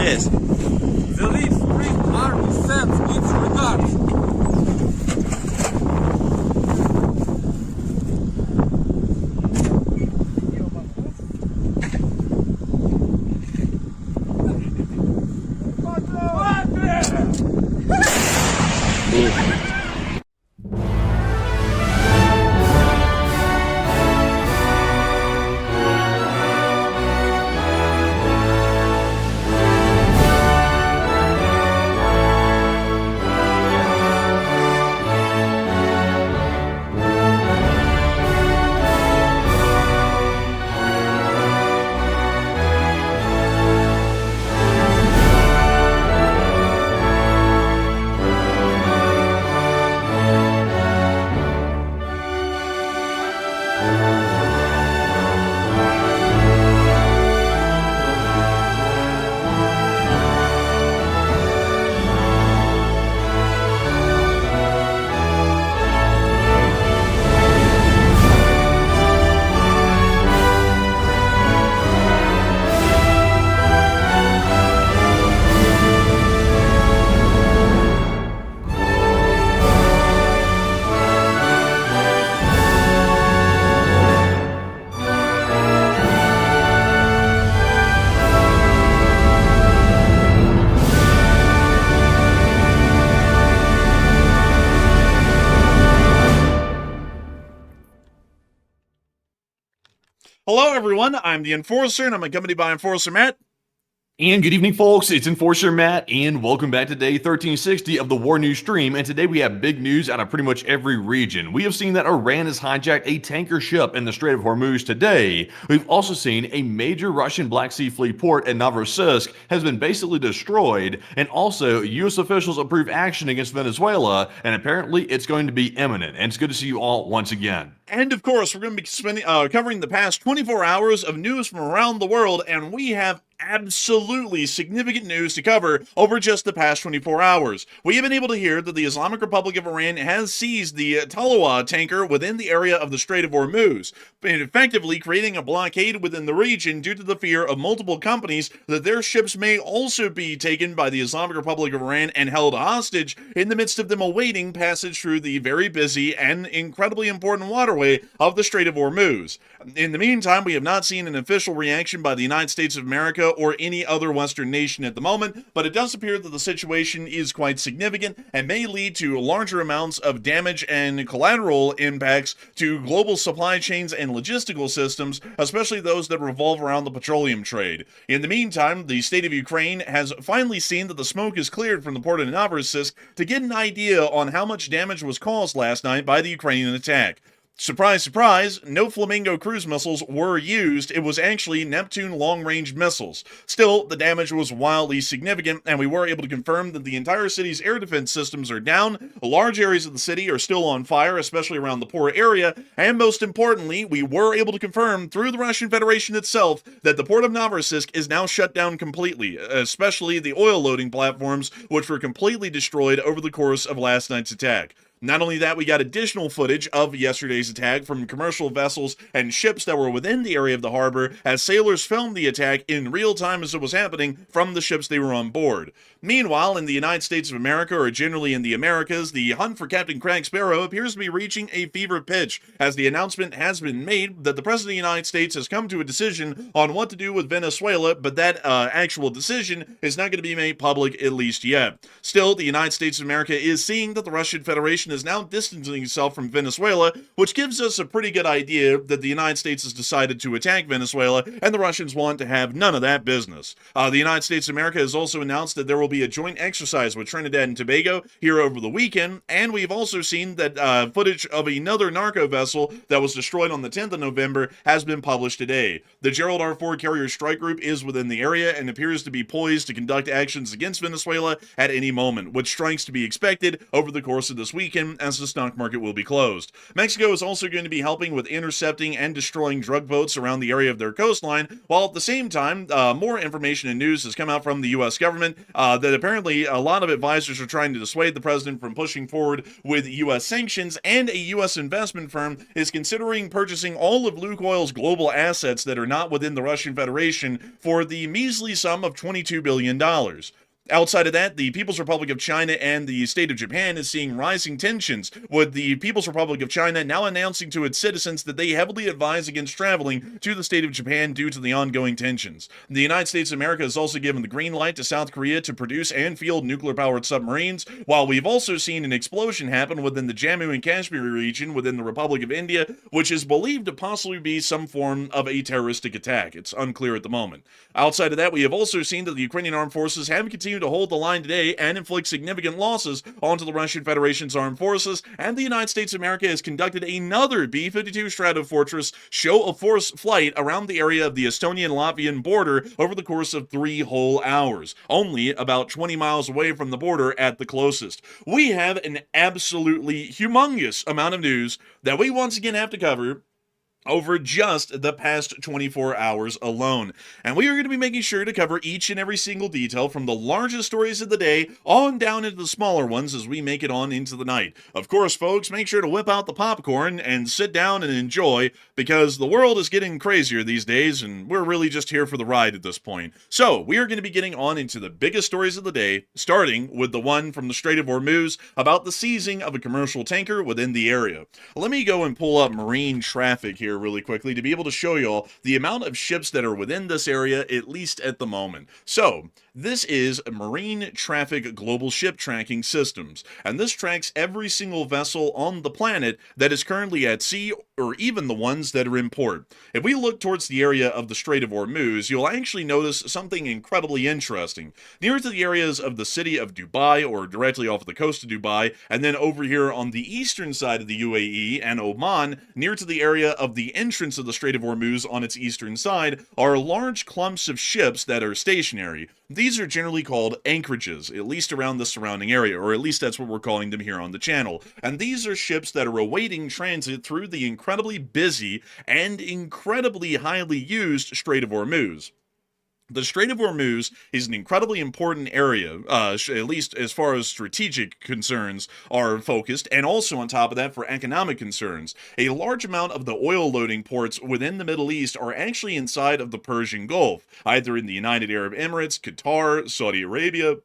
Yes. The lead Spring Army sends its regards. Hello, everyone. I'm the Enforcer, and I'm accompanied by Enforcer Matt. And good evening, folks. It's Enforcer Matt, and welcome back to day 1360 of the War News stream. And today we have big news out of pretty much every region. We have seen that Iran has hijacked a tanker ship in the Strait of Hormuz today. We've also seen a major Russian Black Sea Fleet port in Novorossiysk has been basically destroyed. And also, U.S. officials approve action against Venezuela, and apparently it's going to be imminent. And it's good to see you all once again. And of course, we're going to be covering the past 24 hours of news from around the world, and we have absolutely significant news to cover over just the past 24 hours. We have been able to hear that the Islamic Republic of Iran has seized the Talara tanker within the area of the Strait of Hormuz, effectively creating a blockade within the region due to the fear of multiple companies that their ships may also be taken by the Islamic Republic of Iran and held hostage in the midst of them awaiting passage through the very busy and incredibly important waterway of the Strait of Hormuz. In the meantime, we have not seen an official reaction by the United States of America or any other Western nation at the moment, but it does appear that the situation is quite significant and may lead to larger amounts of damage and collateral impacts to global supply chains and logistical systems, especially those that revolve around the petroleum trade. In the meantime, the state of Ukraine has finally seen that the smoke is cleared from the port of Novorossiysk to get an idea on how much damage was caused last night by the Ukrainian attack. Surprise, surprise, no Flamingo cruise missiles were used. It was actually Neptune long-range missiles. Still, the damage was wildly significant, and we were able to confirm that the entire city's air defense systems are down. Large areas of the city are still on fire, especially around the port area, and most importantly, we were able to confirm through the Russian Federation itself that the port of Novorossiysk is now shut down completely, especially the oil loading platforms, which were completely destroyed over the course of last night's attack. Not only that, we got additional footage of yesterday's attack from commercial vessels and ships that were within the area of the harbor as sailors filmed the attack in real time as it was happening from the ships they were on board. Meanwhile, in the United States of America, or generally in the Americas, the hunt for Captain Craig Sparrow appears to be reaching a fever pitch as the announcement has been made that the President of the United States has come to a decision on what to do with Venezuela, but that actual decision is not going to be made public, at least yet. Still, the United States of America is seeing that the Russian Federation is now distancing itself from Venezuela, which gives us a pretty good idea that the United States has decided to attack Venezuela, and the Russians want to have none of that business. The United States of America has also announced that there will be a joint exercise with Trinidad and Tobago here over the weekend, and we've also seen that footage of another narco vessel that was destroyed on the 10th of November has been published today. The Gerald R. Ford Carrier Strike Group is within the area and appears to be poised to conduct actions against Venezuela at any moment, with strikes to be expected over the course of this weekend as the stock market will be closed. Mexico is also going to be helping with intercepting and destroying drug boats around the area of their coastline, while at the same time, more information and news has come out from the U.S. government that apparently a lot of advisors are trying to dissuade the president from pushing forward with U.S. sanctions, and a U.S. investment firm is considering purchasing all of Lukoil's global assets that are not within the Russian Federation for the measly sum of $22 billion. Outside of that, the People's Republic of China and the state of Japan is seeing rising tensions, with the People's Republic of China now announcing to its citizens that they heavily advise against traveling to the state of Japan due to the ongoing tensions. The United States of America has also given the green light to South Korea to produce and field nuclear-powered submarines, while we've also seen an explosion happen within the Jammu and Kashmir region within the Republic of India, which is believed to possibly be some form of a terroristic attack. It's unclear at the moment. Outside of that, we have also seen that the Ukrainian armed forces have continued to hold the line today and inflict significant losses onto the Russian Federation's armed forces, and the United States of America has conducted another B-52 Stratofortress show of force flight around the area of the Estonian-Latvian border over the course of 3 whole hours, only about 20 miles away from the border at the closest. We have an absolutely humongous amount of news that we once again have to cover over just the past 24 hours alone. And we are going to be making sure to cover each and every single detail from the largest stories of the day on down into the smaller ones as we make it on into the night. Of course, folks, make sure to whip out the popcorn and sit down and enjoy, because the world is getting crazier these days and we're really just here for the ride at this point. So, we are going to be getting on into the biggest stories of the day, starting with the one from the Strait of Hormuz about the seizing of a commercial tanker within the area. Let me go and pull up marine traffic here really quickly to be able to show y'all the amount of ships that are within this area, at least at the moment. So, this is Marine Traffic Global Ship Tracking Systems, and this tracks every single vessel on the planet that is currently at sea, or even the ones that are in port. If we look towards the area of the Strait of Hormuz, you'll actually notice something incredibly interesting. Near to the areas of the city of Dubai, or directly off the coast of Dubai, and then over here on the eastern side of the UAE and Oman, near to the area of the entrance of the Strait of Hormuz on its eastern side, are large clumps of ships that are stationary. These are generally called anchorages, at least around the surrounding area, or at least that's what we're calling them here on the channel. And these are ships that are awaiting transit through the incredibly busy and incredibly highly used Strait of Hormuz. The Strait of Hormuz is an incredibly important area, at least as far as strategic concerns are focused, and also on top of that for economic concerns. A large amount of the oil loading ports within the Middle East are actually inside of the Persian Gulf, either in the United Arab Emirates, Qatar, Saudi Arabia,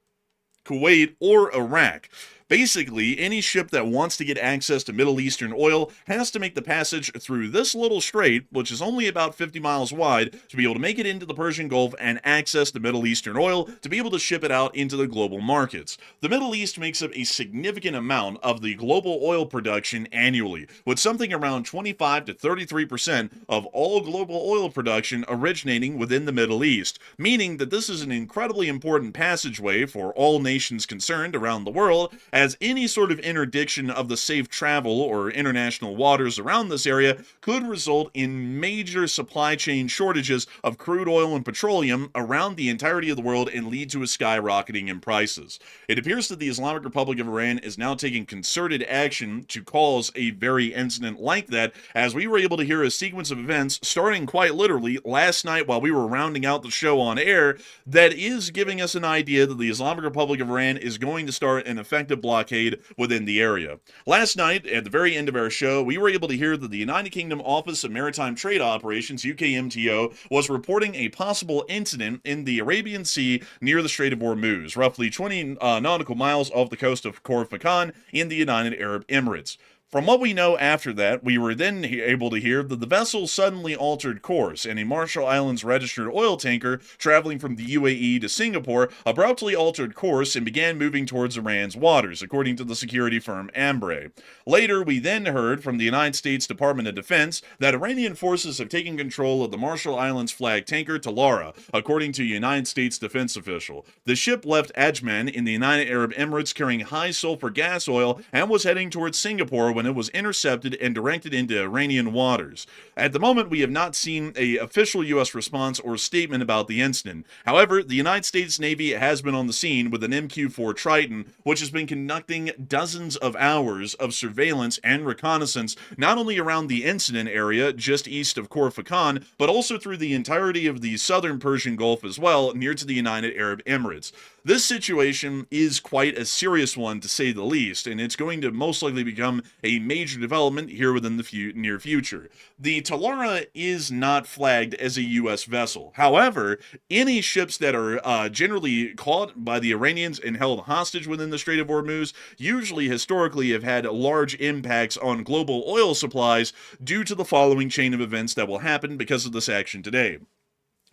Kuwait, or Iraq. Basically, any ship that wants to get access to Middle Eastern oil has to make the passage through this little strait, which is only about 50 miles wide, to be able to make it into the Persian Gulf and access the Middle Eastern oil to be able to ship it out into the global markets. The Middle East makes up a significant amount of the global oil production annually, with something around 25 to 33% of all global oil production originating within the Middle East, meaning that this is an incredibly important passageway for all nations concerned around the world, as any sort of interdiction of the safe travel or international waters around this area could result in major supply chain shortages of crude oil and petroleum around the entirety of the world and lead to a skyrocketing in prices. It appears that the Islamic Republic of Iran is now taking concerted action to cause a very incident like that, as we were able to hear a sequence of events starting quite literally last night while we were rounding out the show on air that is giving us an idea that the Islamic Republic of Iran is going to start an effective blockade within the area. Last night, at the very end of our show, we were able to hear that the United Kingdom Office of Maritime Trade Operations, UKMTO, was reporting a possible incident in the Arabian Sea near the Strait of Hormuz, roughly 20 nautical miles off the coast of Pokrovsk in the United Arab Emirates. From what we know after that, we were then able to hear that the vessel suddenly altered course, and a Marshall Islands registered oil tanker traveling from the UAE to Singapore abruptly altered course and began moving towards Iran's waters, according to the security firm Ambre. Later, we then heard from the United States Department of Defense that Iranian forces have taken control of the Marshall Islands flag tanker Talara, according to a United States defense official. The ship left Ajman in the United Arab Emirates carrying high sulfur gas oil and was heading towards Singapore when it was intercepted and directed into Iranian waters. At the moment, we have not seen an official U.S. response or statement about the incident. However, the United States Navy has been on the scene with an MQ-4 Triton, which has been conducting dozens of hours of surveillance and reconnaissance, not only around the incident area just east of Khor Fakkan, but also through the entirety of the southern Persian Gulf as well, near to the United Arab Emirates. This situation is quite a serious one, to say the least, and it's going to most likely become a major development here within the near future. The Talara is not flagged as a U.S. vessel. However, any ships that are generally caught by the Iranians and held hostage within the Strait of Hormuz usually historically have had large impacts on global oil supplies due to the following chain of events that will happen because of this action today.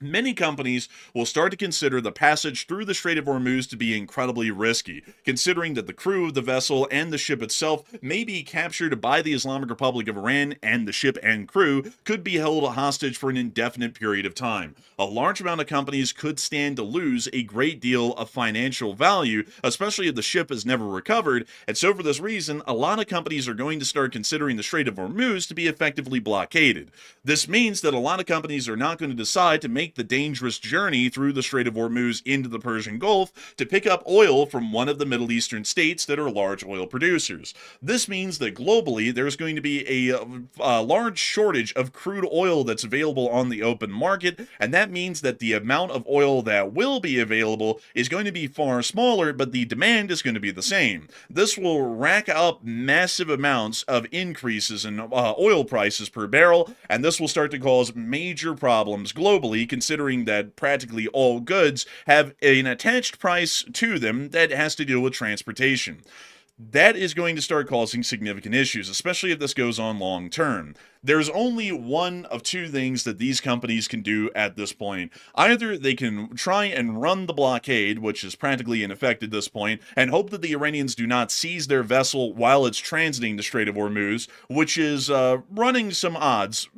Many companies will start to consider the passage through the Strait of Hormuz to be incredibly risky, considering that the crew of the vessel and the ship itself may be captured by the Islamic Republic of Iran, and the ship and crew could be held hostage for an indefinite period of time. A large amount of companies could stand to lose a great deal of financial value, especially if the ship is never recovered, and so for this reason, a lot of companies are going to start considering the Strait of Hormuz to be effectively blockaded. This means that a lot of companies are not going to decide to make the dangerous journey through the Strait of Hormuz into the Persian Gulf to pick up oil from one of the Middle Eastern states that are large oil producers. This means that globally there's going to be a large shortage of crude oil that's available on the open market, and that means that the amount of oil that will be available is going to be far smaller, but the demand is going to be the same. This will rack up massive amounts of increases in oil prices per barrel, and this will start to cause major problems globally, considering that practically all goods have an attached price to them that has to deal with transportation. That is going to start causing significant issues, especially if this goes on long term. There's only one of two things that these companies can do at this point. Either they can try and run the blockade, which is practically in effect at this point, and hope that the Iranians do not seize their vessel while it's transiting the Strait of Hormuz, which is running some odds.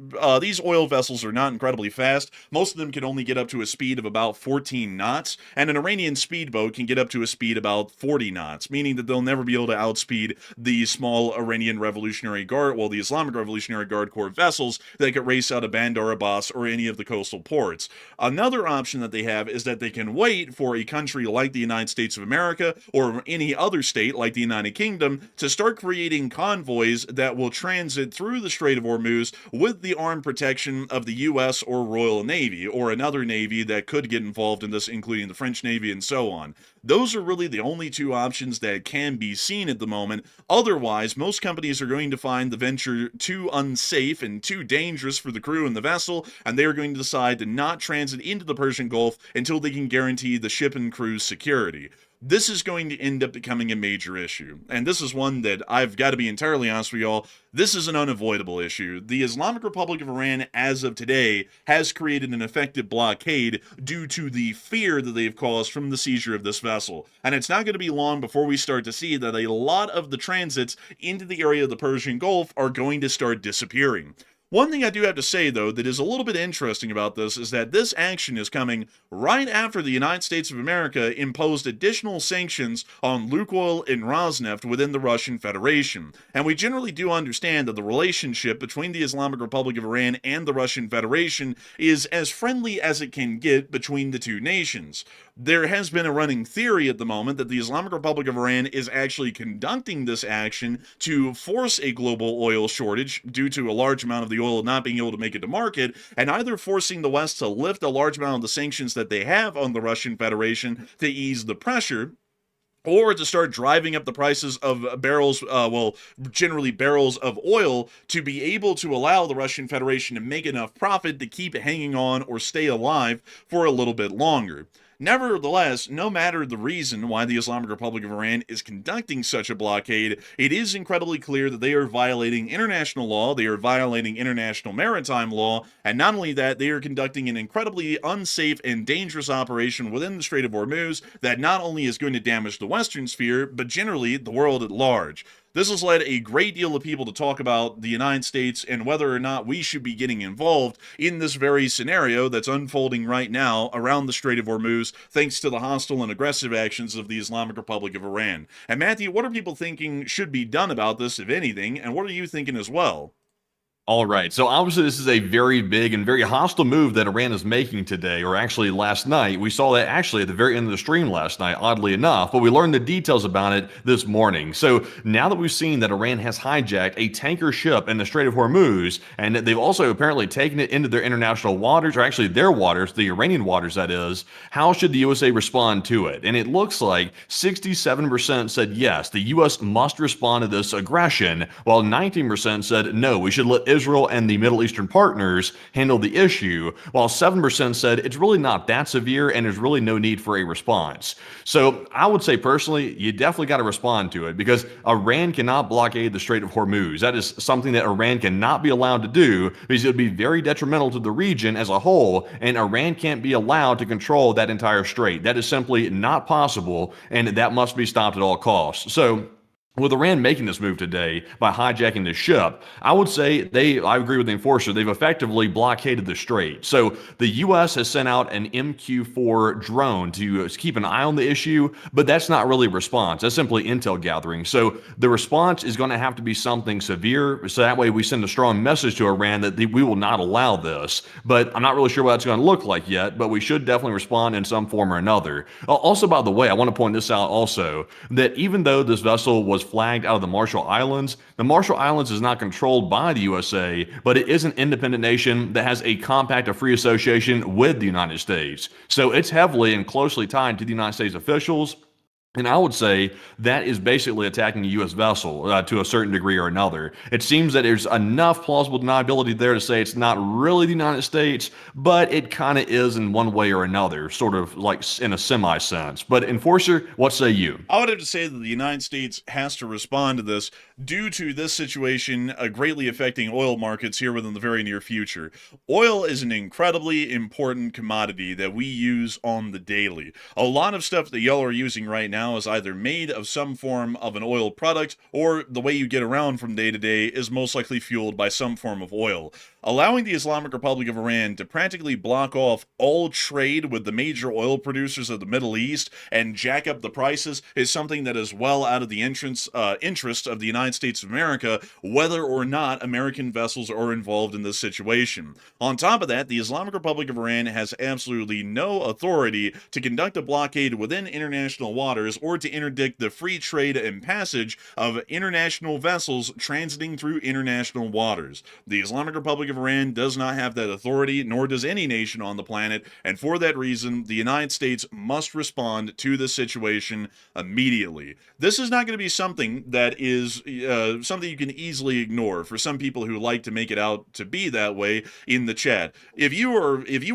These oil vessels are not incredibly fast. Most of them can only get up to a speed of about 14 knots, and an Iranian speedboat can get up to a speed about 40 knots, meaning that they'll never be able to outspeed the small Iranian Revolutionary Guard, well, the Islamic Revolutionary Guard Corps vessels that could race out of Bandar Abbas or any of the coastal ports. Another option that they have is that they can wait for a country like the United States of America or any other state like the United Kingdom to start creating convoys that will transit through the Strait of Hormuz with the armed protection of the U.S. or Royal Navy or another navy that could get involved in this, including the French Navy and so on. Those are really the only two options that can be seen at the moment. Otherwise, most companies are going to find the venture too unsafe and too dangerous for the crew and the vessel, and they are going to decide to not transit into the Persian Gulf until they can guarantee the ship and crew's security. This is going to end up becoming a major issue, and this is one that I've got to be entirely honest with y'all, this is an unavoidable issue. The Islamic Republic of Iran, as of today, has created an effective blockade due to the fear that they've caused from the seizure of this vessel, and it's not going to be long before we start to see that a lot of the transits into the area of the Persian Gulf are going to start disappearing. One thing I do have to say, though, that is a little bit interesting about this is that this action is coming right after the United States of America imposed additional sanctions on Lukoil and Rosneft within the Russian Federation. And we generally do understand that the relationship between the Islamic Republic of Iran and the Russian Federation is as friendly as it can get between the two nations. There has been a running theory at the moment that the Islamic Republic of Iran is actually conducting this action to force a global oil shortage due to a large amount of the oil not being able to make it to market, and either forcing the West to lift a large amount of the sanctions that they have on the Russian Federation to ease the pressure, or to start driving up the prices of barrels, generally barrels of oil, to be able to allow the Russian Federation to make enough profit to keep hanging on or stay alive for a little bit longer. Nevertheless, no matter the reason why the Islamic Republic of Iran is conducting such a blockade, it is incredibly clear that they are violating international law, they are violating international maritime law, and not only that, they are conducting an incredibly unsafe and dangerous operation within the Strait of Hormuz that not only is going to damage the Western sphere, but generally the world at large. This has led a great deal of people to talk about the United States and whether or not we should be getting involved in this very scenario that's unfolding right now around the Strait of Hormuz, thanks to the hostile and aggressive actions of the Islamic Republic of Iran. And Matthew, what are people thinking should be done about this, if anything, and what are you thinking as well? All right. So obviously this is a very big and very hostile move that Iran is making today, or actually last night. We saw that actually at the very end of the stream last night, oddly enough, but we learned the details about it this morning. So now that we've seen that Iran has hijacked a tanker ship in the Strait of Hormuz, and they've also apparently taken it into their international waters, or actually their waters, the Iranian waters that is, how should the USA respond to it? And it looks like 67% said yes, the US must respond to this aggression, while 19% said no, we should let Israel and the Middle Eastern partners handle the issue, while 7% said it's really not that severe and there's really no need for a response. So I would say personally, you definitely got to respond to it, because Iran cannot blockade the Strait of Hormuz. That is something that Iran cannot be allowed to do, because it would be very detrimental to the region as a whole, and Iran can't be allowed to control that entire strait. That is simply not possible, and that must be stopped at all costs. So with Iran making this move today by hijacking the ship, I would say I agree with the enforcer, they've effectively blockaded the strait. So the U.S. has sent out an MQ-4 drone to keep an eye on the issue, but that's not really a response. That's simply intel gathering. So the response is going to have to be something severe, so that way we send a strong message to Iran that we will not allow this. But I'm not really sure what that's going to look like yet, but we should definitely respond in some form or another. Also, by the way, I want to point this out also, that even though this vessel was flagged out of the Marshall Islands is not controlled by the USA, but it is an independent nation that has a compact of free association with the United States. So it's heavily and closely tied to the United States officials. And I would say that is basically attacking a U.S. vessel to a certain degree or another. It seems that there's enough plausible deniability there to say it's not really the United States, but it kind of is in one way or another, sort of like in a semi-sense. But Enforcer, what say you? I would have to say that the United States has to respond to this due to this situation greatly affecting oil markets here within the very near future. Oil is an incredibly important commodity that we use on the daily. A lot of stuff that y'all are using right now is either made of some form of an oil product, or the way you get around from day to day is most likely fueled by some form of oil. Allowing the Islamic Republic of Iran to practically block off all trade with the major oil producers of the Middle East and jack up the prices is something that is well out of the interest of the United States of America, whether or not American vessels are involved in this situation. On top of that, the Islamic Republic of Iran has absolutely no authority to conduct a blockade within international waters or to interdict the free trade and passage of international vessels transiting through international waters. The Islamic Republic of Iran does not have that authority, nor does any nation on the planet, and for that reason, the United States must respond to this situation immediately. This is not going to be something that is something you can easily ignore for some people who like to make it out to be that way in the chat. If you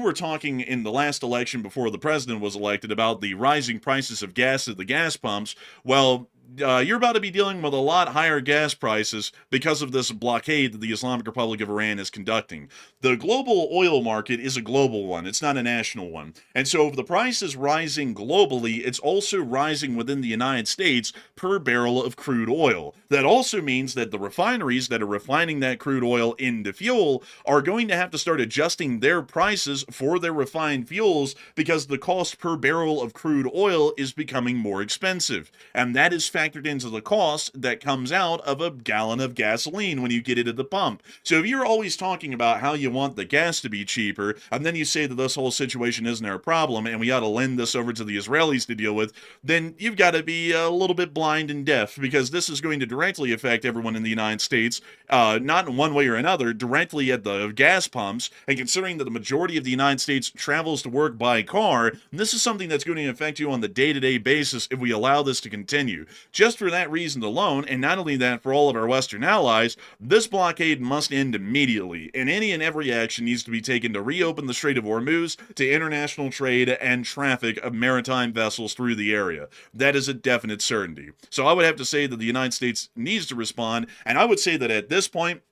were talking in the last election before the president was elected about the rising prices of gas at the gas pumps, well, you're about to be dealing with a lot higher gas prices because of this blockade that the Islamic Republic of Iran is conducting. The global oil market is a global one. It's not a national one. And so if the price is rising globally, it's also rising within the United States per barrel of crude oil. That also means that the refineries that are refining that crude oil into fuel are going to have to start adjusting their prices for their refined fuels because the cost per barrel of crude oil is becoming more expensive. And that is factored into the cost that comes out of a gallon of gasoline when you get it at the pump. So if you're always talking about how you want the gas to be cheaper, and then you say that this whole situation isn't our problem and we ought to lend this over to the Israelis to deal with, then you've got to be a little bit blind and deaf, because this is going to directly affect everyone in the United States, not in one way or another, directly at the gas pumps. And considering that the majority of the United States travels to work by car, this is something that's going to affect you on the day-to-day basis if we allow this to continue. Just for that reason alone, and not only that, for all of our Western allies, this blockade must end immediately, and any and every action needs to be taken to reopen the Strait of Hormuz to international trade and traffic of maritime vessels through the area. That is a definite certainty. So I would have to say that the United States needs to respond, and I would say that at this point,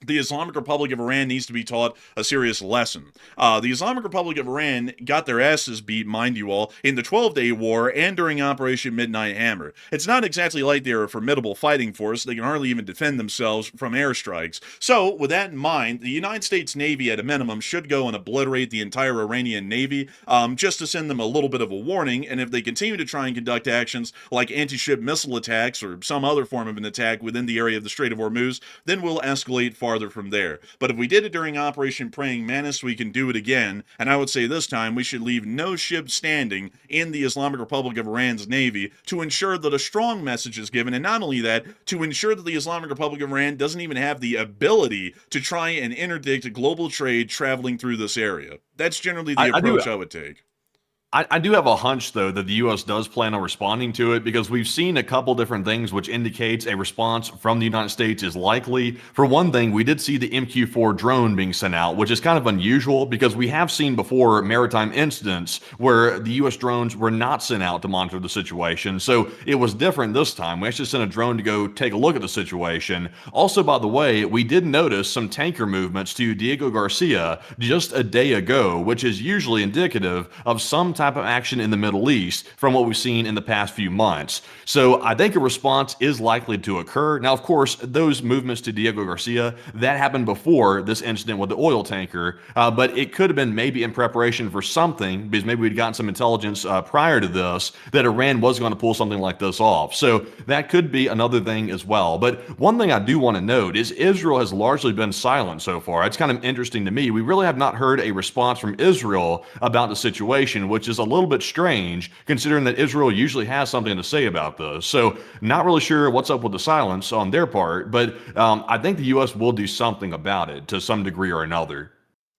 the Islamic Republic of Iran needs to be taught a serious lesson. The Islamic Republic of Iran got their asses beat, mind you all, in the 12-day war and during Operation Midnight Hammer. It's not exactly like they're a formidable fighting force. They can hardly even defend themselves from airstrikes. So, with that in mind, the United States Navy, at a minimum, should go and obliterate the entire Iranian Navy, just to send them a little bit of a warning, and if they continue to try and conduct actions like anti-ship missile attacks or some other form of an attack within the area of the Strait of Hormuz, then we'll escalate farther from there. But if we did it during Operation Praying Mantis, we can do it again, and I would say this time we should leave no ship standing in the Islamic Republic of Iran's Navy to ensure that a strong message is given, and not only that, to ensure that the Islamic Republic of Iran doesn't even have the ability to try and interdict global trade traveling through this area. That's generally the approach I would take. I do have a hunch, though, that the U.S. does plan on responding to it, because we've seen a couple different things which indicates a response from the United States is likely. For one thing, we did see the MQ-4 drone being sent out, which is kind of unusual because we have seen before maritime incidents where the U.S. drones were not sent out to monitor the situation. So it was different this time. We actually sent a drone to go take a look at the situation. Also, by the way, we did notice some tanker movements to Diego Garcia just a day ago, which is usually indicative of some type of action in the Middle East from what we've seen in the past few months. So I think a response is likely to occur. Now, of course, those movements to Diego Garcia, that happened before this incident with the oil tanker, but it could have been maybe in preparation for something, because maybe we'd gotten some intelligence prior to this that Iran was going to pull something like this off. So that could be another thing as well. But one thing I do want to note is Israel has largely been silent so far. It's kind of interesting to me. We really have not heard a response from Israel about the situation, which is a little bit strange considering that Israel usually has something to say about this. So not really sure what's up with the silence on their part, but I think the U.S. will do something about it to some degree or another.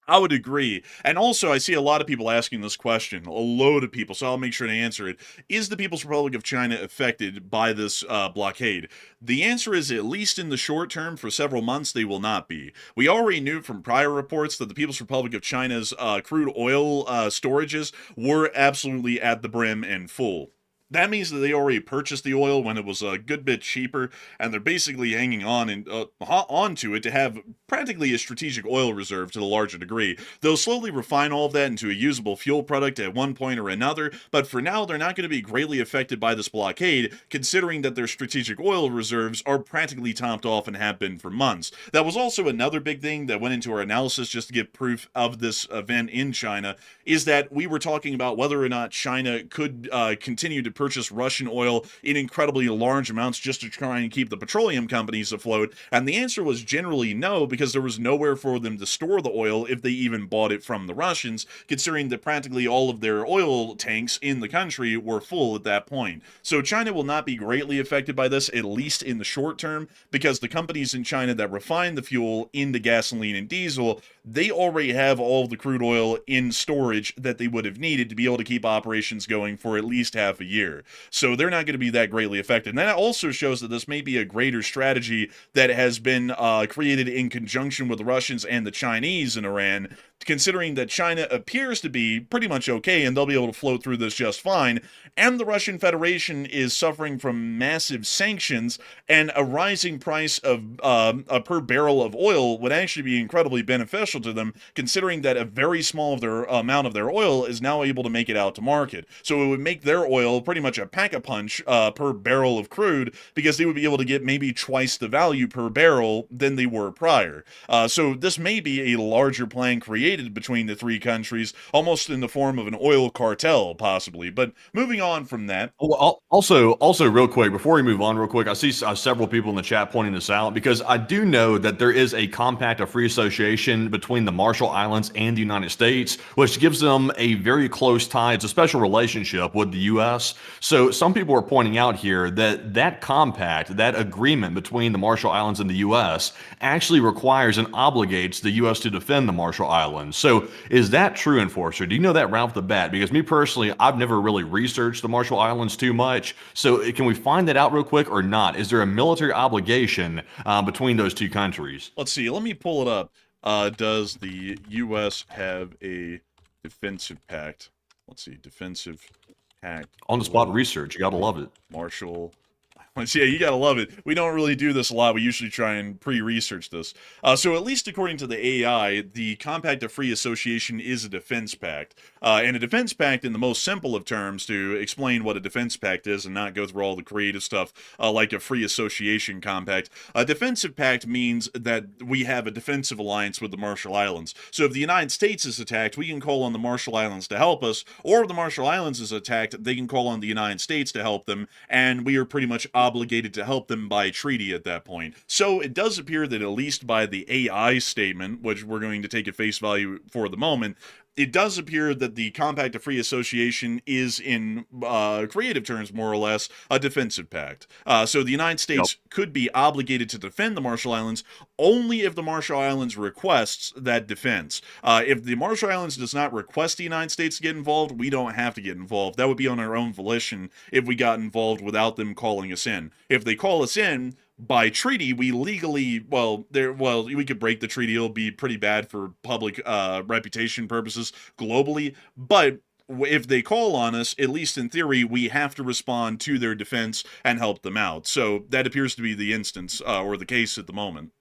I would agree. And also, I see a lot of people asking this question, a load of people, so I'll make sure to answer it. Is the People's Republic of China affected by this blockade? The answer is, at least in the short term, for several months, they will not be. We already knew from prior reports that the People's Republic of China's crude oil storages were absolutely at the brim and full. That means that they already purchased the oil when it was a good bit cheaper, and they're basically hanging on and onto it to have practically a strategic oil reserve to the larger degree. They'll slowly refine all of that into a usable fuel product at one point or another, but for now they're not going to be greatly affected by this blockade, considering that their strategic oil reserves are practically topped off and have been for months. That was also another big thing that went into our analysis just to give proof of this event in China, is that we were talking about whether or not China could continue to purchase Russian oil in incredibly large amounts just to try and keep the petroleum companies afloat, and the answer was generally no, because there was nowhere for them to store the oil if they even bought it from the Russians, considering that practically all of their oil tanks in the country were full at that point. So China will not be greatly affected by this, at least in the short term, because the companies in China that refine the fuel into gasoline and diesel, they already have all of the crude oil in storage that they would have needed to be able to keep operations going for at least half a year. So they're not going to be that greatly affected. And that also shows that this may be a greater strategy that has been created in conjunction with the Russians and the Chinese in Iran, considering that China appears to be pretty much okay and they'll be able to float through this just fine, and the Russian Federation is suffering from massive sanctions, and a rising price of per barrel of oil would actually be incredibly beneficial beneficial to them, considering that a very small of their amount of their oil is now able to make it out to market. So it would make their oil pretty much a pack-a-punch per barrel of crude, because they would be able to get maybe twice the value per barrel than they were prior. So this may be a larger plan created between the three countries, almost in the form of an oil cartel, possibly. But moving on from that. Well, also, real quick, before we move on, real quick, I see several people in the chat pointing this out, because I do know that there is a compact of free association between the Marshall Islands and the United States, which gives them a very close tie. It's a special relationship with the U.S. So some people are pointing out here that that compact, that agreement between the Marshall Islands and the U.S. actually requires and obligates the U.S. to defend the Marshall Islands. So is that true, Enforcer? Do you know that right off the bat? Because me personally, I've never really researched the Marshall Islands too much. So can we find that out real quick or not? Is there a military obligation between those two countries? Let's see. Let me pull it up. Does the U.S. have a defensive pact? Let's see. Defensive pact. On the spot research. You got to love it. Marshall. Yeah, you gotta love it. We don't really do this a lot. We usually try and pre-research this. So at least according to the AI, the Compact of Free Association is a defense pact. And a defense pact, in the most simple of terms, to explain what a defense pact is and not go through all the creative stuff like a free association compact, a defensive pact means that we have a defensive alliance with the Marshall Islands. So if the United States is attacked, we can call on the Marshall Islands to help us, or if the Marshall Islands is attacked, they can call on the United States to help them, and we are pretty much obligated to help them by treaty at that point. So it does appear that, at least by the AI statement, which we're going to take at face value for the moment, it does appear that the Compact of Free Association is, in creative terms, more or less, a defensive pact. So the United States could be obligated to defend the Marshall Islands only if the Marshall Islands requests that defense. If the Marshall Islands does not request the United States to get involved, we don't have to get involved. That would be on our own volition if we got involved without them calling us in. If they call us in, by treaty, we legally, we could break the treaty. It'll be pretty bad for public reputation purposes globally. But if they call on us, at least in theory, we have to respond to their defense and help them out. So that appears to be the instance or the case at the moment.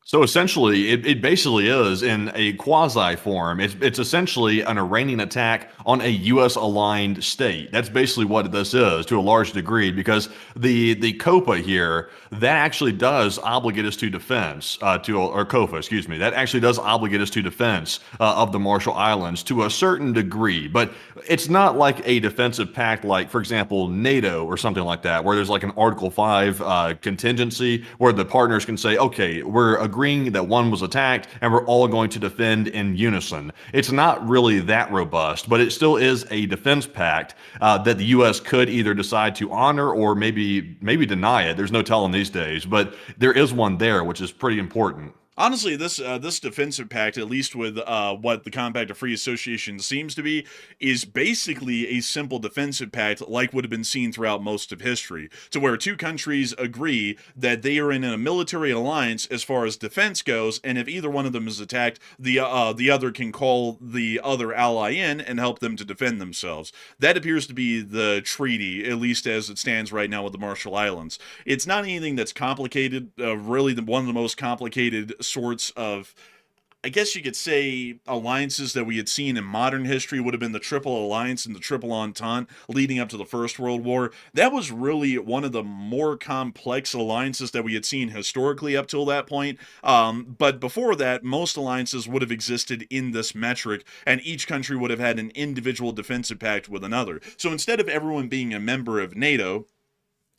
So essentially, it basically is in a quasi form. It's essentially an Iranian attack on a U.S. aligned state. That's basically what this is to a large degree, because the COPA here, that actually does obligate us to defense, or COFA, excuse me, that actually does obligate us to defense of the Marshall Islands to a certain degree. But it's not like a defensive pact like, for example, NATO or something like that, where there's like an Article 5 contingency where the partners can say, okay, we're agreeing that one was attacked and we're all going to defend in unison. It's not really that robust, but it still is a defense pact that the U.S. could either decide to honor or maybe deny it. There's no telling these days, but there is one there, which is pretty important. Honestly, this defensive pact, at least with what the Compact of Free Association seems to be, is basically a simple defensive pact like would have been seen throughout most of history, to where two countries agree that they are in a military alliance as far as defense goes, and if either one of them is attacked, the other can call the other ally in and help them to defend themselves. That appears to be the treaty, at least as it stands right now with the Marshall Islands. It's not anything that's complicated. Really, one of the most complicated sorts of, I guess you could say, alliances that we had seen in modern history would have been the Triple Alliance and the Triple Entente leading up to the First World War. That was really one of the more complex alliances that we had seen historically up till that point. But before that, most alliances would have existed in this metric, and each country would have had an individual defensive pact with another. So instead of everyone being a member of NATO,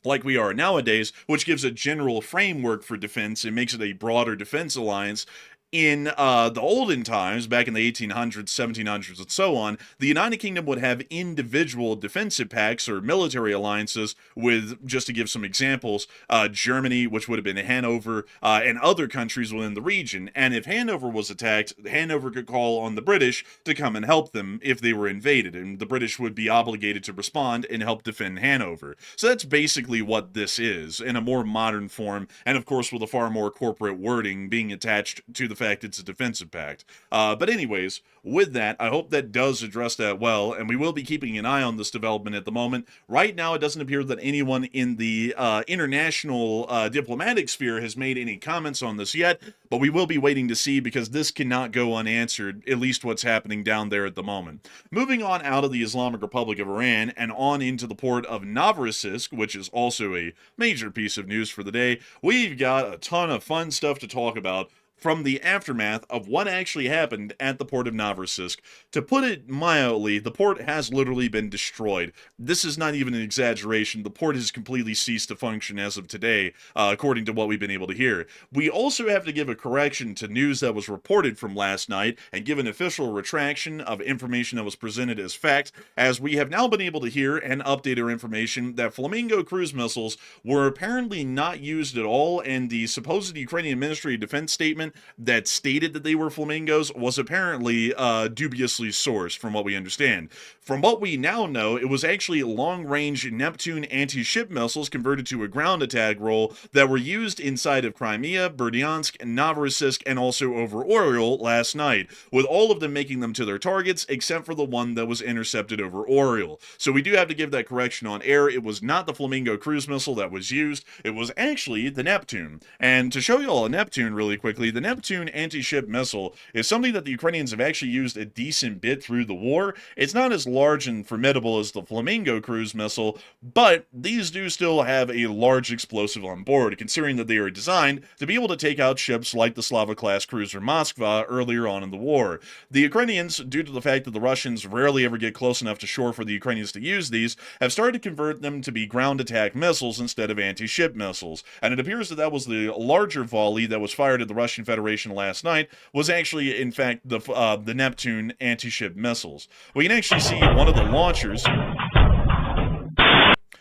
like we are nowadays, which gives a general framework for defense and makes it a broader defense alliance, in the olden times, back in the 1800s, 1700s, and so on, the United Kingdom would have individual defensive pacts or military alliances with, just to give some examples, Germany, which would have been Hanover, and other countries within the region. And if Hanover was attacked, Hanover could call on the British to come and help them if they were invaded, and the British would be obligated to respond and help defend Hanover. So that's basically what this is, in a more modern form, and of course with a far more corporate wording being attached to the fact it's a defensive pact. But anyways, with that, I hope that does address that well, and we will be keeping an eye on this development at the moment. Right now, it doesn't appear that anyone in the international diplomatic sphere has made any comments on this yet, but we will be waiting to see because this cannot go unanswered, at least what's happening down there at the moment. Moving on out of the Islamic Republic of Iran and on into the port of Novorossiysk, which is also a major piece of news for the day, we've got a ton of fun stuff to talk about from the aftermath of what actually happened at the port of Novorossiysk. To put it mildly, the port has literally been destroyed. This is not even an exaggeration. The port has completely ceased to function as of today, according to what we've been able to hear. We also have to give a correction to news that was reported from last night and give an official retraction of information that was presented as fact, as we have now been able to hear and update our information that Flamingo cruise missiles were apparently not used at all, and the supposed Ukrainian Ministry of Defense statement that stated that they were flamingos was apparently dubiously sourced, from what we understand. From what we now know, it was actually long-range Neptune anti-ship missiles converted to a ground attack role that were used inside of Crimea, Berdyansk, Novorossiysk, and also over Oriel last night, with all of them making them to their targets, except for the one that was intercepted over Oriel. So we do have to give that correction on air. It was not the Flamingo cruise missile that was used. It was actually the Neptune. And to show you all a Neptune really quickly, the Neptune anti-ship missile is something that the Ukrainians have actually used a decent bit through the war. It's not as large and formidable as the Flamingo cruise missile, but these do still have a large explosive on board, considering that they are designed to be able to take out ships like the Slava-class cruiser Moskva earlier on in the war. The Ukrainians, due to the fact that the Russians rarely ever get close enough to shore for the Ukrainians to use these, have started to convert them to be ground attack missiles instead of anti-ship missiles. And it appears that that was the larger volley that was fired at the Russian Federation last night was actually, in fact, the Neptune anti-ship missiles. We can actually see one of the launchers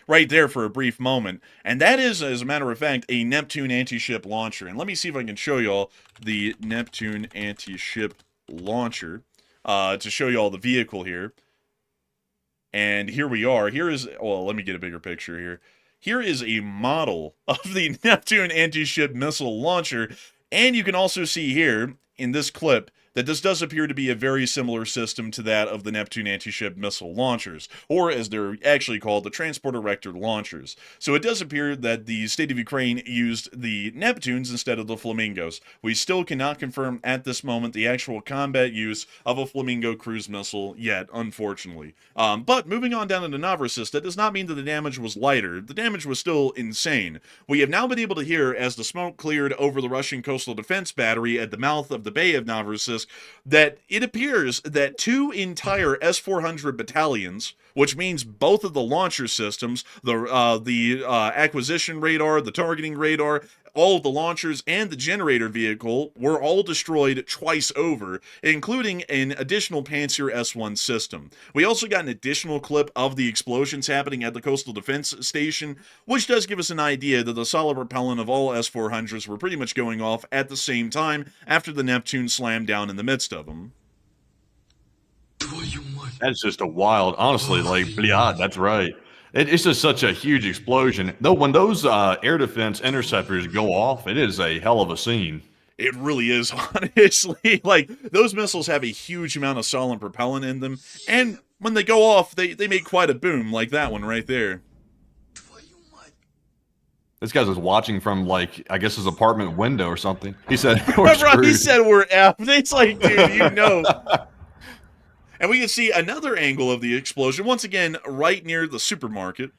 right there for a brief moment, and that is, as a matter of fact, a Neptune anti-ship launcher. And let me see if I can show y'all the Neptune anti-ship launcher to show y'all the vehicle here. And here we are. Here is, well, let me get a bigger picture here. Here is a model of the Neptune anti-ship missile launcher. And you can also see here in this clip that this does appear to be a very similar system to that of the Neptune anti-ship missile launchers, or as they're actually called, the transport-erector launchers. So it does appear that the state of Ukraine used the Neptunes instead of the Flamingos. We still cannot confirm at this moment the actual combat use of a Flamingo cruise missile yet, unfortunately. But moving on down into Novorossiysk, that does not mean that the damage was lighter. The damage was still insane. We have now been able to hear, as the smoke cleared over the Russian coastal defense battery at the mouth of the Bay of Novorossiysk, that it appears that 2 entire S-400 battalions, which means both of the launcher systems, the acquisition radar, the targeting radar, all of the launchers, and the generator vehicle were all destroyed twice over, including an additional Pantsir S-1 system. We also got an additional clip of the explosions happening at the coastal defense station, which does give us an idea that the solid propellant of all S-400s were pretty much going off at the same time after the Neptune slammed down in the midst of them. That's just a wild, honestly, like, yeah, that's right. It's just such a huge explosion. Though when those air defense interceptors go off, it is a hell of a scene. It really is, honestly. Like, those missiles have a huge amount of solid propellant in them, and when they go off, they make quite a boom, like that one right there. This guy's just watching from, like, I guess his apartment window or something. He said, he said we're F. It's like, dude, you know. And we can see another angle of the explosion, once again, right near the supermarket.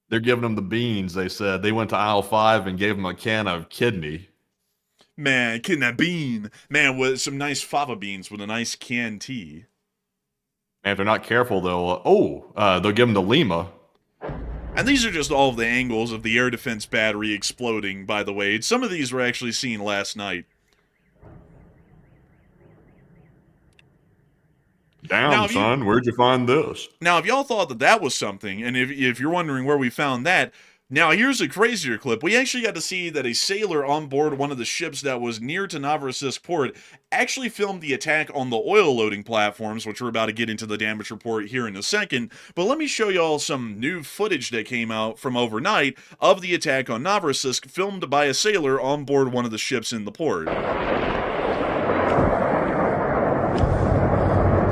They're giving them the beans, they said. They went to aisle 5 and gave them a can of kidney. Man, kidney bean. Man, with some nice fava beans with a nice canned tea. And if they're not careful, they'll give them the Lima. And these are just all of the angles of the air defense battery exploding, by the way. Some of these were actually seen last night. Damn, son, where'd you find this? Now, if y'all thought that that was something, and if you're wondering where we found that, Now, here's a crazier clip. We actually got to see that a sailor on board one of the ships that was near to Novorossiysk port actually filmed the attack on the oil loading platforms, which we're about to get into the damage report here in a second. But let me show y'all some new footage that came out from overnight of the attack on Novorossiysk, filmed by a sailor on board one of the ships in the port.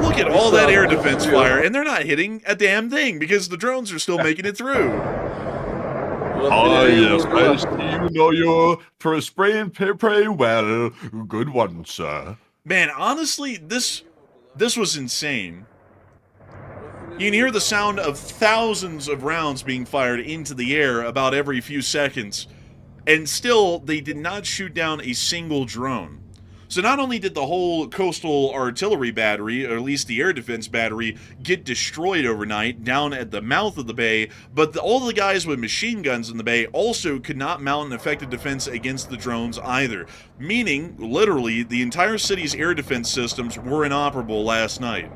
Look at all that air defense fire, and they're not hitting a damn thing because the drones are still making it through. Oh, yes, I see you know you're spraying pretty well. Good one, sir. Man, honestly, this was insane. You can hear the sound of thousands of rounds being fired into the air about every few seconds, and still, they did not shoot down a single drone. So not only did the whole coastal artillery battery, or at least the air defense battery, get destroyed overnight down at the mouth of the bay, but all the guys with machine guns in the bay also could not mount an effective defense against the drones either. Meaning, literally, the entire city's air defense systems were inoperable last night.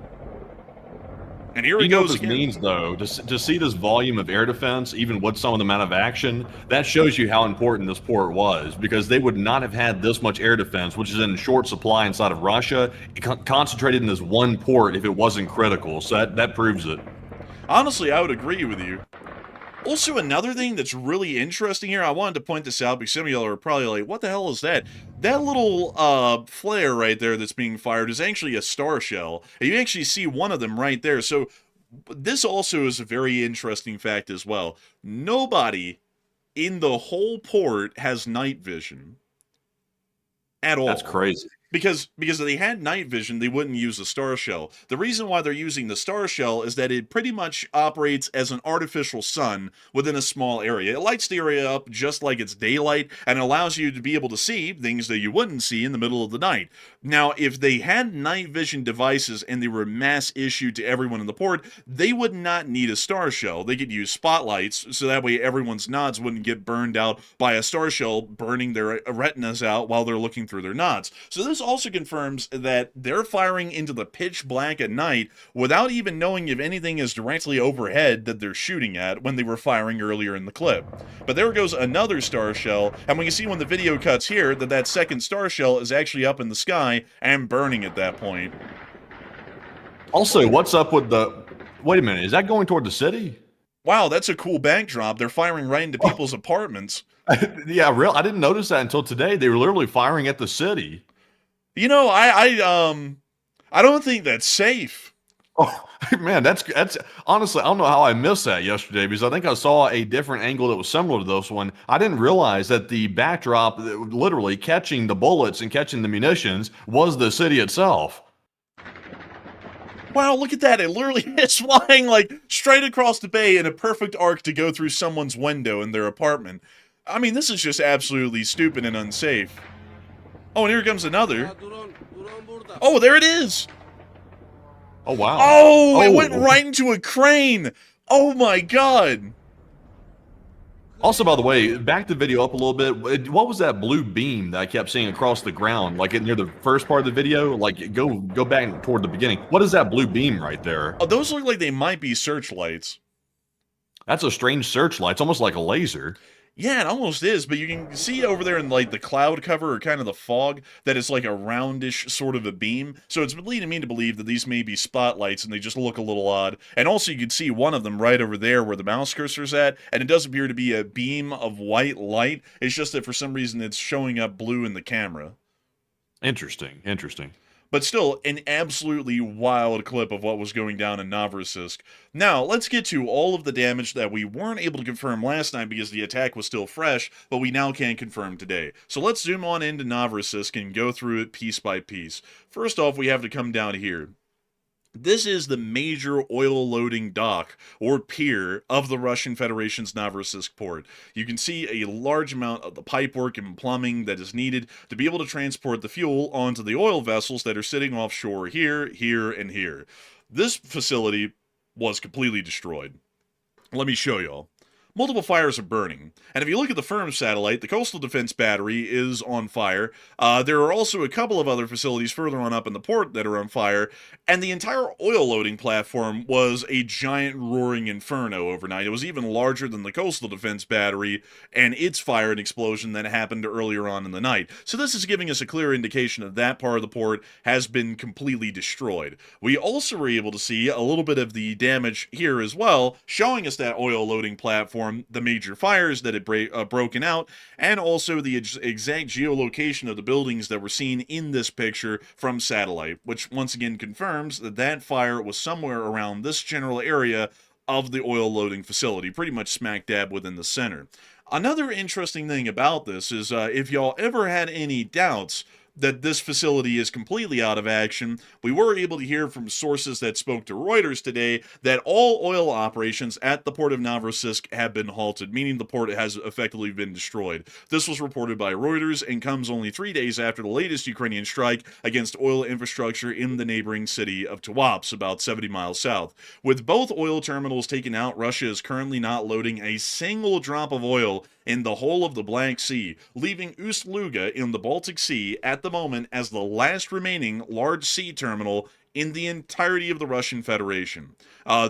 And here it goes again. Means, though, to see this volume of air defense, even with some of the amount of action, that shows you how important this port was, because they would not have had this much air defense, which is in short supply inside of Russia, concentrated in this one port if it wasn't critical. So that proves it. Honestly, I would agree with you. Also, another thing that's really interesting here, I wanted to point this out because some of y'all are probably like, what the hell is that? That little flare right there that's being fired is actually a star shell. And you actually see one of them right there. So this also is a very interesting fact as well. Nobody in the whole port has night vision at all. That's crazy. Because if they had night vision, they wouldn't use the star shell. The reason why they're using the star shell is that it pretty much operates as an artificial sun within a small area. It lights the area up just like it's daylight and allows you to be able to see things that you wouldn't see in the middle of the night. Now, if they had night vision devices and they were mass issued to everyone in the port, they would not need a star shell. They could use spotlights so that way everyone's nods wouldn't get burned out by a star shell burning their retinas out while they're looking through their nods. So this also confirms that they're firing into the pitch black at night without even knowing if anything is directly overhead that they're shooting at when they were firing earlier in the clip. But there goes another star shell, and we can see when the video cuts here that second star shell is actually up in the sky and burning at that point. Also, what's up with the... Wait a minute, is that going toward the city? Wow, that's a cool backdrop. They're firing right into people's apartments. Yeah, I didn't notice that until today. They were literally firing at the city. You know, I don't think that's safe. Oh man, that's honestly, I don't know how I missed that yesterday, because I think I saw a different angle that was similar to this one. I didn't realize that the backdrop, literally catching the bullets and catching the munitions, was the city itself. Wow, look at that. It literally is flying like straight across the bay in a perfect arc to go through someone's window in their apartment. I mean, this is just absolutely stupid and unsafe. Oh, and here comes another. Oh, there it is. Oh, wow. Oh, it went right into a crane. Oh, my God. Also, by the way, back the video up a little bit. What was that blue beam that I kept seeing across the ground, like near the first part of the video? Like, go back toward the beginning. What is that blue beam right there? Oh, those look like they might be searchlights. That's a strange searchlight. It's almost like a laser. Yeah, it almost is, but you can see over there in like the cloud cover or kind of the fog that it's like a roundish sort of a beam. So it's leading me to believe that these may be spotlights and they just look a little odd. And also you can see one of them right over there where the mouse cursor's at, and it does appear to be a beam of white light. It's just that for some reason it's showing up blue in the camera. Interesting, interesting. But still, an absolutely wild clip of what was going down in Novorossiysk. Now, let's get to all of the damage that we weren't able to confirm last night because the attack was still fresh, but we now can confirm today. So let's zoom on into Novorossiysk and go through it piece by piece. First off, we have to come down here. This is the major oil loading dock, or pier, of the Russian Federation's Novorossiysk port. You can see a large amount of the pipework and plumbing that is needed to be able to transport the fuel onto the oil vessels that are sitting offshore here, here, and here. This facility was completely destroyed. Let me show y'all. multiple fires are burning. And if you look at the firm satellite, the coastal defense battery is on fire. There are also a couple of other facilities further on up in the port that are on fire, and the entire oil loading platform was a giant roaring inferno overnight. It was even larger than the coastal defense battery and its fire and explosion that happened earlier on in the night. So this is giving us a clear indication that that part of the port has been completely destroyed. We also were able to see a little bit of the damage here as well, showing us that oil loading platform, the major fires that had broken out, and also the exact geolocation of the buildings that were seen in this picture from satellite, which once again confirms that that fire was somewhere around this general area of the oil loading facility, pretty much smack dab within the center. Another interesting thing about this is if y'all ever had any doubts that this facility is completely out of action, we were able to hear from sources that spoke to Reuters today that all oil operations at the port of Novorossiysk have been halted, meaning the port has effectively been destroyed. This was reported by Reuters and comes only 3 days after the latest Ukrainian strike against oil infrastructure in the neighboring city of Tawap's, about 70 miles south. With both oil terminals taken out, Russia is currently not loading a single drop of oil in the whole of the Black Sea, leaving Ust-Luga in the Baltic Sea at the moment as the last remaining large sea terminal in the entirety of the Russian Federation.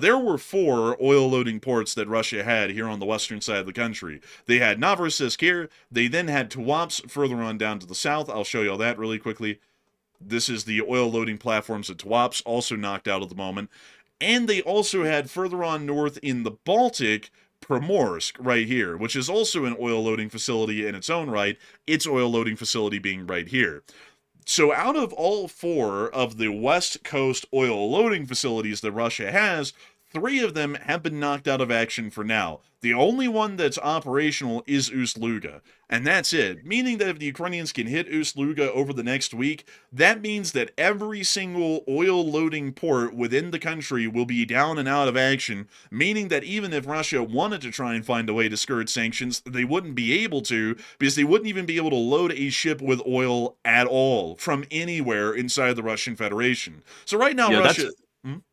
There were 4 oil loading ports that Russia had here on the western side of the country. They had Novorossiysk here, they then had Tawap's further on down to the south. I'll show you all that really quickly. This is the oil loading platforms at Tawap's, also knocked out at the moment. And they also had further on north in the Baltic, Pokrovsk right here, which is also an oil loading facility in its own right, its oil loading facility being right here. So out of all 4 of the West Coast oil loading facilities that Russia has, 3 of them have been knocked out of action for now. The only one that's operational is Ust-Luga, and that's it, meaning that if the Ukrainians can hit Ust-Luga over the next week, that means that every single oil loading port within the country will be down and out of action, meaning that even if Russia wanted to try and find a way to skirt sanctions, they wouldn't be able to, because they wouldn't even be able to load a ship with oil at all from anywhere inside the Russian Federation. So right now, Russia...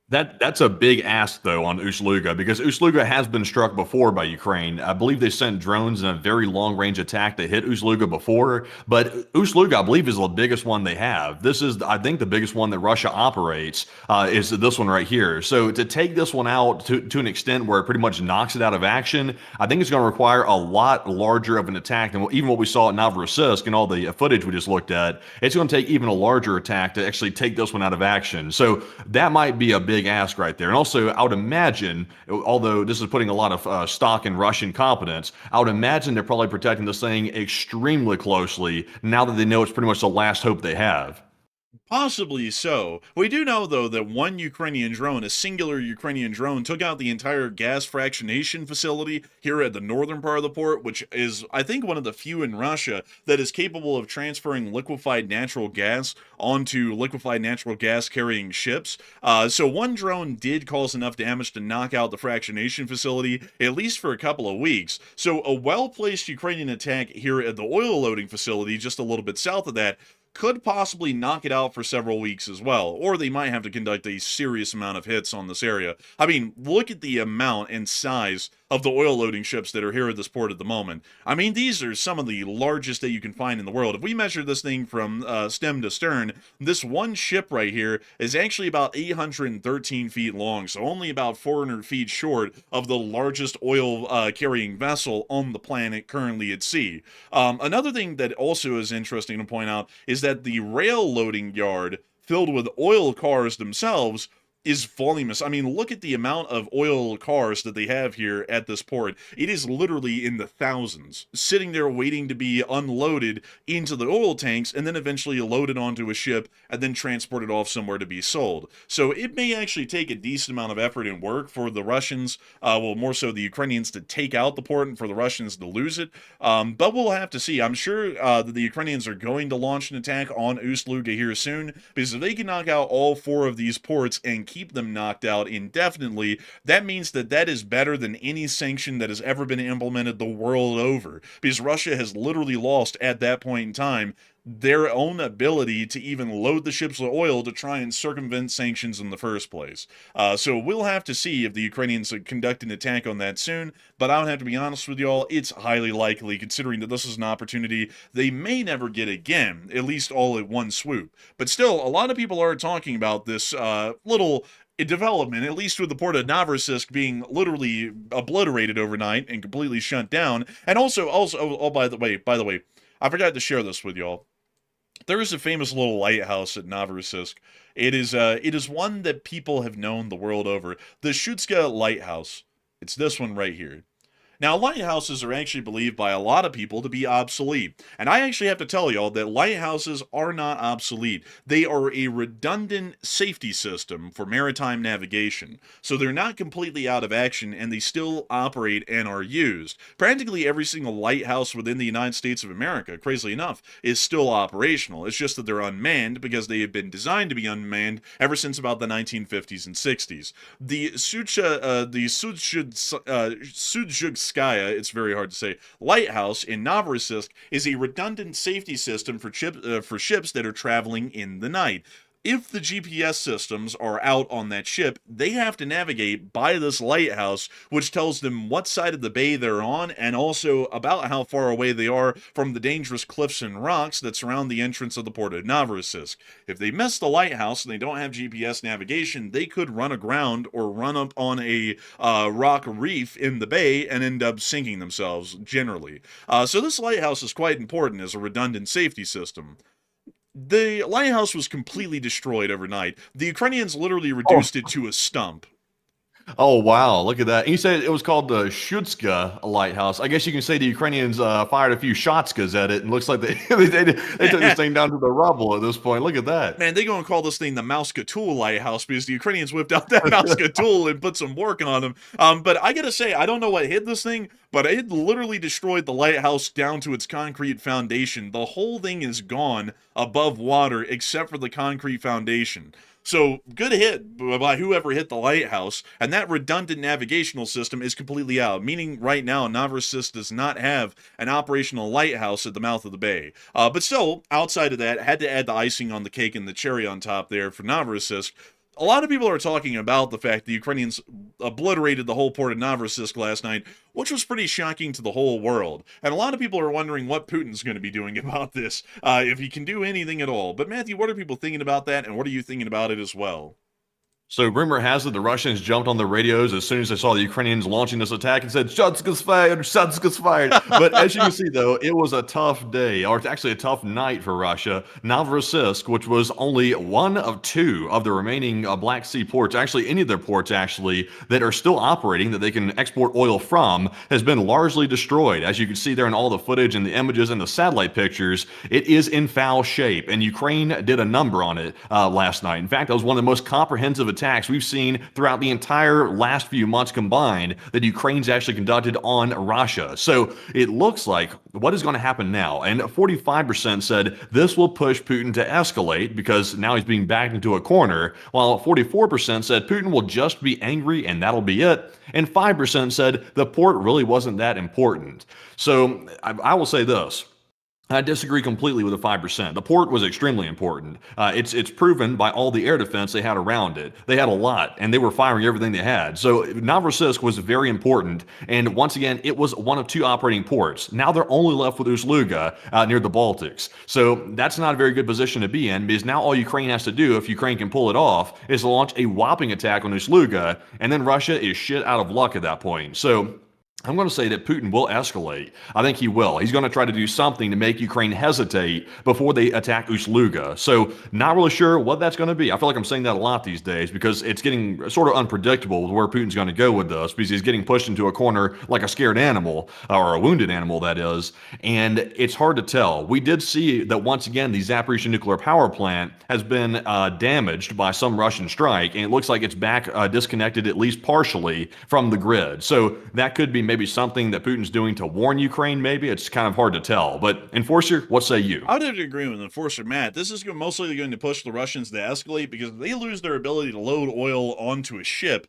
That's a big ask, though, on Ust-Luga, because Ust-Luga has been struck before by Ukraine. I believe they sent drones in a very long-range attack that hit Ust-Luga before, but Ust-Luga, I believe, is the biggest one they have. This is, I think, the biggest one that Russia operates, is this one right here. So to take this one out to an extent where it pretty much knocks it out of action, I think it's going to require a lot larger of an attack than even what we saw at Novorossiysk and all the footage we just looked at. It's going to take even a larger attack to actually take this one out of action. So that might be a big ask right there. And also, I would imagine, although this is putting a lot of stock in Russian competence, I would imagine they're probably protecting this thing extremely closely now that they know it's pretty much the last hope they have. Possibly so. We do know, though, that one Ukrainian drone, a singular Ukrainian drone, took out the entire gas fractionation facility here at the northern part of the port, which is, I think, one of the few in Russia that is capable of transferring liquefied natural gas onto liquefied natural gas carrying ships. So one drone did cause enough damage to knock out the fractionation facility, at least for a couple of weeks. So a well-placed Ukrainian attack here at the oil loading facility, just a little bit south of that, could possibly knock it out for several weeks as well, or they might have to conduct a serious amount of hits on this area. I mean, look at the amount and size of the oil loading ships that are here at this port at the moment. I mean, these are some of the largest that you can find in the world. If we measure this thing from stem to stern, this one ship right here is actually about 813 feet long, so only about 400 feet short of the largest oil carrying vessel on the planet currently at sea. Another thing that also is interesting to point out is that the rail loading yard filled with oil cars themselves is voluminous. I mean, look at the amount of oil cars that they have here at this port. It is literally in the thousands, sitting there waiting to be unloaded into the oil tanks and then eventually loaded onto a ship and then transported off somewhere to be sold. So it may actually take a decent amount of effort and work for the Russians, well, more so the Ukrainians, to take out the port and for the Russians to lose it. But we'll have to see. I'm sure that the Ukrainians are going to launch an attack on Ust-Luga here soon, because if they can knock out all 4 of these ports and keep them knocked out indefinitely, that means that that is better than any sanction that has ever been implemented the world over, because Russia has literally lost at that point in time their own ability to even load the ships with oil to try and circumvent sanctions in the first place. So we'll have to see if the Ukrainians conduct an attack on that soon, but I would have to be honest with y'all, it's highly likely, considering that this is an opportunity they may never get again, at least all at one swoop. But still, a lot of people are talking about this little development, at least with the port of Novorossiysk being literally obliterated overnight and completely shut down. And also, oh, by the way, I forgot to share this with y'all. There is a famous little lighthouse at Novorossiysk. It is one that people have known the world over. The Shutska Lighthouse. It's this one right here. Now, lighthouses are actually believed by a lot of people to be obsolete. And I actually have to tell y'all that lighthouses are not obsolete. They are a redundant safety system for maritime navigation. So they're not completely out of action, and they still operate and are used. Practically every single lighthouse within the United States of America, crazily enough, is still operational. It's just that they're unmanned because they have been designed to be unmanned ever since about the 1950s and 60s. The Sudzhugskaya, it's very hard to say, lighthouse in Novorossiysk is a redundant safety system for ships that are traveling in the night. If the GPS systems are out on that ship, they have to navigate by this lighthouse, which tells them what side of the bay they're on and also about how far away they are from the dangerous cliffs and rocks that surround the entrance of the port of Novorossiysk. If they miss the lighthouse and they don't have GPS navigation, they could run aground or run up on a rock reef in the bay and end up sinking themselves, generally. So this lighthouse is quite important as a redundant safety system. The lighthouse was completely destroyed overnight. The Ukrainians literally reduced it to a stump. Oh, wow. Look at that. And you said it was called the Shutska Lighthouse. I guess you can say the Ukrainians fired a few shotskas at it, and looks like they took this thing down to the rubble at this point. Look at that. Man, they're going to call this thing the Mauskatul Lighthouse because the Ukrainians whipped out that Mauskatul and put some work on them. But I got to say, I don't know what hit this thing, but it literally destroyed the lighthouse down to its concrete foundation. The whole thing is gone above water except for the concrete foundation. So, good hit by whoever hit the lighthouse, and that redundant navigational system is completely out, meaning right now Novorossiysk does not have an operational lighthouse at the mouth of the bay. But still, outside of that, had to add the icing on the cake and the cherry on top there for Novorossiysk. A lot of people are talking about the fact the Ukrainians obliterated the whole port of Novorossiysk last night, which was pretty shocking to the whole world. And a lot of people are wondering what Putin's going to be doing about this, if he can do anything at all. But Matthew, what are people thinking about that, and what are you thinking about it as well? So rumor has it the Russians jumped on the radios as soon as they saw the Ukrainians launching this attack and said, "Shutska's fired, Shutska's fired." But as you can see, though, it was a tough day, or actually a tough night for Russia. Novorossiysk, which was only one of two of the remaining Black Sea ports, actually any of their ports actually, that are still operating, that they can export oil from, has been largely destroyed. As you can see there in all the footage and the images and the satellite pictures, it is in foul shape, and Ukraine did a number on it last night. In fact, that was one of the most comprehensive attacks we've seen throughout the entire last few months combined that Ukraine's actually conducted on Russia. So it looks like what is going to happen now, and 45% said this will push Putin to escalate because now he's being backed into a corner, while 44% said Putin will just be angry and that'll be it, and 5% said the port really wasn't that important. So I will say this. I disagree completely with the 5%. The port was extremely important. It's proven by all the air defense they had around it. They had a lot, and they were firing everything they had. So Novorossiysk was very important, and once again, it was one of two operating ports. Now they're only left with Ust-Luga near the Baltics. So that's not a very good position to be in, because now all Ukraine has to do, if Ukraine can pull it off, is to launch a whopping attack on Ust-Luga, and then Russia is shit out of luck at that point. So I'm going to say that Putin will escalate. I think he will. He's going to try to do something to make Ukraine hesitate before they attack Ust-Luga. So not really sure what that's going to be. I feel like I'm saying that a lot these days because it's getting sort of unpredictable with where Putin's going to go with this, because he's getting pushed into a corner like a scared animal, or a wounded animal, that is. And it's hard to tell. We did see that once again, the Zaporizhzhia nuclear power plant has been damaged by some Russian strike, and it looks like it's back disconnected at least partially from the grid. So that could be maybe something that Putin's doing to warn Ukraine, maybe. It's kind of hard to tell. But Enforcer, what say you? I would have to agree with Enforcer Matt. This is mostly going to push the Russians to escalate, because if they lose their ability to load oil onto a ship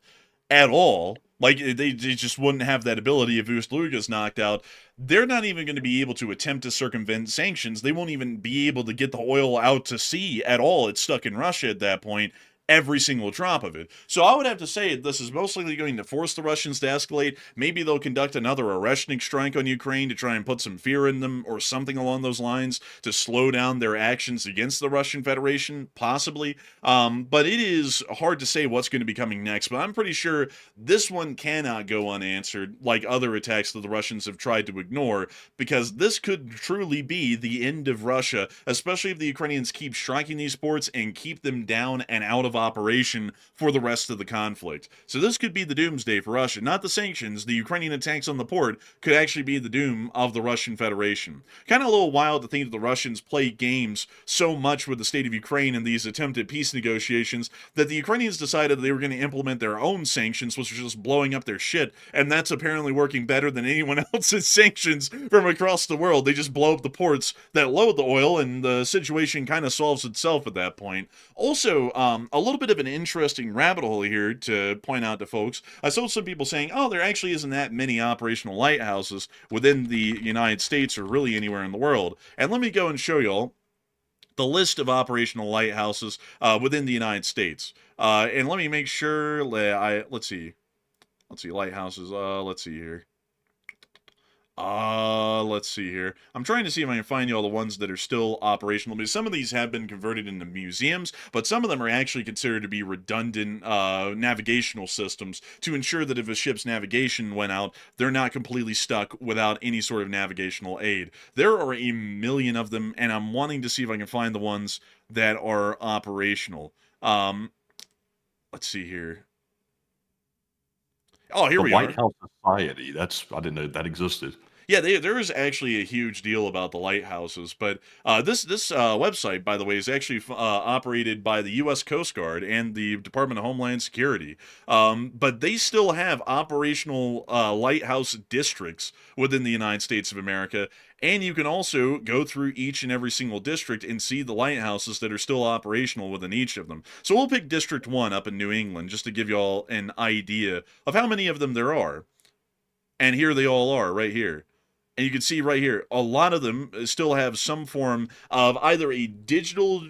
at all, Like, they just wouldn't have that ability if Ust-Luga's knocked out. They're not even going to be able to attempt to circumvent sanctions. They won't even be able to get the oil out to sea at all. It's stuck in Russia at that point. Every single drop of it. So I would have to say this is most likely going to force the Russians to escalate. Maybe they'll conduct another Oreshnik strike on Ukraine to try and put some fear in them or something along those lines to slow down their actions against the Russian Federation, possibly. But it is hard to say what's going to be coming next. But I'm pretty sure this one cannot go unanswered like other attacks that the Russians have tried to ignore, because this could truly be the end of Russia, especially if the Ukrainians keep striking these ports and keep them down and out of operation for the rest of the conflict. So this could be the doomsday for Russia. Not the sanctions. The Ukrainian attacks on the port could actually be the doom of the Russian Federation. Kind of a little wild to think that the Russians play games so much with the state of Ukraine in these attempted peace negotiations that the Ukrainians decided they were going to implement their own sanctions, which was just blowing up their shit, and that's apparently working better than anyone else's sanctions from across the world. They just blow up the ports that load the oil, and the situation kind of solves itself at that point. Also, a little bit of an interesting rabbit hole here to point out to folks. I saw some people saying, oh, there actually isn't that many operational lighthouses within the United States or really anywhere in the world. And let me go and show y'all the list of operational lighthouses within the United States. And let me make sure, let's see, lighthouses, let's see here. Let's see here. I'm trying to see if I can find you all the ones that are still operational, because some of these have been converted into museums, but some of them are actually considered to be redundant navigational systems to ensure that if a ship's navigation went out, they're not completely stuck without any sort of navigational aid. There are a million of them, and I'm wanting to see if I can find the ones that are operational. Let's see here. Oh, here we are. The White House Society. I didn't know that existed. Yeah, there is actually a huge deal about the lighthouses, but this website, by the way, is actually operated by the U.S. Coast Guard and the Department of Homeland Security. But they still have operational lighthouse districts within the United States of America, and you can also go through each and every single district and see the lighthouses that are still operational within each of them. So we'll pick District 1 up in New England just to give you all an idea of how many of them there are. And here they all are, right here. And you can see right here, a lot of them still have some form of either a digital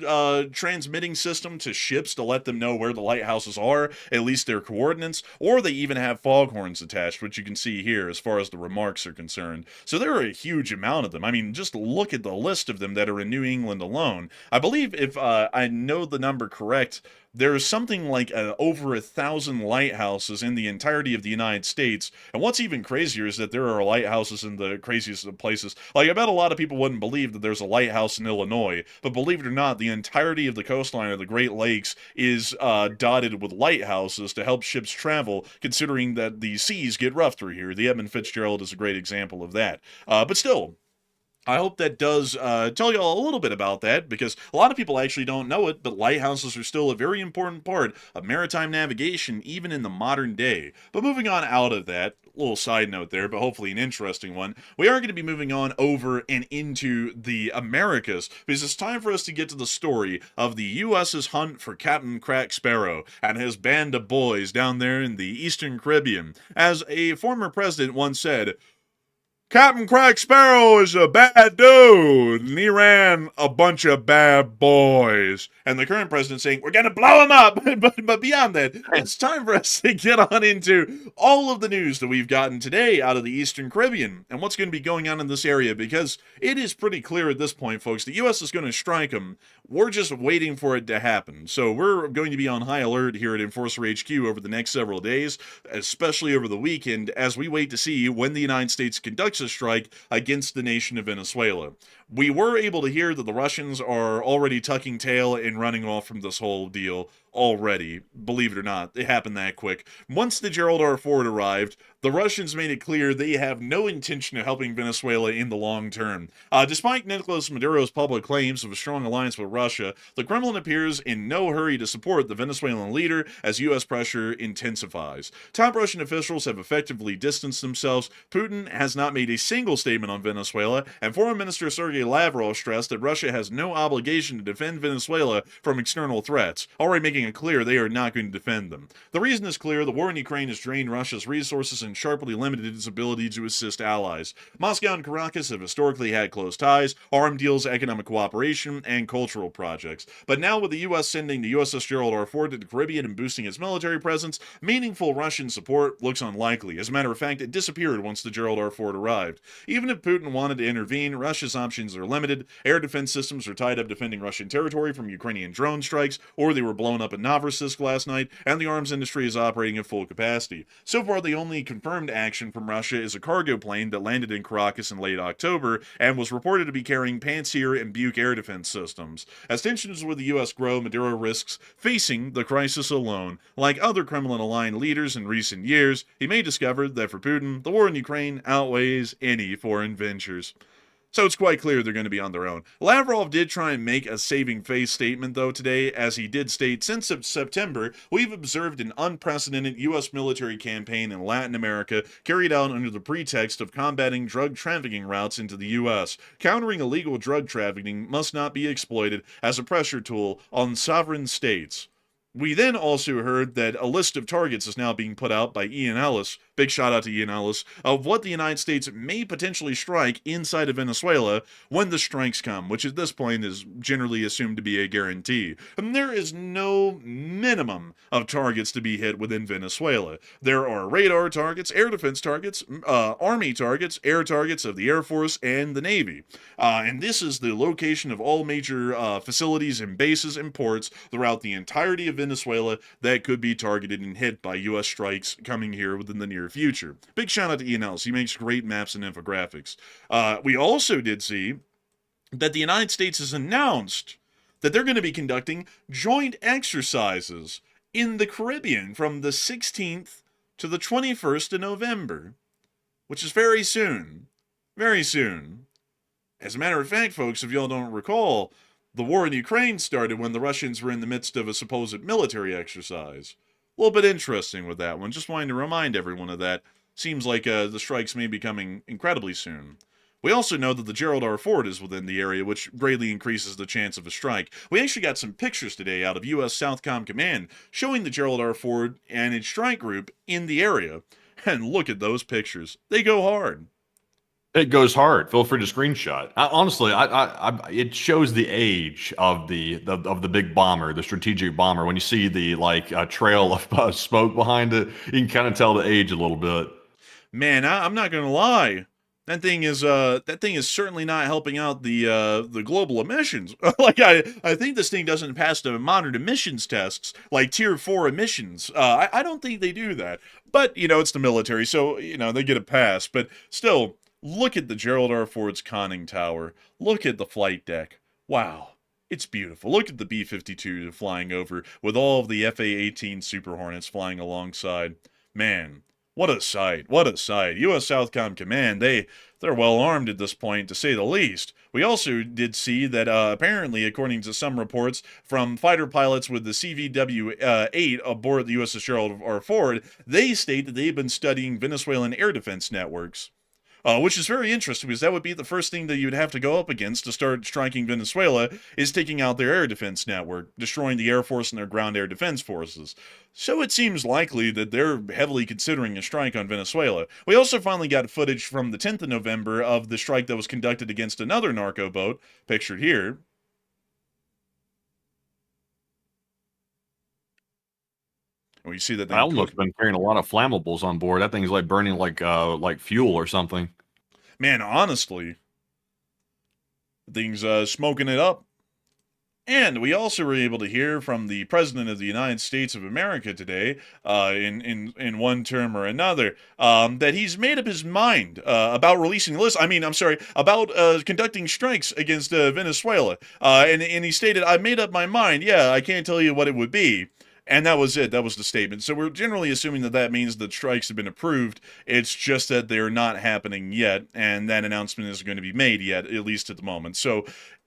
transmitting system to ships to let them know where the lighthouses are, at least their coordinates, or they even have foghorns attached, which you can see here as far as the remarks are concerned. So there are a huge amount of them. I mean, just look at the list of them that are in New England alone. I believe, if I know the number correct, there's something like over 1,000 lighthouses in the entirety of the United States. And what's even crazier is that there are lighthouses in the craziest of places. Like, I bet a lot of people wouldn't believe that there's a lighthouse in Illinois, but believe it or not, the entirety of the coastline of the Great Lakes is dotted with lighthouses to help ships travel, considering that the seas get rough through here. The Edmund Fitzgerald is a great example of that. But still, I hope that does tell you all a little bit about that, because a lot of people actually don't know it, but lighthouses are still a very important part of maritime navigation, even in the modern day. But moving on out of that, little side note there, but hopefully an interesting one, we are going to be moving on over and into the Americas, because it's time for us to get to the story of the U.S.'s hunt for Captain Crack Sparrow and his band of boys down there in the Eastern Caribbean. As a former president once said, Captain Crack Sparrow is a bad dude, and he ran a bunch of bad boys. And the current president saying, we're going to blow him up. but beyond that, it's time for us to get on into all of the news that we've gotten today out of the Eastern Caribbean and what's going to be going on in this area, because it is pretty clear at this point, folks, the U.S. is going to strike them. We're just waiting for it to happen. So we're going to be on high alert here at Enforcer HQ over the next several days, especially over the weekend, as we wait to see when the United States conducts a strike against the nation of Venezuela. We were able to hear that the Russians are already tucking tail and running off from this whole deal already. Believe it or not, it happened that quick. Once the Gerald R. Ford arrived, the Russians made it clear they have no intention of helping Venezuela in the long term. Despite Nicolas Maduro's public claims of a strong alliance with Russia, the Kremlin appears in no hurry to support the Venezuelan leader as U.S. pressure intensifies. Top Russian officials have effectively distanced themselves. Putin has not made a single statement on Venezuela, and Foreign Minister Sergei Sergei Lavrov stressed that Russia has no obligation to defend Venezuela from external threats, already making it clear they are not going to defend them. The reason is clear: the war in Ukraine has drained Russia's resources and sharply limited its ability to assist allies. Moscow and Caracas have historically had close ties, armed deals, economic cooperation, and cultural projects. But now, with the U.S. sending the USS Gerald R. Ford to the Caribbean and boosting its military presence, meaningful Russian support looks unlikely. As a matter of fact, it disappeared once the Gerald R. Ford arrived. Even if Putin wanted to intervene, Russia's options are limited. Air defense systems are tied up defending Russian territory from Ukrainian drone strikes, or they were blown up in Novorossiysk last night, and the arms industry is operating at full capacity. So far, the only confirmed action from Russia is a cargo plane that landed in Caracas in late October and was reported to be carrying Pantsir and Buk air defense systems. As tensions with the U.S. grow, Maduro risks facing the crisis alone. Like other Kremlin-aligned leaders in recent years, he may discover that for Putin, the war in Ukraine outweighs any foreign ventures. So it's quite clear they're going to be on their own. Lavrov did try and make a saving face statement, though, today, as he did state, since September, we've observed an unprecedented U.S. military campaign in Latin America carried out under the pretext of combating drug trafficking routes into the U.S. Countering illegal drug trafficking must not be exploited as a pressure tool on sovereign states. We then also heard that a list of targets is now being put out by Ian Ellis, big shout out to Ian Ellis, of what the United States may potentially strike inside of Venezuela when the strikes come, which at this point is generally assumed to be a guarantee. And there is no minimum of targets to be hit within Venezuela. There are radar targets, air defense targets, army targets, air targets of the Air Force and the Navy. And this is the location of all major facilities and bases and ports throughout the entirety of Venezuela that could be targeted and hit by U.S. strikes coming here within the near future. Big shout out to Ian Ellis. He makes great maps and infographics. We also did see that the United States has announced that they're going to be conducting joint exercises in the Caribbean from the 16th to the 21st of November, which is very soon. Very soon. As a matter of fact, folks, if y'all don't recall, the war in Ukraine started when the Russians were in the midst of a supposed military exercise. A little bit interesting with that one. Just wanting to remind everyone of that. Seems like the strikes may be coming incredibly soon. We also know that the Gerald R. Ford is within the area, which greatly increases the chance of a strike. We actually got some pictures today out of U.S. Southcom Command showing the Gerald R. Ford and its strike group in the area. And look at those pictures. They go hard. It goes hard. Feel free to screenshot. Honestly, it shows the age of the big bomber, the strategic bomber. When you see the trail of smoke behind it, you can kind of tell the age a little bit. Man, I'm not gonna lie. That thing is certainly not helping out the global emissions. I think this thing doesn't pass the modern emissions tests, like Tier 4 emissions. I don't think they do that. But it's the military, so they get a pass. But still. Look at the Gerald R. Ford's conning tower. Look at the flight deck. Wow. It's beautiful. Look at the B-52 flying over with all of the FA-18 Super Hornets flying alongside. Man, what a sight. What a sight. U.S. Southcom Command, they're well armed at this point, to say the least. We also did see that apparently, according to some reports from fighter pilots with the CVW-8 aboard the USS Gerald R. Ford, they state that they've been studying Venezuelan air defense networks. Which is very interesting, because that would be the first thing that you'd have to go up against to start striking Venezuela, is taking out their air defense network, destroying the Air Force and their ground air defense forces. So it seems likely that they're heavily considering a strike on Venezuela. We also finally got footage from the 10th of November of the strike that was conducted against another narco boat, pictured here. We see that they must have been carrying a lot of flammables on board. That thing's like burning like fuel or something. Man, honestly, things smoking it up. And we also were able to hear from the President of the United States of America today, in one term or another, that he's made up his mind about releasing lists. About conducting strikes against Venezuela. And he stated, "I made up my mind. Yeah, I can't tell you what it would be." And that was it. That was the statement. So we're generally assuming that that means that strikes have been approved. It's just that they're not happening yet, and that announcement isn't going to be made yet, at least at the moment. So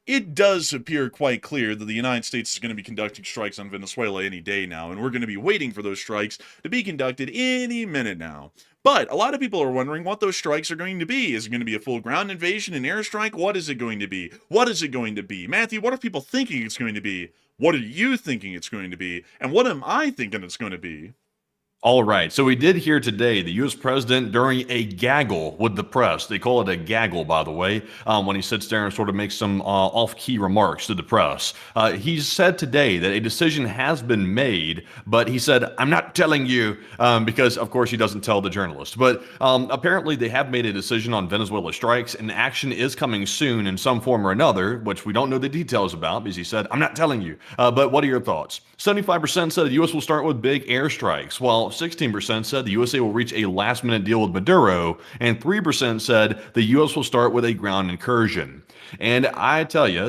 it does appear quite clear that the United States is going to be conducting strikes on Venezuela any day now, and we're going to be waiting for those strikes to be conducted any minute now. But a lot of people are wondering what those strikes are going to be. Is it going to be a full ground invasion, an airstrike? What is it going to be? What is it going to be? Matthew, what are people thinking it's going to be? What are you thinking it's going to be? And what am I thinking it's going to be? All right. So we did hear today the U.S. president during a gaggle with the press. They call it a gaggle, by the way, when he sits there and sort of makes some off-key remarks to the press. He said today that a decision has been made, but he said, I'm not telling you, because, of course, he doesn't tell the journalist. But apparently they have made a decision on Venezuela strikes, and action is coming soon in some form or another, which we don't know the details about, because he said, I'm not telling you. But what are your thoughts? 75% said the U.S. will start with big airstrikes, while 16% said the USA will reach a last-minute deal with Maduro, and 3% said the U.S. will start with a ground incursion. And I tell you,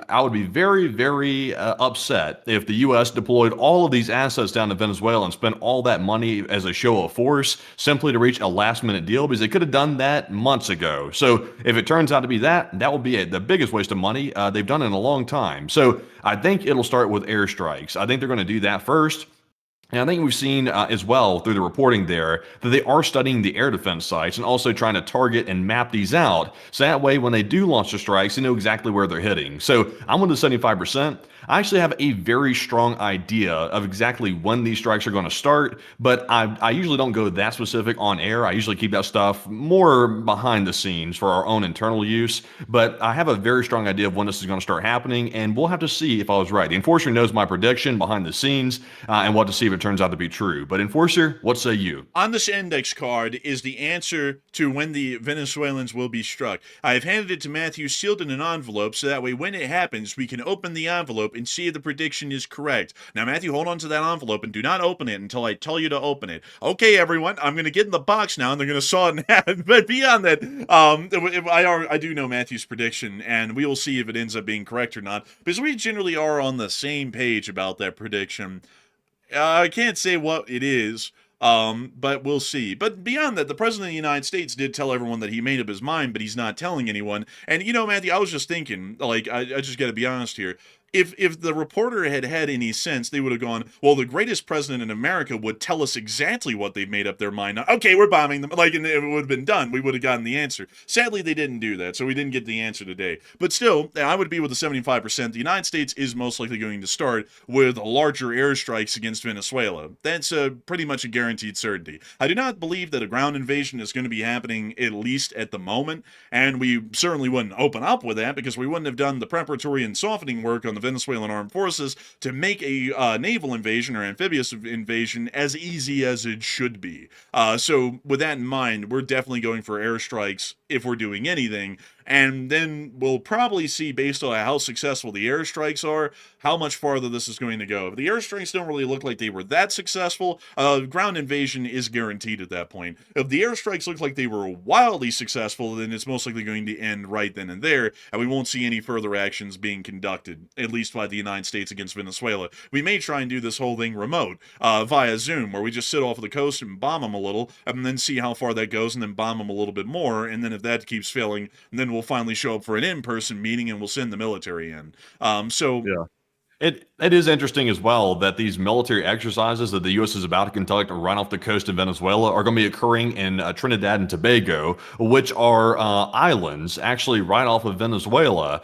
I would be very, very upset if the U.S. deployed all of these assets down to Venezuela and spent all that money as a show of force simply to reach a last-minute deal, because they could have done that months ago. So if it turns out to be that will be the biggest waste of money they've done in a long time. So I think it'll start with airstrikes. I think they're going to do that first. And I think we've seen as well through the reporting there that they are studying the air defense sites and also trying to target and map these out. So that way, when they do launch the strikes, they know exactly where they're hitting. So I'm with the 75%. I actually have a very strong idea of exactly when these strikes are going to start, but I usually don't go that specific on air. I usually keep that stuff more behind the scenes for our own internal use, but I have a very strong idea of when this is going to start happening, and we'll have to see if I was right. The Enforcer knows my prediction behind the scenes, and we'll have to see if it turns out to be true. But Enforcer, what say you? On this index card is the answer to when the Venezuelans will be struck. I have handed it to Matthew sealed in an envelope, so that way when it happens, we can open the envelope and see if the prediction is correct. Now, Matthew, hold on to that envelope and do not open it until I tell you to open it. Okay, everyone, I'm going to get in the box now, and they're going to saw it in half. But beyond that, I do know Matthew's prediction, and we will see if it ends up being correct or not, because we generally are on the same page about that prediction. I can't say what it is, but we'll see. But beyond that, the President of the United States did tell everyone that he made up his mind, but he's not telling anyone. And, Matthew, I was just thinking, like, I just got to be honest here. If the reporter had had any sense, they would have gone, well, the greatest president in America would tell us exactly what they've made up their mind on. Okay, we're bombing them. Like, and it would have been done. We would have gotten the answer. Sadly, they didn't do that, so we didn't get the answer today. But still, I would be with the 75%. The United States is most likely going to start with larger airstrikes against Venezuela. That's pretty much a guaranteed certainty. I do not believe that a ground invasion is going to be happening, at least at the moment, and we certainly wouldn't open up with that because we wouldn't have done the preparatory and softening work on the Venezuelan armed forces to make a naval invasion or amphibious invasion as easy as it should be. So with that in mind, we're definitely going for airstrikes if we're doing anything. And then we'll probably see, based on how successful the airstrikes are, how much farther this is going to go. If the airstrikes don't really look like they were that successful, ground invasion is guaranteed at that point. If the airstrikes look like they were wildly successful, then it's most likely going to end right then and there, and we won't see any further actions being conducted, at least by the United States against Venezuela. We may try and do this whole thing remote, via Zoom, where we just sit off of the coast and bomb them a little, and then see how far that goes, and then bomb them a little bit more, and then if that keeps failing, then we'll finally show up for an in-person meeting and we'll send the military in. Yeah. It is interesting as well that these military exercises that the U.S. is about to conduct right off the coast of Venezuela are going to be occurring in Trinidad and Tobago, which are islands actually right off of Venezuela.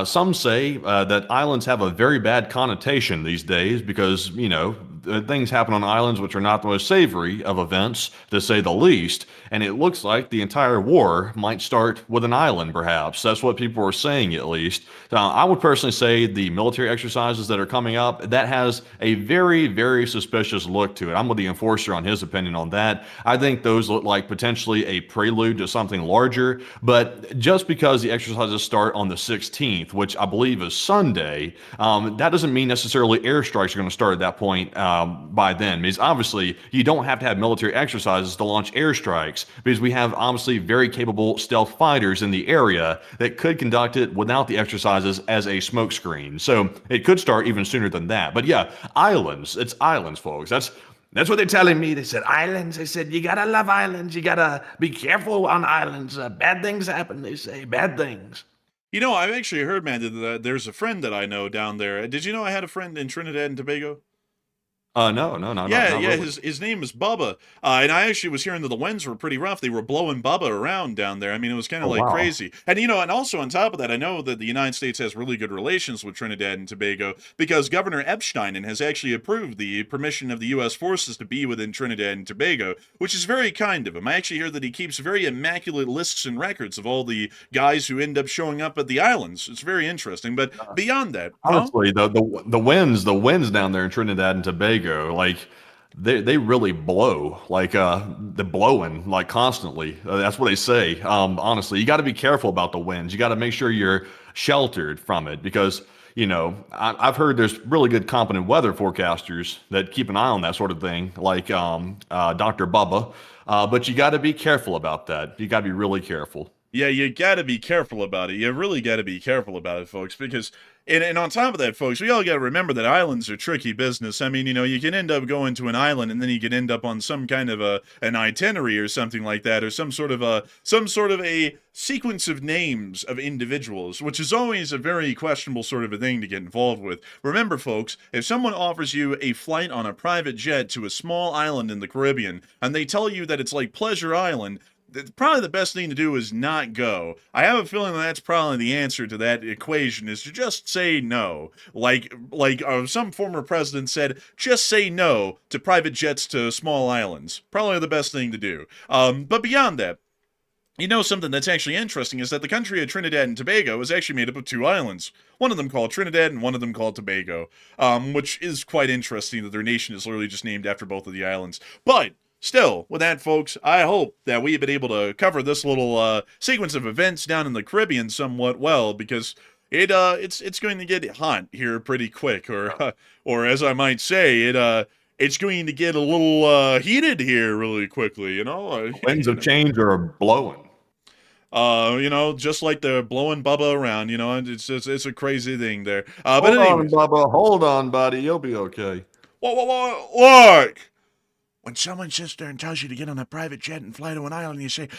Some say that islands have a very bad connotation these days because, things happen on islands which are not the most savory of events, to say the least. And it looks like the entire war might start with an island, perhaps. That's what people are saying, at least. I would personally say the military exercises that are coming up, that has a very, very suspicious look to it. I'm with the Enforcer on his opinion on that. I think those look like potentially a prelude to something larger. But just because the exercises start on the 16th, which I believe is Sunday, that doesn't mean necessarily airstrikes are going to start at that point by then. Because obviously, you don't have to have military exercises to launch airstrikes, because we have obviously very capable stealth fighters in the area that could conduct it without the exercises as a smokescreen. So it could start even sooner than that. But yeah, islands. It's islands, folks. That's what they're telling me. They said islands. They said, you gotta love islands. You gotta be careful on islands. Bad things happen, they say. Bad things. You know, I've actually heard, man, that there's a friend that I know down there. Did you know I had a friend in Trinidad and Tobago? No, no, no, Yeah, not yeah, really. his name is Bubba, and I actually was hearing that the winds were pretty rough. They were blowing Bubba around down there. I mean, it was kind of Oh, like wow. crazy. And you know, and also on top of that, I know that the United States has really good relations with Trinidad and Tobago because Governor Epstein has actually approved the permission of the U.S. forces to be within Trinidad and Tobago, which is very kind of him. I actually hear that he keeps very immaculate lists and records of all the guys who end up showing up at the islands. It's very interesting. But beyond that, huh? Honestly, the winds down there in Trinidad and Tobago, like they really blow, like they're blowing like constantly. That's what they say. Honestly, you got to be careful about the winds. You got to make sure you're sheltered from it because I've heard there's really good competent weather forecasters that keep an eye on that sort of thing, like Dr. Bubba. But you got to be careful about that. You got to be really careful. Yeah, you gotta be careful about it. You really gotta be careful about it, folks, because and on top of that, folks, we all gotta remember that islands are tricky business. I mean, you know, you can end up going to an island and then you can end up on some kind of an itinerary or something like that, or some sort of a sequence of names of individuals, which is always a very questionable sort of a thing to get involved with. Remember, folks, if someone offers you a flight on a private jet to a small island in the Caribbean and they tell you that it's like Pleasure Island, probably the best thing to do is not go. I have a feeling that that's probably the answer to that equation is to just say no. Like some former president said, just say no to private jets to small islands. Probably the best thing to do. But beyond that, you know, something that's actually interesting is that the country of Trinidad and Tobago is actually made up of two islands. One of them called Trinidad and one of them called Tobago, which is quite interesting that their nation is literally just named after both of the islands. But still, with that, folks, I hope that we've been able to cover this little sequence of events down in the Caribbean somewhat well, because it's going to get hot here pretty quick, or as I might say, it's going to get a little heated here really quickly. You know, Winds of change are blowing. you know, just like they're blowing Bubba around. You know, and it's a crazy thing there. But Hold on, anyways, Bubba. Hold on, buddy. You'll be okay. look. When someone sits there and tells you to get on a private jet and fly to an island, you say,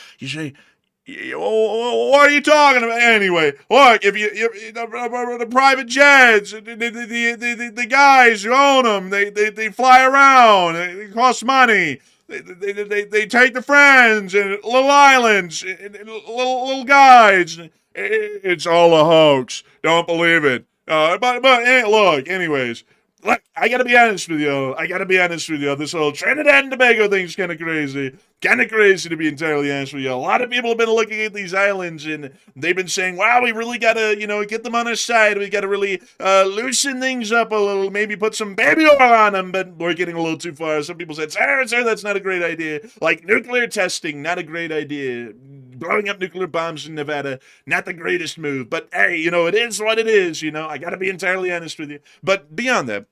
what are you talking about? Anyway, look, if the private jets, the guys who own them, they fly around, it costs money. They take the friends and little islands, and little guides. It's all a hoax. Don't believe it. Look, anyways. Look, I gotta be honest with you. This whole Trinidad and Tobago thing's kind of crazy. Kind of crazy, to be entirely honest with you. A lot of people have been looking at these islands and they've been saying, wow, we really gotta, get them on our side. We gotta really loosen things up a little, maybe put some baby oil on them, but we're getting a little too far. Some people said, sir, that's not a great idea. Like nuclear testing, not a great idea. Blowing up nuclear bombs in Nevada, not the greatest move. But hey, it is what it is. I gotta be entirely honest with you. But beyond that,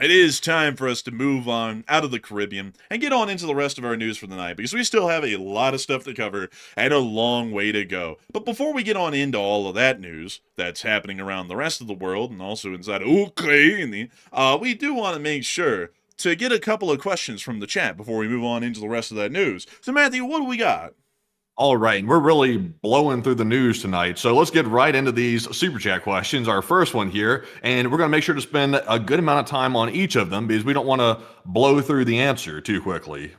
it is time for us to move on out of the Caribbean and get on into the rest of our news for the night because we still have a lot of stuff to cover and a long way to go. But before we get on into all of that news that's happening around the rest of the world and also inside Ukraine, we do want to make sure to get a couple of questions from the chat before we move on into the rest of that news. So Matthew, what do we got? All right, and we're really blowing through the news tonight. So let's get right into these super chat questions. Our first one here, and we're going to make sure to spend a good amount of time on each of them because we don't want to blow through the answer too quickly.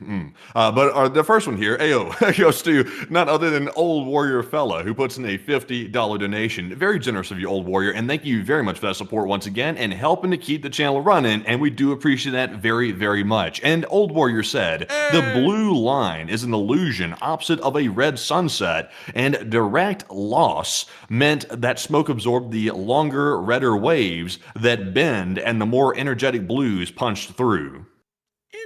But the first one here, goes to none other than Old Warrior Fella, who puts in a $50 donation. Very generous of you, Old Warrior, and thank you very much for that support once again and helping to keep the channel running, and we do appreciate that very, very much. And Old Warrior said, the blue line is an illusion opposite of a red sunset, and direct loss meant that smoke absorbed the longer, redder waves that bend and the more energetic blues punched through.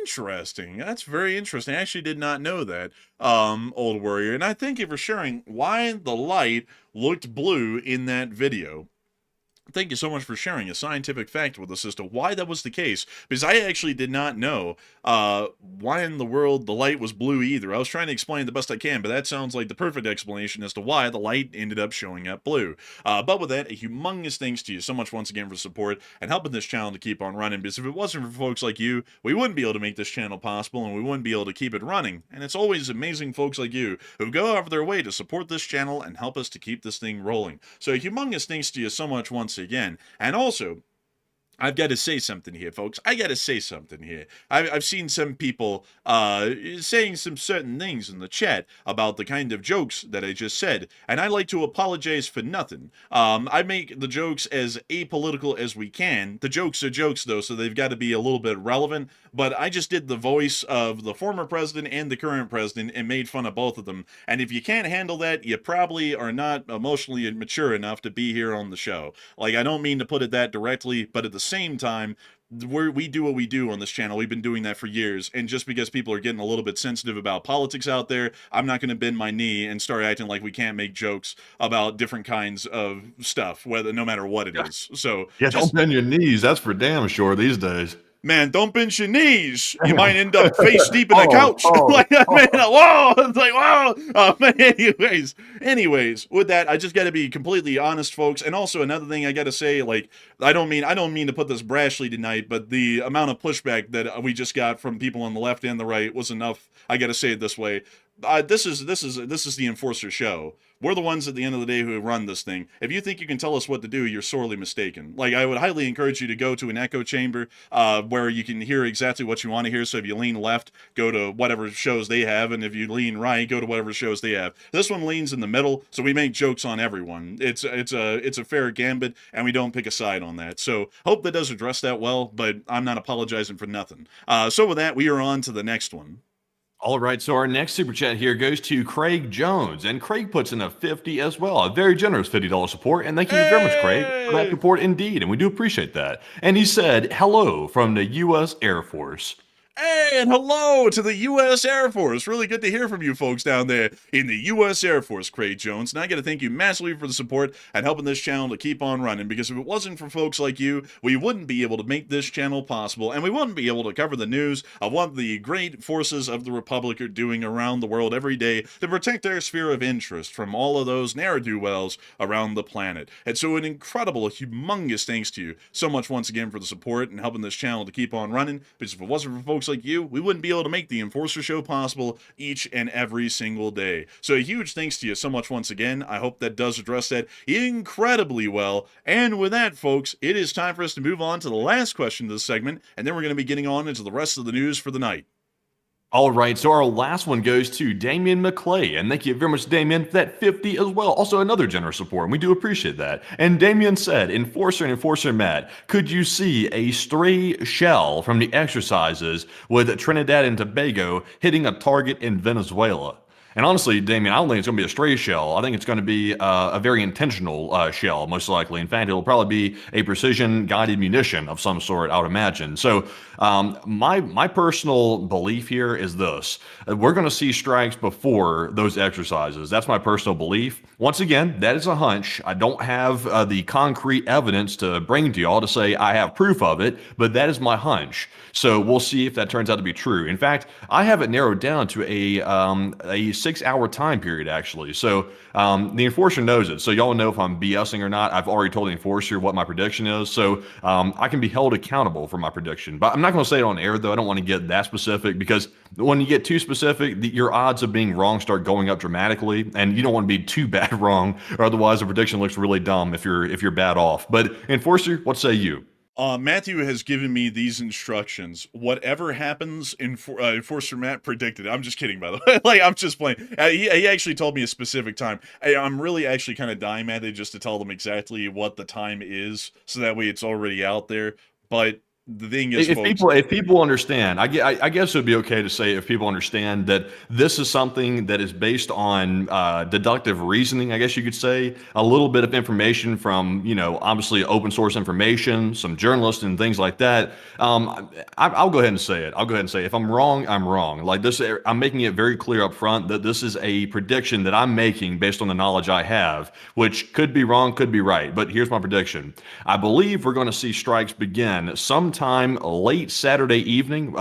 Interesting. That's very interesting. I actually did not know that, Old Warrior. And I thank you for sharing why the light looked blue in that video. Thank you so much for sharing a scientific fact with us as to why that was the case, because I actually did not know why in the world the light was blue either. I was trying to explain the best I can, but that sounds like the perfect explanation as to why the light ended up showing up blue. But with that, a humongous thanks to you so much once again for support and helping this channel to keep on running, because if it wasn't for folks like you, we wouldn't be able to make this channel possible, and we wouldn't be able to keep it running. And it's always amazing folks like you who go out of their way to support this channel and help us to keep this thing rolling. So a humongous thanks to you so much once again. And also, I've got to say something here, folks. I got to say something here. I've seen some people saying some certain things in the chat about the kind of jokes that I just said, and I like to apologize for nothing. I make the jokes as apolitical as we can. The jokes are jokes, though, so they've got to be a little bit relevant, but I just did the voice of the former president and the current president and made fun of both of them, and if you can't handle that, you probably are not emotionally mature enough to be here on the show. Like, I don't mean to put it that directly, but at the same time, we do what we do on this channel. We've been doing that for years, and just because people are getting a little bit sensitive about politics out there, I'm not going to bend my knee and start acting like we can't make jokes about different kinds of stuff, no matter what it is. So Yeah, don't bend your knees. That's for damn sure these days. Man, don't bend your knees. You might end up face deep in the couch. Like, man, whoa! It's like, whoa! Man, anyways, with that, I just got to be completely honest, folks. And also another thing I got to say, like, I don't mean to put this brashly tonight, but the amount of pushback that we just got from people on the left and the right was enough. I got to say it this way. This is the Enforcer show. We're the ones at the end of the day who run this thing. If you think you can tell us what to do, you're sorely mistaken. Like, I would highly encourage you to go to an echo chamber where you can hear exactly what you want to hear. So if you lean left, go to whatever shows they have, and if you lean right, go to whatever shows they have. This one leans in the middle, so we make jokes on everyone. It's a fair gambit, and we don't pick a side on that. So hope that does address that well, but I'm not apologizing for nothing. So with that, we are on to the next one. All right, so our next super chat here goes to Craig Jones, and Craig puts in a 50 as well, a very generous $50 support, and thank you very much, Craig, for that support indeed, and we do appreciate that. And he said, hello from the U.S. Air Force. Hey, and hello to the U.S. Air Force. Really good to hear from you folks down there in the U.S. Air Force, Craig Jones. And I got to thank you massively for the support and helping this channel to keep on running, because if it wasn't for folks like you, we wouldn't be able to make this channel possible, and we wouldn't be able to cover the news of what the great forces of the Republic are doing around the world every day to protect our sphere of interest from all of those ne'er-do-wells around the planet. And so an incredible, humongous thanks to you so much once again for the support and helping this channel to keep on running, because if it wasn't for folks like you, we wouldn't be able to make the Enforcer Show possible each and every single day. So a huge thanks to you so much once again. I hope that does address that incredibly well. And with that, folks, it is time for us to move on to the last question of this segment, and then we're going to be getting on into the rest of the news for the night. All right, so our last one goes to Damien McClay, and thank you very much, Damien, for that 50 as well. Also, another generous support, and we do appreciate that. And Damien said, Enforcer and Enforcer Matt, could you see a stray shell from the exercises with Trinidad and Tobago hitting a target in Venezuela? And honestly, Damien, I don't think it's going to be a stray shell. I think it's going to be a very intentional shell, most likely. In fact, it'll probably be a precision-guided munition of some sort, I would imagine. So my personal belief here is this. We're going to see strikes before those exercises. That's my personal belief. Once again, that is a hunch. I don't have the concrete evidence to bring to y'all to say I have proof of it, but that is my hunch. So we'll see if that turns out to be true. In fact, I have it narrowed down to a 6-hour time period, actually. So the Enforcer knows it. So y'all know if I'm BSing or not. I've already told the Enforcer what my prediction is. So I can be held accountable for my prediction. But I'm not going to say it on air, though. I don't want to get that specific, because when you get too specific, your odds of being wrong start going up dramatically. And you don't want to be too bad wrong, or otherwise the prediction looks really dumb if you're bad off. But Enforcer, what say you? Matthew has given me these instructions. Whatever happens, Enforcer Matt predicted. I'm just kidding, by the way. Like, I'm just playing. He actually told me a specific time. I'm really actually kind of dying, Matthew, just to tell them exactly what the time is, so that way it's already out there. But the thing is, If folks, people understand, I guess it would be okay to say if people understand that this is something that is based on deductive reasoning, I guess you could say, a little bit of information from, obviously open source information, some journalists and things like that. I'll go ahead and say it. I'll go ahead and say, if I'm wrong, I'm wrong. Like this, I'm making it very clear up front that this is a prediction that I'm making based on the knowledge I have, which could be wrong, could be right. But here's my prediction. I believe we're going to see strikes begin sometime late Saturday evening,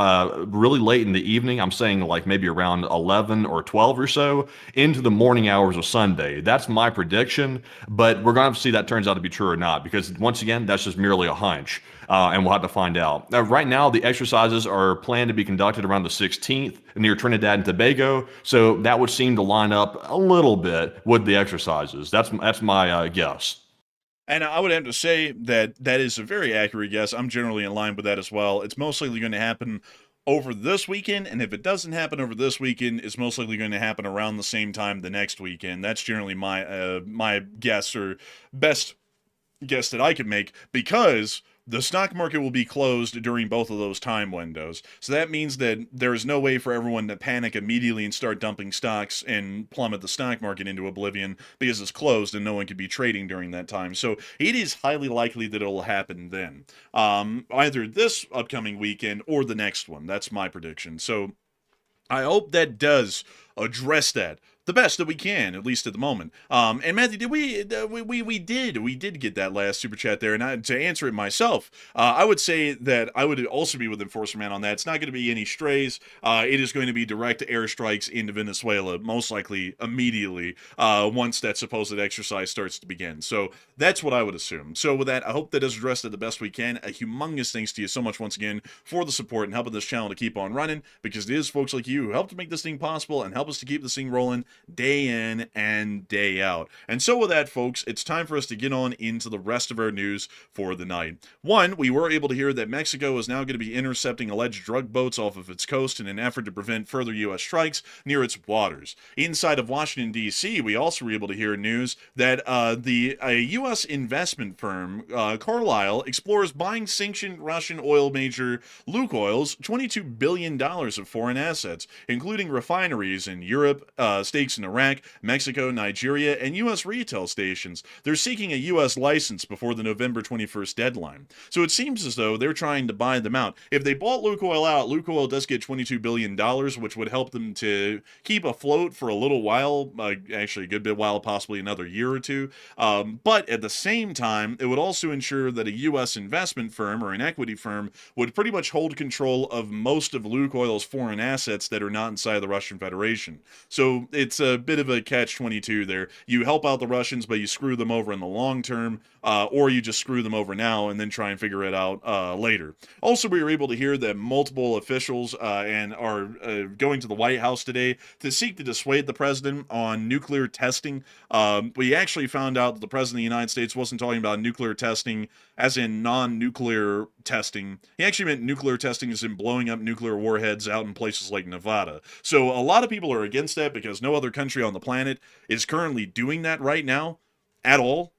really late in the evening. I'm saying like maybe around 11 or 12 or so into the morning hours of Sunday. That's my prediction, but we're going to have to see that turns out to be true or not, because once again, that's just merely a hunch, and we'll have to find out. Right now, the exercises are planned to be conducted around the 16th near Trinidad and Tobago, so that would seem to line up a little bit with the exercises. That's my guess. and I would have to say that that is a very accurate guess. I'm generally in line with that as well. It's most likely going to happen over this weekend, and if it doesn't happen over this weekend, it's most likely going to happen around the same time the next weekend. That's generally my guess, or best guess that I could make, because the stock market will be closed during both of those time windows. So that means that there is no way for everyone to panic immediately and start dumping stocks and plummet the stock market into oblivion, because it's closed and no one could be trading during that time. So it is highly likely that it will happen then, either this upcoming weekend or the next one. That's my prediction. So I hope that does address that the best that we can, at least at the moment. And Matthew, did we did get that last super chat there, and to answer it myself, I would say that I would also be with Enforcer Man on that. It's not going to be any strays. It is going to be direct airstrikes into Venezuela, most likely immediately, once that supposed exercise starts to begin. So that's what I would assume. So with that, I hope that does address it the best we can. A humongous thanks to you so much once again for the support and helping this channel to keep on running, because it is folks like you who help to make this thing possible and help us to keep this thing rolling day in and day out. And so with that, folks, it's time for us to get on into the rest of our news for the night. One, we were able to hear that Mexico is now going to be intercepting alleged drug boats off of its coast in an effort to prevent further U.S. strikes near its waters. Inside of Washington, D.C., we also were able to hear news that a U.S. investment firm, Carlyle, explores buying sanctioned Russian oil major Lukoil's $22 billion of foreign assets, including refineries in Europe, stakes in Iraq, Mexico, Nigeria, and U.S. retail stations. They're seeking a U.S. license before the November 21st deadline. So it seems as though they're trying to buy them out. If they bought Lukoil out, Lukoil does get $22 billion, which would help them to keep afloat for a little while, actually a good bit while, possibly another year or two. But at the same time, it would also ensure that a U.S. investment firm or an equity firm would pretty much hold control of most of Lukoil's foreign assets that are not inside the Russian Federation. So it's a bit of a catch-22 there. You help out the Russians, but you screw them over in the long term, or you just screw them over now and then try and figure it out later. Also, we were able to hear that multiple officials are going to the White House today to seek to dissuade the president on nuclear testing. We actually found out that the president of the United States wasn't talking about nuclear testing as in non-nuclear testing. He actually meant nuclear testing as in blowing up nuclear warheads out in places like Nevada. So a lot of people are against that because no other country on the planet is currently doing that right now at all.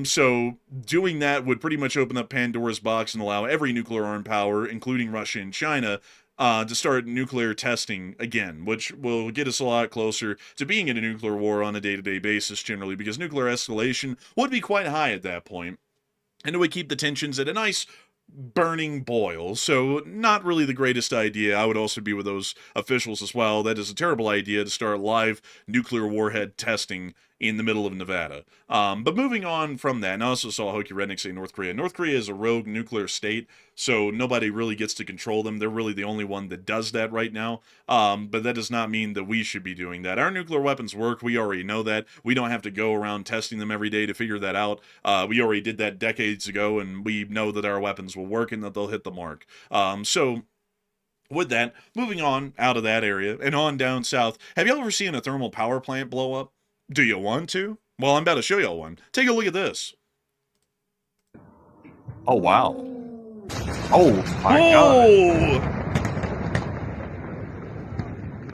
So doing that would pretty much open up Pandora's box and allow every nuclear armed power, including Russia and China, to start nuclear testing again, which will get us a lot closer to being in a nuclear war on a day-to-day basis generally, because nuclear escalation would be quite high at that point, and it would keep the tensions at a nice burning boil. So not really the greatest idea. I would also be with those officials as well. That is a terrible idea to start live nuclear warhead testing in the middle of Nevada. But moving on from that, and I also saw Hokie Redneck say North Korea. North Korea is a rogue nuclear state, so nobody really gets to control them. They're really the only one that does that right now. But that does not mean that we should be doing that. Our nuclear weapons work. We already know that. We don't have to go around testing them every day to figure that out. We already did that decades ago, and we know that our weapons will work and that they'll hit the mark. So with that, moving on out of that area and on down south, have you ever seen a thermal power plant blow up? Do you want to? Well, I'm about to show y'all one. Take a look at this. Oh, wow. Oh, my God.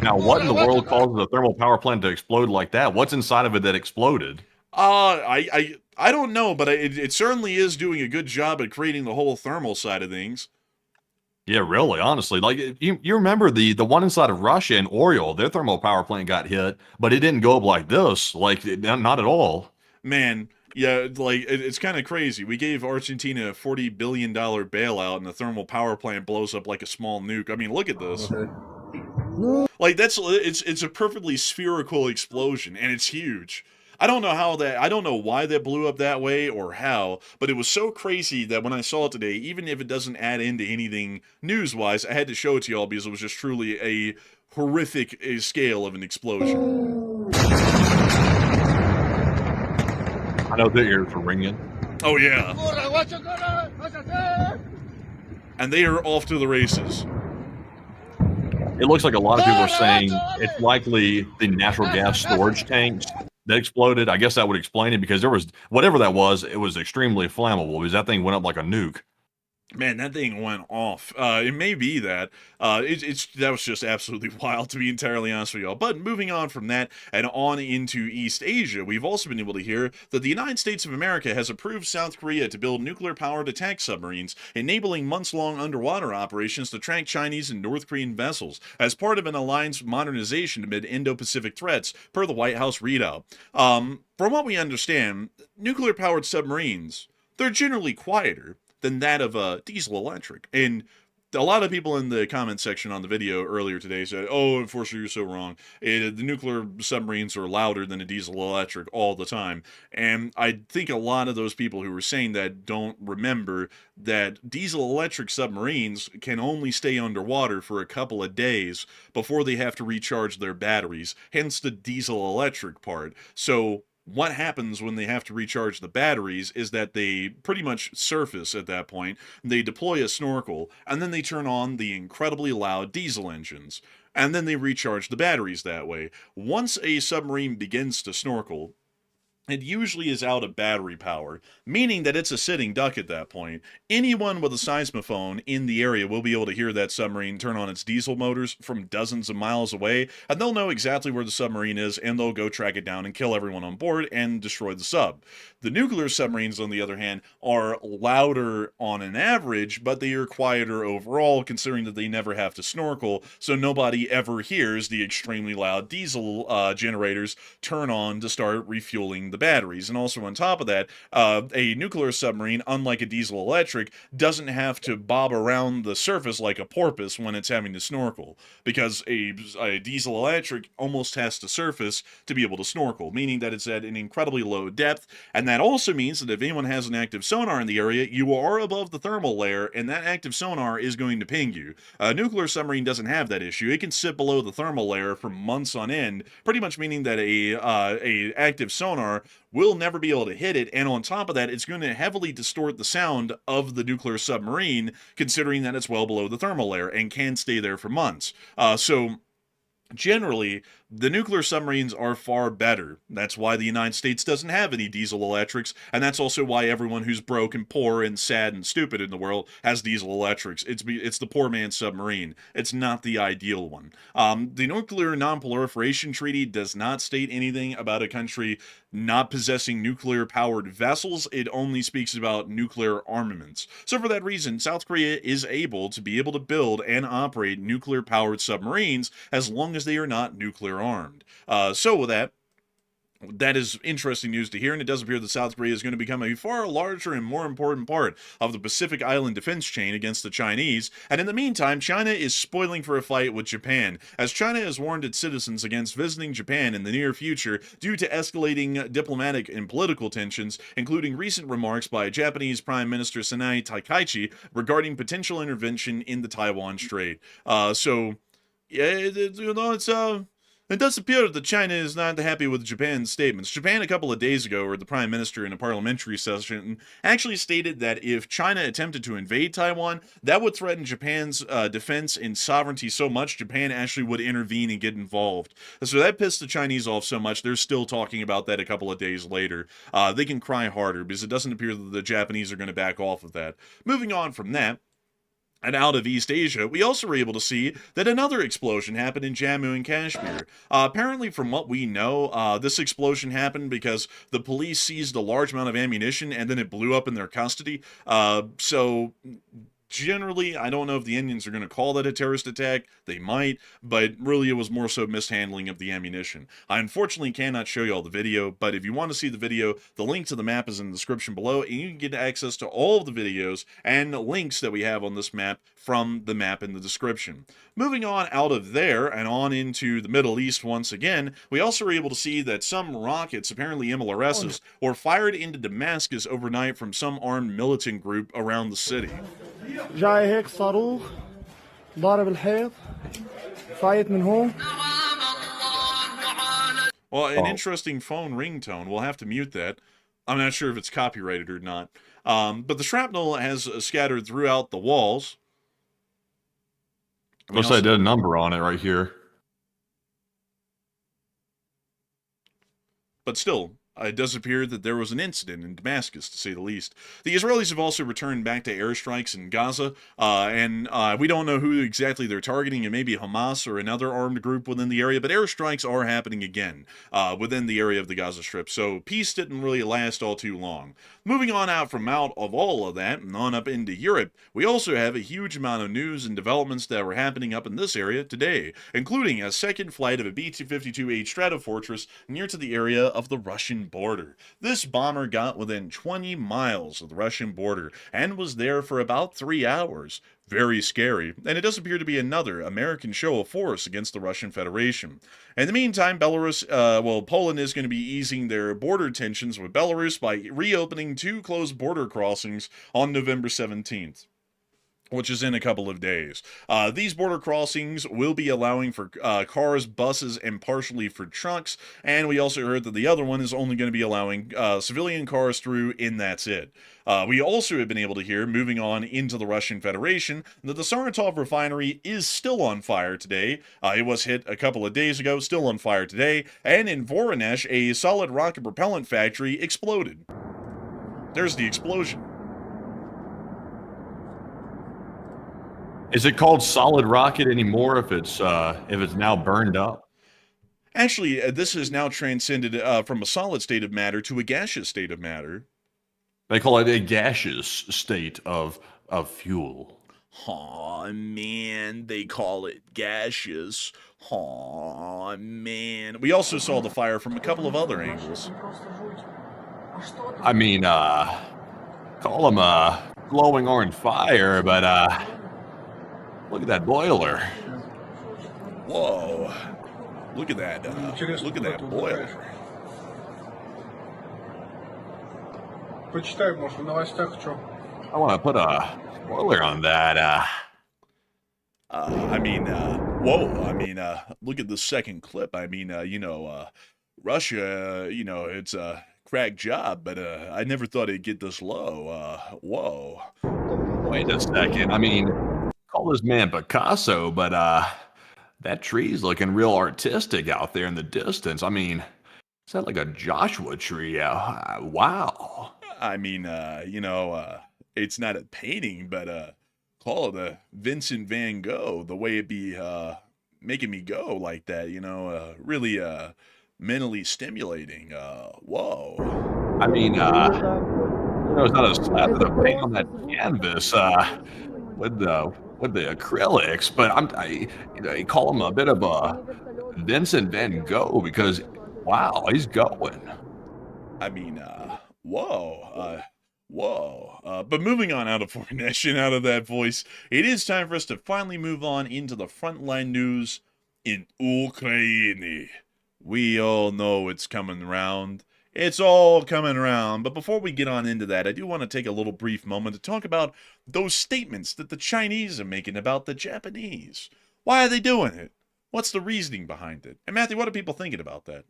Now, what in the world causes a thermal power plant to explode like that? What's inside of it that exploded? I don't know, but it certainly is doing a good job at creating the whole thermal side of things. Yeah, really, honestly. Like you remember the one inside of Russia and Oriole, their thermal power plant got hit, but it didn't go up like this. Like not at all. Man, yeah, like it's kind of crazy. We gave Argentina a $40 billion bailout, and the thermal power plant blows up like a small nuke. I mean, look at this. Like it's a perfectly spherical explosion, and it's huge. I don't know why that blew up that way or how, but it was so crazy that when I saw it today, even if it doesn't add into anything news-wise, I had to show it to y'all because it was just truly a horrific scale of an explosion. I know their ears were ringing. Oh yeah. And they are off to the races. It looks like a lot of people are saying it's likely the natural gas storage tanks that exploded. I guess that would explain it because there was whatever that was, it was extremely flammable because that thing went up like a nuke. Man, that thing went off. It may be that. That was just absolutely wild, to be entirely honest with y'all. But moving on from that and on into East Asia, we've also been able to hear that the United States of America has approved South Korea to build nuclear-powered attack submarines, enabling months-long underwater operations to track Chinese and North Korean vessels as part of an alliance modernization amid Indo-Pacific threats, per the White House readout. From what we understand, nuclear-powered submarines, they're generally quieter than that of a diesel electric. And a lot of people in the comment section on the video earlier today said, oh, unfortunately, you're so wrong. The nuclear submarines are louder than a diesel electric all the time. And I think a lot of those people who were saying that don't remember that diesel electric submarines can only stay underwater for a couple of days before they have to recharge their batteries, hence the diesel electric part. So what happens when they have to recharge the batteries is that they pretty much surface at that point. They deploy a snorkel, and then they turn on the incredibly loud diesel engines. And then they recharge the batteries that way. Once a submarine begins to snorkel, it usually is out of battery power, meaning that it's a sitting duck at that point. Anyone with a seismophone in the area will be able to hear that submarine turn on its diesel motors from dozens of miles away, and they'll know exactly where the submarine is, and they'll go track it down and kill everyone on board and destroy the sub. The nuclear submarines, on the other hand, are louder on an average, but they are quieter overall, considering that they never have to snorkel, so nobody ever hears the extremely loud diesel generators turn on to start refueling the batteries. And also on top of that, a nuclear submarine, unlike a diesel electric, doesn't have to bob around the surface like a porpoise when it's having to snorkel, because a diesel electric almost has to surface to be able to snorkel, meaning that it's at an incredibly low depth, and that also means that if anyone has an active sonar in the area, you are above the thermal layer, and that active sonar is going to ping you. A nuclear submarine doesn't have that issue. It can sit below the thermal layer for months on end, pretty much meaning that a active sonar will never be able to hit it, and on top of that, it's going to heavily distort the sound of the nuclear submarine, considering that it's well below the thermal layer and can stay there for months. So generally, the nuclear submarines are far better. That's why the United States doesn't have any diesel electrics, and that's also why everyone who's broke and poor and sad and stupid in the world has diesel electrics. It's the poor man's submarine. It's not the ideal one. The Nuclear Non-Proliferation Treaty does not state anything about a country not possessing nuclear-powered vessels. It only speaks about nuclear armaments. So for that reason, South Korea is able to build and operate nuclear-powered submarines as long as they are not nuclear armed. So with that is interesting news to hear, and it does appear that South Korea is going to become a far larger and more important part of the Pacific Island defense chain against the Chinese, and in the meantime, China is spoiling for a fight with Japan, as China has warned its citizens against visiting Japan in the near future due to escalating diplomatic and political tensions, including recent remarks by Japanese Prime Minister Sanae Takaichi regarding potential intervention in the Taiwan Strait. It does appear that China is not happy with Japan's statements. Japan, a couple of days ago, or the Prime Minister in a parliamentary session, actually stated that if China attempted to invade Taiwan, that would threaten Japan's defense and sovereignty so much, Japan actually would intervene and get involved. So that pissed the Chinese off so much, they're still talking about that a couple of days later. They can cry harder, because it doesn't appear that the Japanese are going to back off of that. Moving on from that, and out of East Asia, we also were able to see that another explosion happened in Jammu and Kashmir. Apparently, from what we know, this explosion happened because the police seized a large amount of ammunition and then it blew up in their custody. So Generally, I don't know if the Indians are going to call that a terrorist attack. They might, but really it was more so mishandling of the ammunition. I unfortunately cannot show you all the video, but if you want to see the video, the link to the map is in the description below, and you can get access to all of the videos and links that we have on this map from the map in the description. Moving on out of there and on into the Middle East once again, we also were able to see that some rockets, apparently MLRSs, were fired into Damascus overnight from some armed militant group around the city. جاي هيك صاروخ ضارب الحيط فايت من هون. Well, an interesting phone ringtone. We'll have to mute that. I'm not sure if it's copyrighted or not. But the shrapnel has scattered throughout the walls. Looks like I did a number on it right here. But still, it does appear that there was an incident in Damascus, to say the least. The Israelis have also returned back to airstrikes in Gaza, and we don't know who exactly they're targeting. It may be Hamas or another armed group within the area, but airstrikes are happening again within the area of the Gaza Strip, so peace didn't really last all too long. Moving on out of all of that and on up into Europe, we also have a huge amount of news and developments that were happening up in this area today, including a second flight of a B-252H Stratofortress near to the area of the Russian border. This bomber got within 20 miles of the Russian border and was there for about 3 hours. Very scary, and it does appear to be another American show of force against the Russian Federation. In the meantime, Poland is going to be easing their border tensions with Belarus by reopening 2 closed border crossings on November 17th. Which is in a couple of days. These border crossings will be allowing for cars, buses, and partially for trucks, and we also heard that the other one is only going to be allowing civilian cars through, and that's it. We also have been able to hear, moving on into the Russian Federation, that the Saratov refinery is still on fire today. It was hit a couple of days ago, still on fire today, and in Voronezh, a solid rocket propellant factory exploded. There's the explosion. Is it called solid rocket anymore if it's now burned up? Actually, this has now transcended from a solid state of matter to a gaseous state of matter. They call it a gaseous state of fuel. Aw, man, they call it gaseous. Aw, man. We also saw the fire from a couple of other angles. I mean, call them glowing orange fire, but look at that boiler. Whoa. Look at that boiler. Почитай, может, в новостях что. I want to put a boiler on that. Whoa. Look at the second clip. Russia, it's a crack job, but I never thought it'd get this low. Whoa. Wait a second. I mean, call this man Picasso, but that tree's looking real artistic out there in the distance. I mean, is that like a Joshua tree? Wow. It's not a painting, but call it a Vincent Van Gogh, the way it be making me go like that, really mentally stimulating. Whoa. I mean, it's not a slap of the paint on that canvas with the acrylics, but I call him a bit of a Vincent Van Gogh because, wow, he's going. Whoa. But moving on out of Voronezh and out of that voice, it is time for us to finally move on into the frontline news in Ukraine. We all know it's coming around. It's all coming around. But before we get on into that, I do want to take a little brief moment to talk about those statements that the Chinese are making about the Japanese. Why are they doing it? What's the reasoning behind it? And Matthew, what are people thinking about that?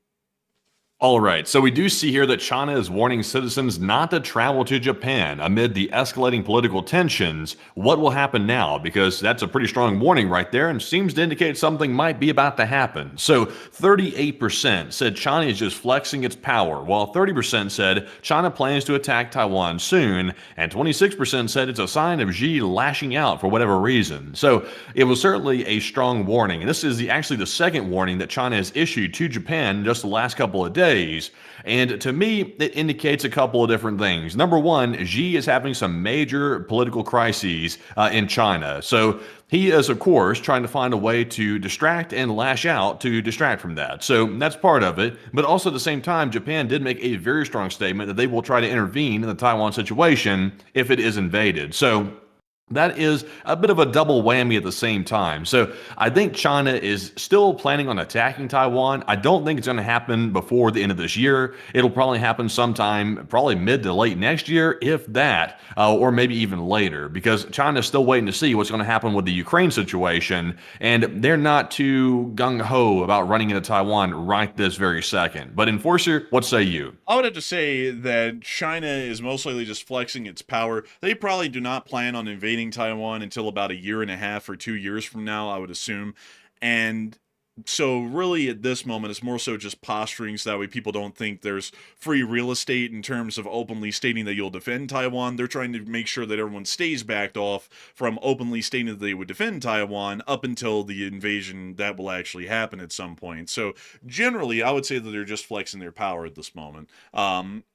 All right, so we do see here that China is warning citizens not to travel to Japan amid the escalating political tensions. What will happen now? Because that's a pretty strong warning right there and seems to indicate something might be about to happen. So 38% said China is just flexing its power, while 30% said China plans to attack Taiwan soon, and 26% said it's a sign of Xi lashing out for whatever reason. So it was certainly a strong warning, and this is actually the second warning that China has issued to Japan in just the last couple of days. days. And to me, it indicates a couple of different things. Number one, Xi is having some major political crises in China. So he is, of course, trying to find a way to distract and lash out to distract from that. So that's part of it. But also at the same time, Japan did make a very strong statement that they will try to intervene in the Taiwan situation if it is invaded. So that is a bit of a double whammy at the same time. So I think China is still planning on attacking Taiwan. I don't think it's going to happen before the end of this year. It'll probably happen sometime, probably mid to late next year, if that, or maybe even later, because China's still waiting to see what's going to happen with the Ukraine situation, and they're not too gung-ho about running into Taiwan right this very second. But Enforcer, what say you? I would have to say that China is most likely just flexing its power. They probably do not plan on invading Taiwan until about a year and a half or 2 years from now, I would assume. And so really at this moment, it's more so just posturing so that way people don't think there's free real estate in terms of openly stating that you'll defend Taiwan. They're trying to make sure that everyone stays backed off from openly stating that they would defend Taiwan up until the invasion that will actually happen at some point. So generally, I would say that they're just flexing their power at this moment.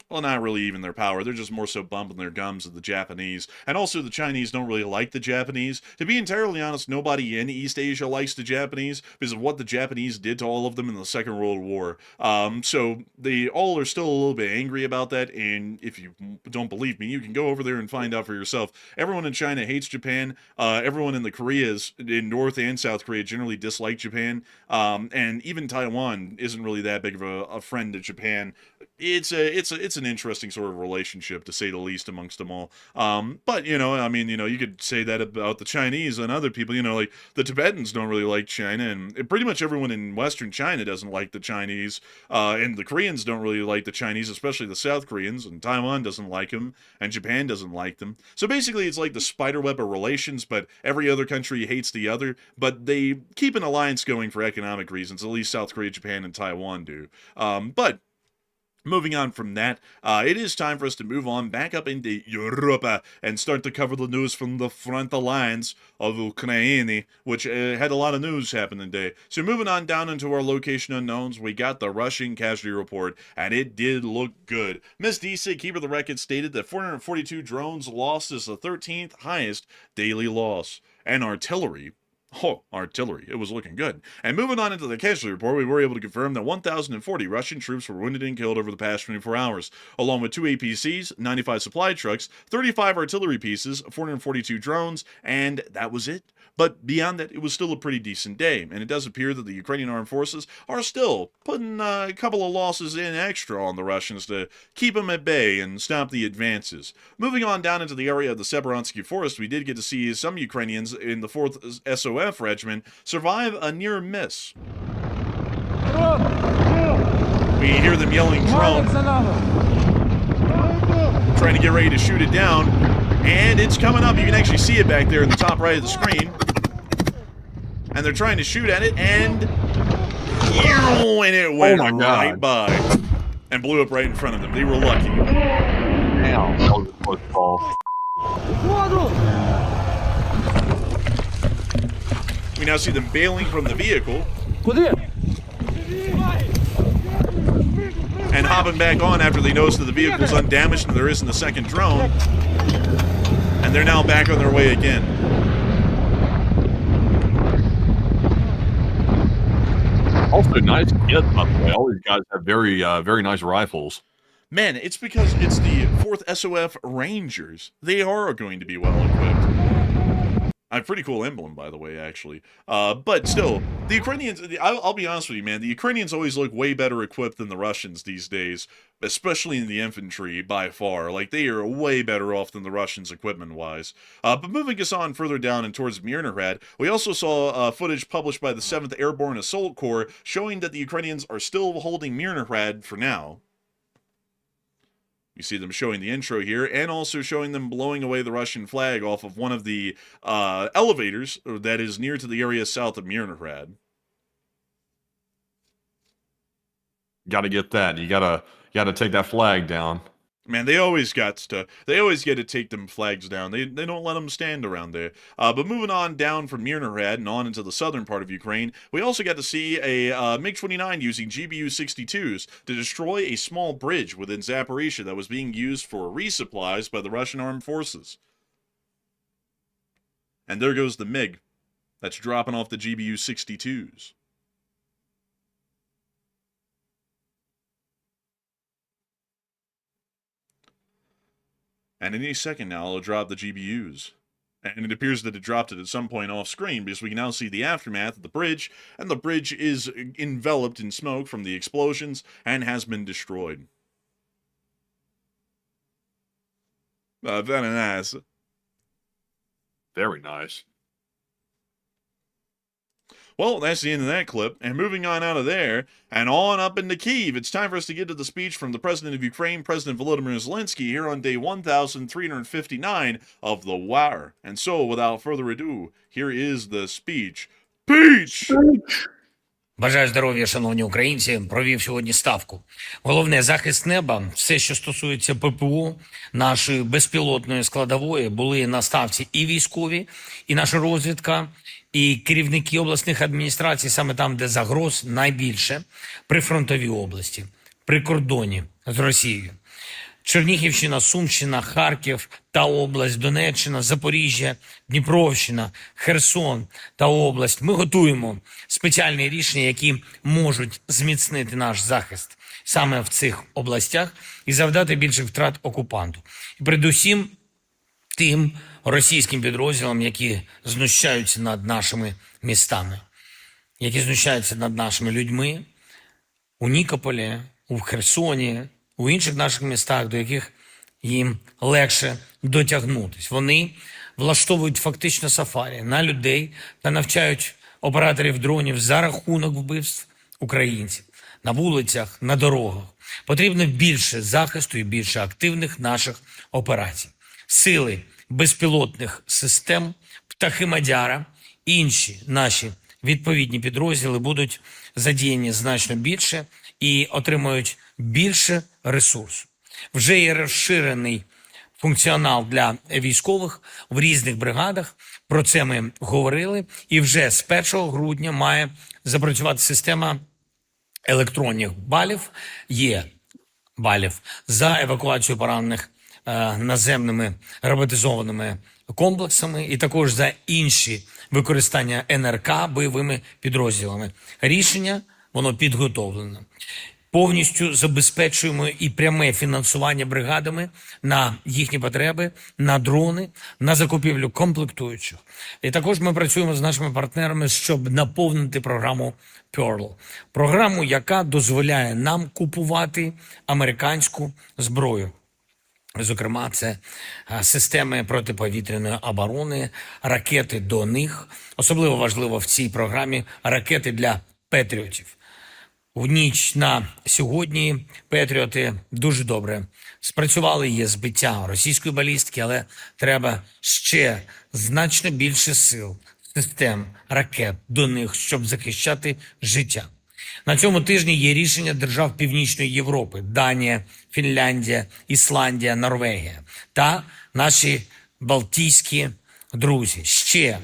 Well, not really even their power. They're just more so bumping their gums at the Japanese. And also, the Chinese don't really like the Japanese. To be entirely honest, nobody in East Asia likes the Japanese because of what the Japanese did to all of them in the Second World War. So they all are still a little bit angry about that. And if you don't believe me, you can go over there and find out for yourself. Everyone in China hates Japan. Everyone in the Koreas, in North and South Korea, generally dislike Japan. And even Taiwan isn't really that big of a friend to Japan. It's an interesting sort of relationship, to say the least, amongst them all. But, I mean, you could say that about the Chinese and other people, like the Tibetans don't really like China, and pretty much everyone in Western China doesn't like the Chinese, and the Koreans don't really like the Chinese, especially the South Koreans, and Taiwan doesn't like them, and Japan doesn't like them. So basically, it's like the spiderweb of relations, but every other country hates the other, but they keep an alliance going for economic reasons, at least South Korea, Japan, and Taiwan do. But moving on from that, it is time for us to move on back up into Europe and start to cover the news from the front lines of Ukraine, which had a lot of news happen today. So moving on down into our location unknowns, we got the Russian casualty report, and it did look good. Miss DC, keeper of the record, stated that 442 drones lost is the 13th highest daily loss. And artillery, it was looking good. And moving on into the casualty report, we were able to confirm that 1,040 Russian troops were wounded and killed over the past 24 hours, along with 2 APCs, 95 supply trucks, 35 artillery pieces, 442 drones, and that was it. But beyond that, it was still a pretty decent day, and it does appear that the Ukrainian armed forces are still putting a couple of losses in extra on the Russians to keep them at bay and stop the advances. Moving on down into the area of the Seberonsky Forest, we did get to see some Ukrainians in the 4th SOF Regiment survive a near miss. We hear them yelling drone, trying to get ready to shoot it down, and it's coming up. You can actually see it back there in the top right of the screen. And they're trying to shoot at it, and it went right by and blew up right in front of them. They were lucky. Damn, that was a close call. We now see them bailing from the vehicle and hopping back on after they notice that the vehicle's undamaged and there isn't a second drone. And they're now back on their way again. Also, nice kit, by the way. All these guys have very, very nice rifles. Man, it's because it's the 4th SOF Rangers. They are going to be well equipped. A pretty cool emblem, by the way, actually. But still, the Ukrainians, I'll be honest with you, man, the Ukrainians always look way better equipped than the Russians these days, especially in the infantry, by far. Like, they are way better off than the Russians equipment-wise. But moving us on further down and towards Myrnohrad, we also saw footage published by the 7th Airborne Assault Corps showing that the Ukrainians are still holding Myrnohrad for now. You see them showing the intro here, and also showing them blowing away the Russian flag off of one of the elevators that is near to the area south of Myrnohrad. Got to get that. You gotta take that flag down. Man, they always get to take them flags down. They don't let them stand around there. But moving on down from Myrnohrad and on into the southern part of Ukraine, we also got to see a MiG-29 using GBU-62s to destroy a small bridge within Zaporizhzhia that was being used for resupplies by the Russian armed forces. And there goes the MiG that's dropping off the GBU-62s. And any second now, it'll drop the GBUs. And it appears that it dropped it at some point off screen because we can now see the aftermath of the bridge, and the bridge is enveloped in smoke from the explosions and has been destroyed. Very nice. Very nice. Well, that's the end of that clip, and moving on out of there, and on up into Kyiv, it's time for us to get to the speech from the President of Ukraine, President Volodymyr Zelensky, here on day 1359 of the war. And so, without further ado, here is the speech. Peach! Бажаю здоров'я, шановні українці. Провів сьогодні ставку. Головне – захист неба. Все, що стосується ППО, нашої безпілотної складової, були на ставці і військові, і наша розвідка, і керівники обласних адміністрацій, саме там, де загроз найбільше, прифронтові області, при кордоні з Росією. Чернігівщина, Сумщина, Харків та область, Донеччина, Запоріжжя, Дніпровщина, Херсон та область. Ми готуємо спеціальні рішення, які можуть зміцнити наш захист саме в цих областях і завдати більше втрат окупанту. І передусім тим російським підрозділам, які знущаються над нашими містами, які знущаються над нашими людьми у Нікополі, у Херсоні, у інших наших містах, до яких їм легше дотягнутися. Вони влаштовують фактично сафарі на людей та навчають операторів дронів за рахунок вбивств українців на вулицях, на дорогах. Потрібно більше захисту і більше активних наших операцій. Сили безпілотних систем, птахи Мадяра, інші наші відповідні підрозділи будуть задіяні значно більше і отримують більше ресурсу. Вже є розширений функціонал для військових в різних бригадах. Про це ми говорили. І вже з 1 грудня має запрацювати система електронних балів за евакуацію поранених наземними роботизованими комплексами і також за інші використання НРК бойовими підрозділами. Рішення, воно підготовлено. Повністю забезпечуємо і пряме фінансування бригадами на їхні потреби, на дрони, на закупівлю комплектуючих. І також ми працюємо з нашими партнерами, щоб наповнити програму Pearl. Програму, яка дозволяє нам купувати американську зброю. Зокрема, це системи протиповітряної оборони, ракети до них. Особливо важливо в цій програмі ракети для патріотів. В ніч на сьогодні патріоти дуже добре спрацювали, є збиття російської балістики, але треба ще значно більше сил, систем, ракет до них, щоб захищати життя. На цьому тижні є рішення держав Північної Європи – Данія, Фінляндія, Ісландія, Норвегія та наші балтійські друзі. Ще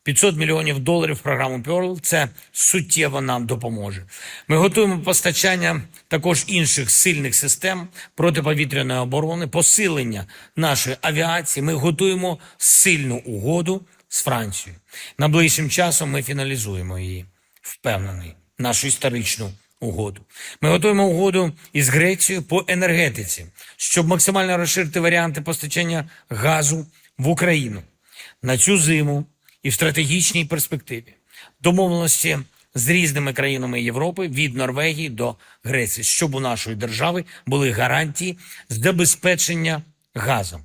$500 мільйонів в програму Pearl – це суттєво нам допоможе. Ми готуємо постачання також інших сильних систем протиповітряної оборони, посилення нашої авіації. Ми готуємо сильну угоду з Францією. Найближчим часом ми фіналізуємо її, впевнений, нашу історичну угоду. Ми готуємо угоду із Грецією по енергетиці, щоб максимально розширити варіанти постачання газу в Україну на цю зиму і в стратегічній перспективі. Домовленості з різними країнами Європи, від Норвегії до Греції, щоб у нашої держави були гарантії забезпечення газом.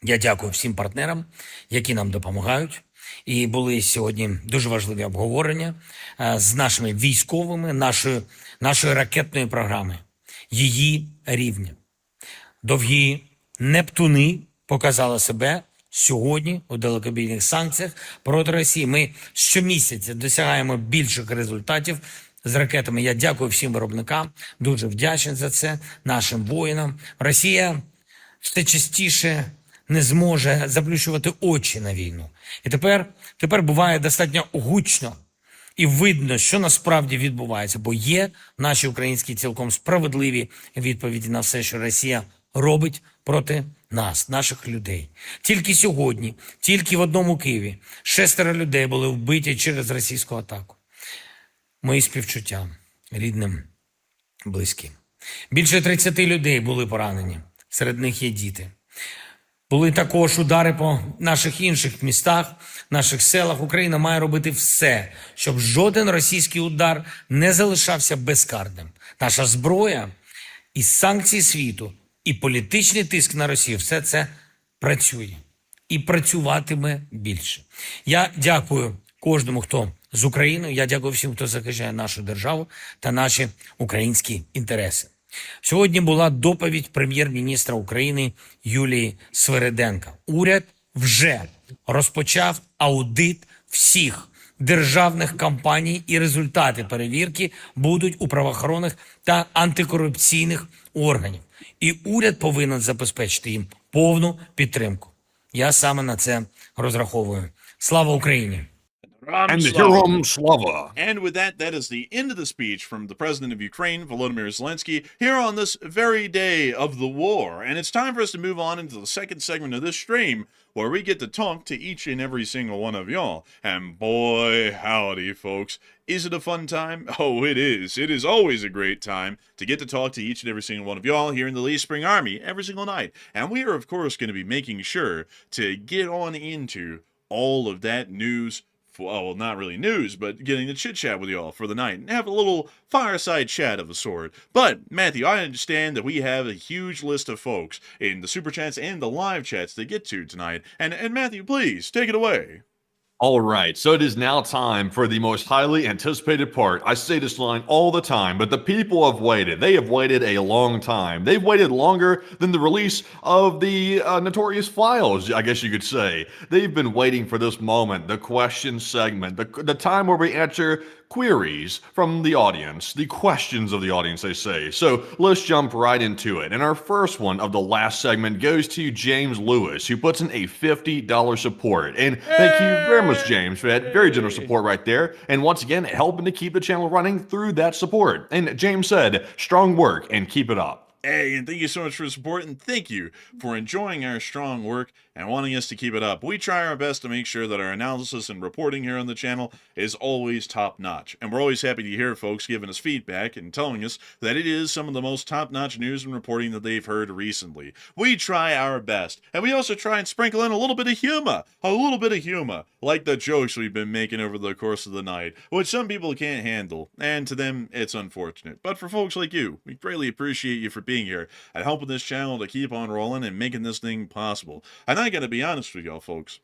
Я дякую всім партнерам, які нам допомагають. І були сьогодні дуже важливі обговорення з нашими військовими, нашої ракетної програми, її рівня. Довгі Нептуни показали себе сьогодні у далекобійних санкціях проти Росії. Ми щомісяця досягаємо більших результатів з ракетами. Я дякую всім виробникам, дуже вдячний за це, нашим воїнам. Росія все частіше не зможе заплющувати очі на війну. І тепер буває достатньо гучно і видно, що насправді відбувається, бо є наші українські цілком справедливі відповіді на все, що Росія робить проти нас, наших людей. Тільки сьогодні, тільки в одному Києві 6 людей були вбиті через російську атаку. Мої співчуття рідним, близьким. Більше 30 людей були поранені, серед них є діти. Були також удари по наших інших містах, наших селах. Україна має робити все, щоб жоден російський удар не залишався безкарним. Наша зброя і санкції світу, і політичний тиск на Росію – все це працює. І працюватиме більше. Я дякую кожному, хто з Україною. Я дякую всім, хто захищає нашу державу та наші українські інтереси. Сьогодні була доповідь прем'єр-міністра України Юлії Свериденка. Уряд вже розпочав аудит всіх державних компаній, і результати перевірки будуть у правоохоронних та антикорупційних органів. І уряд повинен забезпечити їм повну підтримку. Я саме на це розраховую. Слава Україні! And the Herom Slava. And with that, that is the end of the speech from the president of Ukraine, Volodymyr Zelensky, here on this very day of the war. And it's time for us to move on into the second segment of this stream, where we get to talk to each and every single one of y'all. And boy, howdy, folks. Is it a fun time? Oh, it is. It is always a great time to get to talk to each and every single one of y'all here in the Lee Spring Army every single night. And we are, of course, going to be making sure to get on into all of that news. Well, not really news, but getting to chit-chat with y'all for the night and have a little fireside chat of a sort. But, Matthew, I understand that we have a huge list of folks in the super chats and the live chats to get to tonight. And Matthew, please, take it away. All right, so it is now time for the most highly anticipated part. I say this line all the time, but the people have waited. They have waited a long time. They've waited longer than the release of the notorious files, I guess you could say. They've been waiting for this moment, the question segment, the time where we answer queries from the audience, the questions of the audience, they say. So let's jump right into it. And our first one of the last segment goes to James Lewis, who puts in a $50 support. And thank you very much, James, for that very generous support right there. And once again, helping to keep the channel running through that support. And James said, strong work and keep it up. Hey, and thank you so much for the support, and thank you for enjoying our strong work and wanting us to keep it up. We try our best to make sure that our analysis and reporting here on the channel is always top-notch. And we're always happy to hear folks giving us feedback and telling us that it is some of the most top-notch news and reporting that they've heard recently. We try our best, and we also try and sprinkle in a little bit of humor. Like the jokes we've been making over the course of the night, which some people can't handle, and to them, it's unfortunate. But for folks like you, we greatly appreciate you for being here and helping this channel to keep on rolling and making this thing possible. And I gotta be honest with y'all, folks.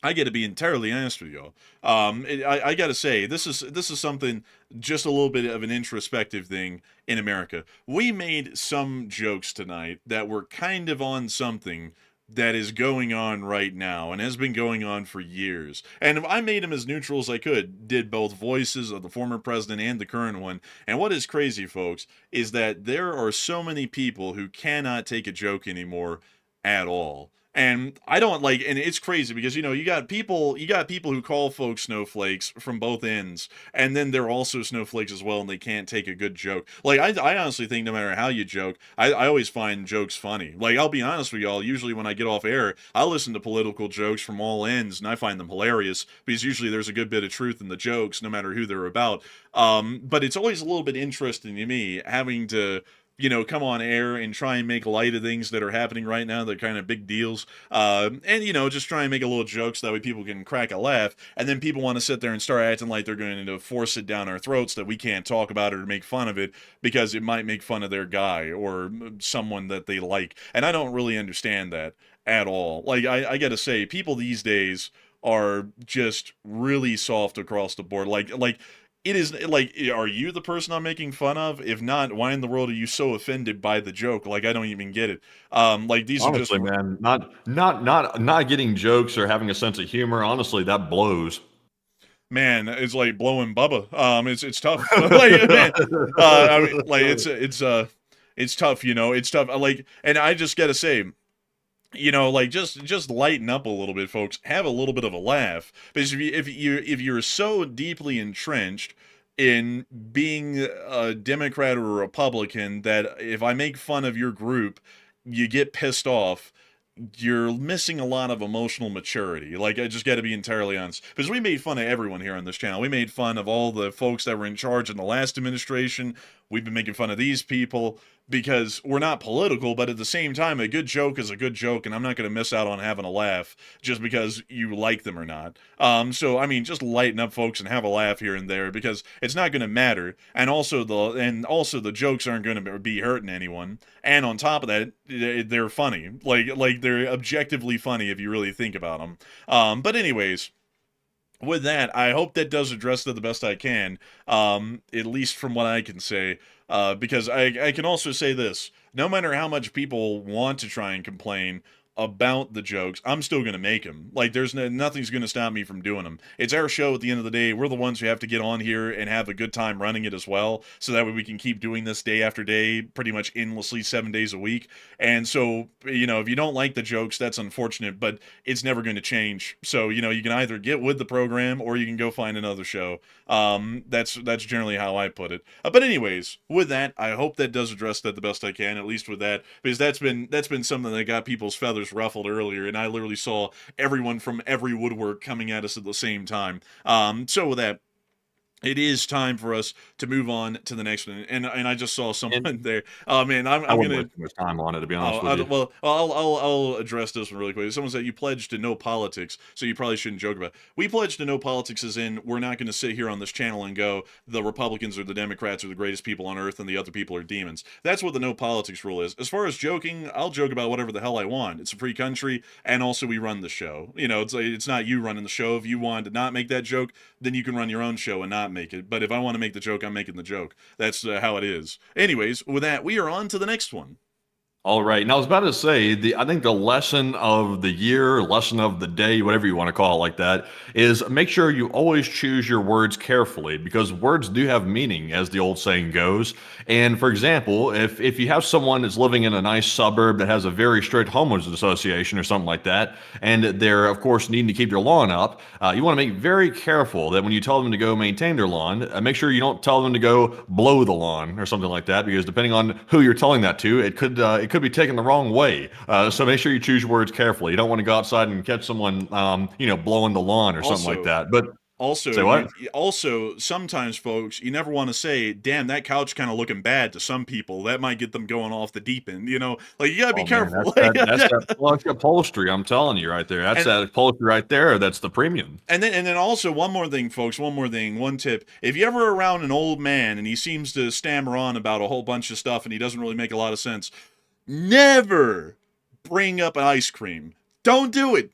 I gotta be entirely honest with y'all. I gotta say, this is something, just a little bit of an introspective thing in America. We made some jokes tonight that were kind of on something that is going on right now and has been going on for years. And I made them as neutral as I could, did both voices of the former president and the current one. And what is crazy, folks, is that there are so many people who cannot take a joke anymore at all. And I don't like, and it's crazy because, you know, you got people who call folks snowflakes from both ends, and then they're also snowflakes as well, and they can't take a good joke. Like, I honestly think no matter how you joke, I always find jokes funny. Like, I'll be honest with y'all, usually when I get off air, I listen to political jokes from all ends, and I find them hilarious, because usually there's a good bit of truth in the jokes, no matter who they're about. But it's always a little bit interesting to me, having to, you know, come on air and try and make light of things that are happening right now. They're kind of big deals. And, you know, just try and make a little joke so that way people can crack a laugh. And then people want to sit there and start acting like they're going to force it down our throats that we can't talk about it or make fun of it because it might make fun of their guy or someone that they like. And I don't really understand that at all. Like, I got to say, people these days are just really soft across the board. Like, it is like, are you the person I'm making fun of? If not, why in the world are you so offended by the joke? Like, I don't even get it. Like, these honestly, are just, man, not getting jokes or having a sense of humor. Honestly, that blows. man, it's like blowing Bubba. It's tough. Like, man, I mean, like it's tough. You know, it's tough. Like, and I just gotta say, you know, like just lighten up a little bit, folks. Have a little bit of a laugh, because if you're so deeply entrenched in being a Democrat or a Republican that if I make fun of your group, you get pissed off, you're missing a lot of emotional maturity. Like, I just got to be entirely honest, because we made fun of everyone here on this channel. We made fun of all the folks that were in charge in the last administration. We've been making fun of these people because we're not political, but at the same time, a good joke is a good joke, and I'm not going to miss out on having a laugh just because you like them or not. So I mean, just lighten up, folks, and have a laugh here and there, because it's not going to matter, and also the jokes aren't going to be hurting anyone. And on top of that, they're funny, like they're objectively funny if you really think about them. But anyways, with that, I hope that does address it the best I can, at least from what I can say, because I can also say this: no matter how much people want to try and complain about the jokes, I'm still going to make them. Like, there's nothing's going to stop me from doing them. It's our show at the end of the day. We're the ones who have to get on here and have a good time running it as well, so that way we can keep doing this day after day, pretty much endlessly, 7 days a week. And so, you know, if you don't like the jokes, that's unfortunate, but it's never going to change. So, you know, you can either get with the program or you can go find another show. That's generally how I put it. But anyways, with that, I hope that does address that the best I can, at least with that, because that's been something that got people's feathers ruffled earlier, and I literally saw everyone from every woodwork coming at us at the same time. So with that, it is time for us to move on to the next one, and I just saw someone there. Oh man, I'm I wouldn't gonna. waste too much time on it, to be honest with you. Well, I'll address this one really quick. Someone said you pledged to no politics, so you probably shouldn't joke about it. We pledged to no politics as in we're not going to sit here on this channel and go, the Republicans or the Democrats are the greatest people on earth and the other people are demons. That's what the no politics rule is. As far as joking, I'll joke about whatever the hell I want. It's a free country, and also we run the show. You know, it's not you running the show. If you want to not make that joke, then you can run your own show and not make it. But if I want to make the joke, I'm making the joke. That's how it is. Anyways, with that, we are on to the next one. All right. Now, I was about to say, I think the lesson of the year, lesson of the day, whatever you want to call it like that, is make sure you always choose your words carefully, because words do have meaning, as the old saying goes. And for example, if you have someone that's living in a nice suburb that has a very strict homeowners association or something like that, and they're, of course, needing to keep their lawn up, you want to make very careful that when you tell them to go maintain their lawn, make sure you don't tell them to go blow the lawn or something like that, because depending on who you're telling that to, it could be taken the wrong way. So make sure you choose your words carefully. You don't want to go outside and catch someone, blowing the lawn or something like that. But also, say what? Also, sometimes, folks, you never want to say, "Damn, that couch kind of looking bad" to some people. That might get them going off the deep end. You know, like, you gotta be careful. Man, that's that upholstery. I'm telling you right there. That's that upholstery right there. That's the premium. And then also, one more thing, folks. One tip. If you're ever around an old man and he seems to stammer on about a whole bunch of stuff and he doesn't really make a lot of sense, never bring up an ice cream. Don't do it.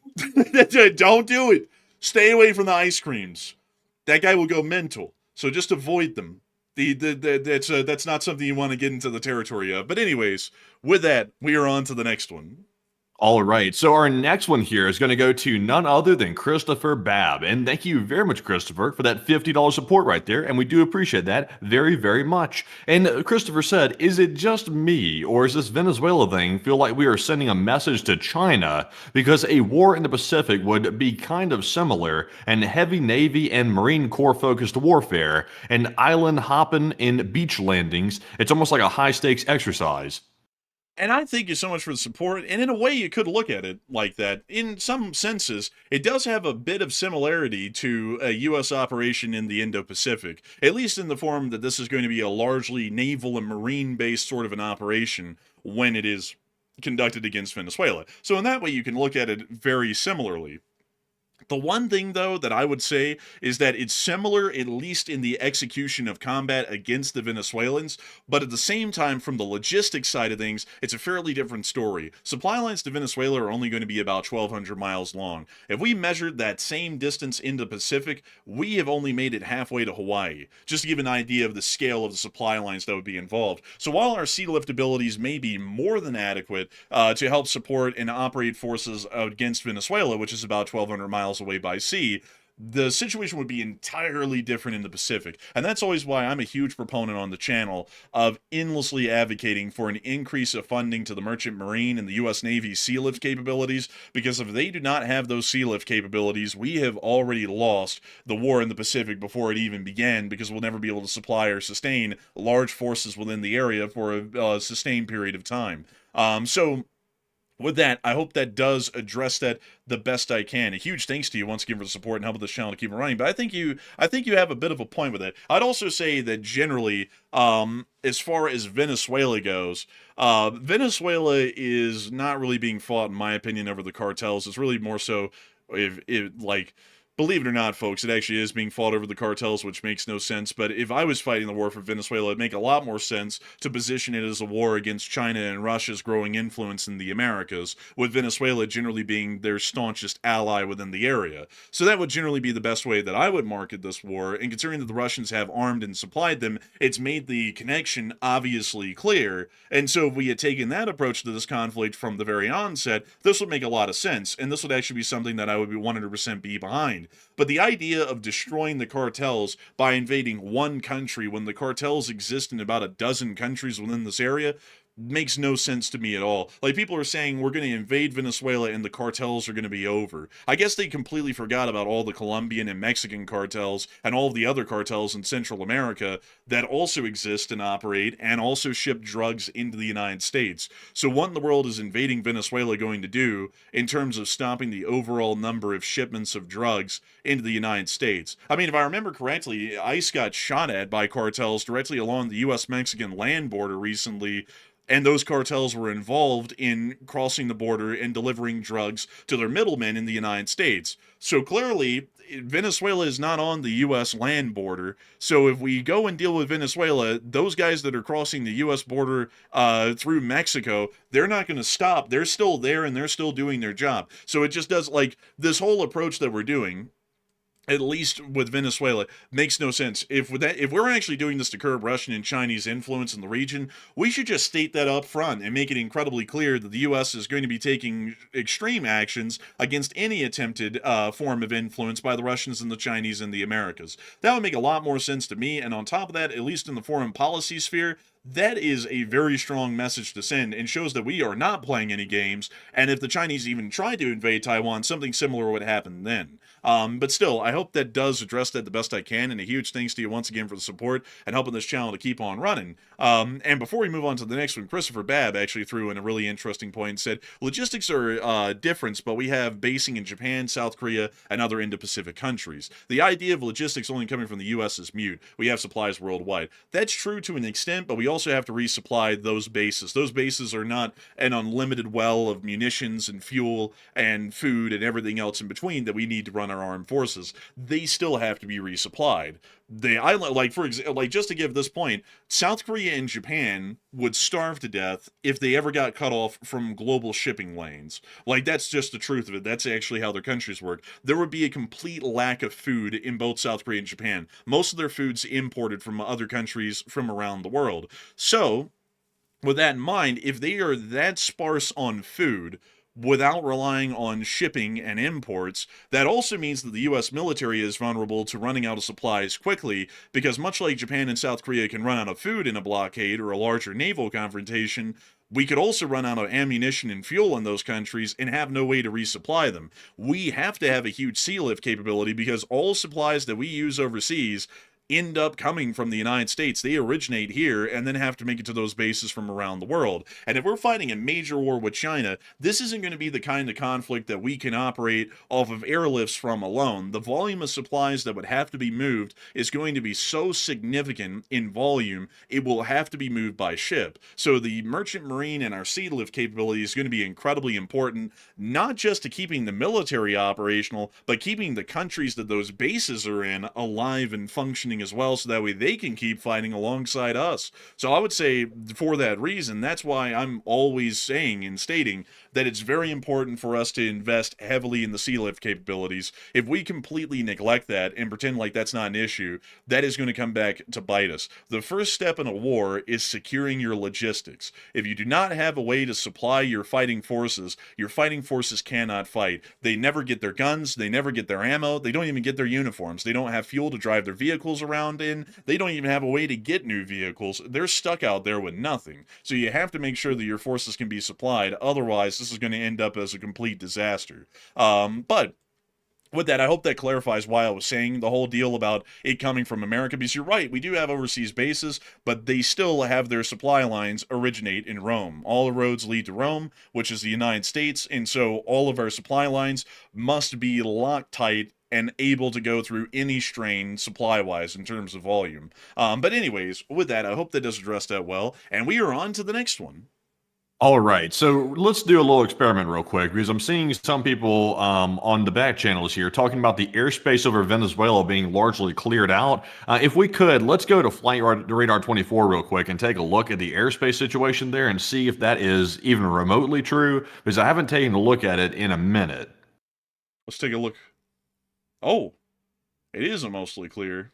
Don't do it. Stay away from the ice creams. That guy will go mental. So just avoid them. That's not something you want to get into the territory of. But anyways, with that, we are on to the next one. All right, so our next one here is going to go to none other than Christopher Babb. And thank you very much, Christopher, for that $50 support right there. And we do appreciate that very, very much. And Christopher said, is it just me, or is this Venezuela thing feel like we are sending a message to China? Because a war in the Pacific would be kind of similar, and heavy Navy and Marine Corps focused warfare, and island hopping and beach landings. It's almost like a high-stakes exercise. And I thank you so much for the support, and in a way you could look at it like that. In some senses, it does have a bit of similarity to a U.S. operation in the Indo-Pacific, at least in the form that this is going to be a largely naval and marine-based sort of an operation when it is conducted against Venezuela. So in that way you can look at it very similarly. The one thing, though, that I would say is that it's similar, at least in the execution of combat against the Venezuelans, but at the same time, from the logistics side of things, it's a fairly different story. Supply lines to Venezuela are only going to be about 1,200 miles long. If we measured that same distance in the Pacific, we have only made it halfway to Hawaii, just to give an idea of the scale of the supply lines that would be involved. So while our sea lift abilities may be more than adequate to help support and operate forces against Venezuela, which is about 1,200 miles away by sea, the situation would be entirely different in the Pacific. And that's always why I'm a huge proponent on the channel of endlessly advocating for an increase of funding to the Merchant Marine and the U.S. Navy sea lift capabilities, because if they do not have those sea lift capabilities, we have already lost the war in the Pacific before it even began, because we'll never be able to supply or sustain large forces within the area for a sustained period of time. So with that, I hope that does address that the best I can. A huge thanks to you once again for the support and helping this channel to keep it running. But I think you have a bit of a point with it. I'd also say that generally, as far as Venezuela goes, Venezuela is not really being fought, in my opinion, over the cartels. It's really more so, believe it or not, folks, it actually is being fought over the cartels, which makes no sense. But if I was fighting the war for Venezuela, it'd make a lot more sense to position it as a war against China and Russia's growing influence in the Americas, with Venezuela generally being their staunchest ally within the area. So that would generally be the best way that I would market this war, and considering that the Russians have armed and supplied them, it's made the connection obviously clear. And so if we had taken that approach to this conflict from the very onset, this would make a lot of sense, and this would actually be something that I would be 100% be behind. But the idea of destroying the cartels by invading one country when the cartels exist in about a dozen countries within this area makes no sense to me at all. Like, people are saying we're going to invade Venezuela and the cartels are going to be over. I guess they completely forgot about all the Colombian and Mexican cartels and all of the other cartels in Central America that also exist and operate and also ship drugs into the United States. So what in the world is invading Venezuela going to do in terms of stopping the overall number of shipments of drugs into the United States? I mean, if I remember correctly, ICE got shot at by cartels directly along the U.S.-Mexican land border recently, and those cartels were involved in crossing the border and delivering drugs to their middlemen in the United States. So clearly, Venezuela is not on the U.S. land border. So if we go and deal with Venezuela, those guys that are crossing the U.S. border through Mexico, they're not going to stop. They're still there and they're still doing their job. So it just does, like, this whole approach that we're doing, at least with Venezuela, makes no sense. If we're actually doing this to curb Russian and Chinese influence in the region, we should just state that up front and make it incredibly clear that the U.S. is going to be taking extreme actions against any attempted form of influence by the Russians and the Chinese in the Americas. That would make a lot more sense to me, and on top of that, at least in the foreign policy sphere, that is a very strong message to send and shows that we are not playing any games, and if the Chinese even tried to invade Taiwan, something similar would happen then. But still, I hope that does address that the best I can, and a huge thanks to you once again for the support and helping this channel to keep on running. And before we move on to the next one, Christopher Babb actually threw in a really interesting point and said, logistics are different, but we have basing in Japan, South Korea, and other Indo-Pacific countries. The idea of logistics only coming from the U.S. is mute. We have supplies worldwide. That's true to an extent, but we also have to resupply those bases. Those bases are not an unlimited well of munitions and fuel and food and everything else in between that we need to run our armed forces. They still have to be resupplied. Just to give this point, South Korea and Japan would starve to death if they ever got cut off from global shipping lanes. Like, that's just the truth of it. That's actually how their countries work. There would be a complete lack of food in both South Korea and Japan. Most of their food's imported from other countries from around the world. So, with that in mind, if they are that sparse on food, without relying on shipping and imports, that also means that the U.S. military is vulnerable to running out of supplies quickly, because much like Japan and South Korea can run out of food in a blockade or a larger naval confrontation, we could also run out of ammunition and fuel in those countries and have no way to resupply them. We have to have a huge sea lift capability, because all supplies that we use overseas end up coming from the United States. They originate here and then have to make it to those bases from around the world. And if we're fighting a major war with China, this isn't going to be the kind of conflict that we can operate off of airlifts from alone. The volume of supplies that would have to be moved is going to be so significant in volume, it will have to be moved by ship. So the merchant marine and our sea lift capability is going to be incredibly important, not just to keeping the military operational, but keeping the countries that those bases are in alive and functioning spending as well, so that way they can keep fighting alongside us. So I would say for that reason, that's why I'm always saying and stating that it's very important for us to invest heavily in the sea lift capabilities. If we completely neglect that and pretend like that's not an issue, that is going to come back to bite us. The first step in a war is securing your logistics. If you do not have a way to supply your fighting forces cannot fight. They never get their guns, they never get their ammo, they don't even get their uniforms, they don't have fuel to drive their vehicles around in, they don't even have a way to get new vehicles. They're stuck out there with nothing. So you have to make sure that your forces can be supplied, otherwise this is going to end up as a complete disaster. But with that, I hope that clarifies why I was saying the whole deal about it coming from America, because you're right, we do have overseas bases, but they still have their supply lines originate in Rome. All the roads lead to Rome, which is the United States, and so all of our supply lines must be locked tight and able to go through any strain supply-wise in terms of volume. But anyways, with that, I hope that does address that well, and we are on to the next one. All right, so let's do a little experiment real quick, because I'm seeing some people on the back channels here talking about the airspace over Venezuela being largely cleared out. If we could, let's go to Flight Radar 24 real quick and take a look at the airspace situation there and see if that is even remotely true, because I haven't taken a look at it in a minute. Let's take a look. Oh, it is mostly clear.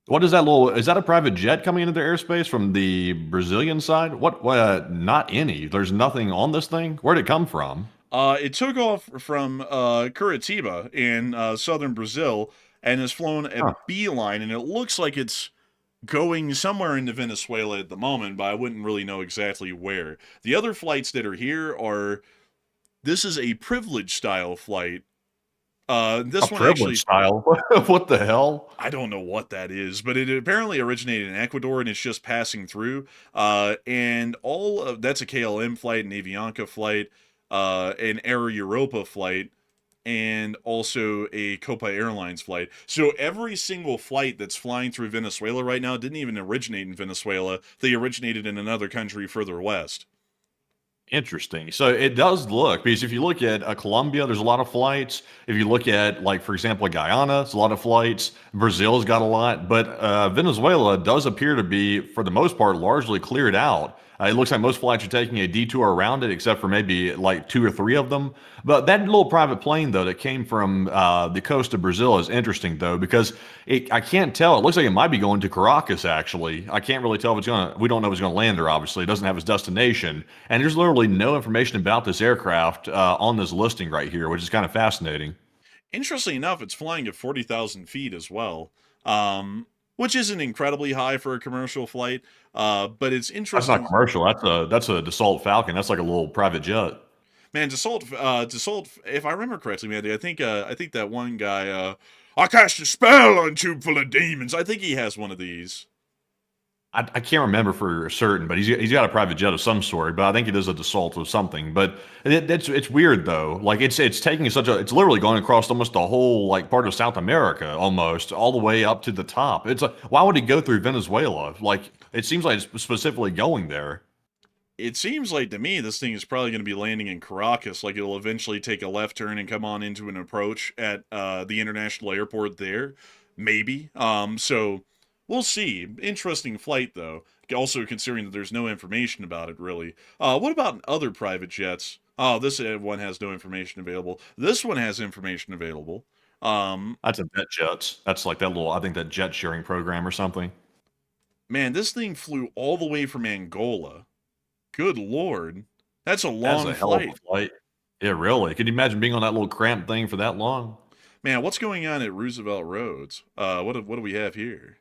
What is that is that a private jet coming into their airspace from the Brazilian side? What, not any. There's nothing on this thing. Where'd it come from? It took off from Curitiba in southern Brazil and has flown a beeline, and it looks like it's going somewhere into Venezuela at the moment, but I wouldn't really know exactly where. The other flights that are here this is a privilege style flight. This one actually style. What the hell? I don't know what that is, but it apparently originated in Ecuador and it's just passing through. And that's a KLM flight, an Avianca flight, an Air Europa flight, and also a Copa Airlines flight. So every single flight that's flying through Venezuela right now didn't even originate in Venezuela. They originated in another country further west. Interesting. So it does look, because if you look at Colombia, there's a lot of flights. If you look at, like, for example, Guyana, it's a lot of flights. Brazil's got a lot. But Venezuela does appear to be, for the most part, largely cleared out. It looks like most flights are taking a detour around it, except for maybe like 2 or 3 of them. But that little private plane, though, that came from the coast of Brazil is interesting, though, because I can't tell. It looks like it might be going to Caracas, actually. I can't really tell if we don't know if it's going to land there, obviously. It doesn't have its destination. And there's literally no information about this aircraft on this listing right here, which is kind of fascinating. Interestingly enough, it's flying at 40,000 feet as well. Which isn't incredibly high for a commercial flight, but it's interesting. That's not commercial. That's a Dassault Falcon. That's like a little private jet. Man, Dassault. If I remember correctly, man, I think that one guy. I cast a spell on tube full of demons. I think he has one of these. I can't remember for certain, but he's got a private jet of some sort. But I think it is a Dassault or something. But it's weird though. Like it's taking it's literally going across almost the whole like part of South America almost all the way up to the top. It's why would it go through Venezuela? Like it seems like it's specifically going there. It seems like to me this thing is probably going to be landing in Caracas. Like it'll eventually take a left turn and come on into an approach at the international airport there, maybe. So. We'll see. Interesting flight, though. Also considering that there's no information about it, really. What about other private jets? Oh, this one has no information available. This one has information available. That's a NetJets. That's like that little, I think that jet sharing program or something. Man, this thing flew all the way from Angola. Good Lord. That's a long That's a hell of a flight. Yeah, really. Could you imagine being on that little cramped thing for that long? Man, what's going on at Roosevelt Roads? What do we have here?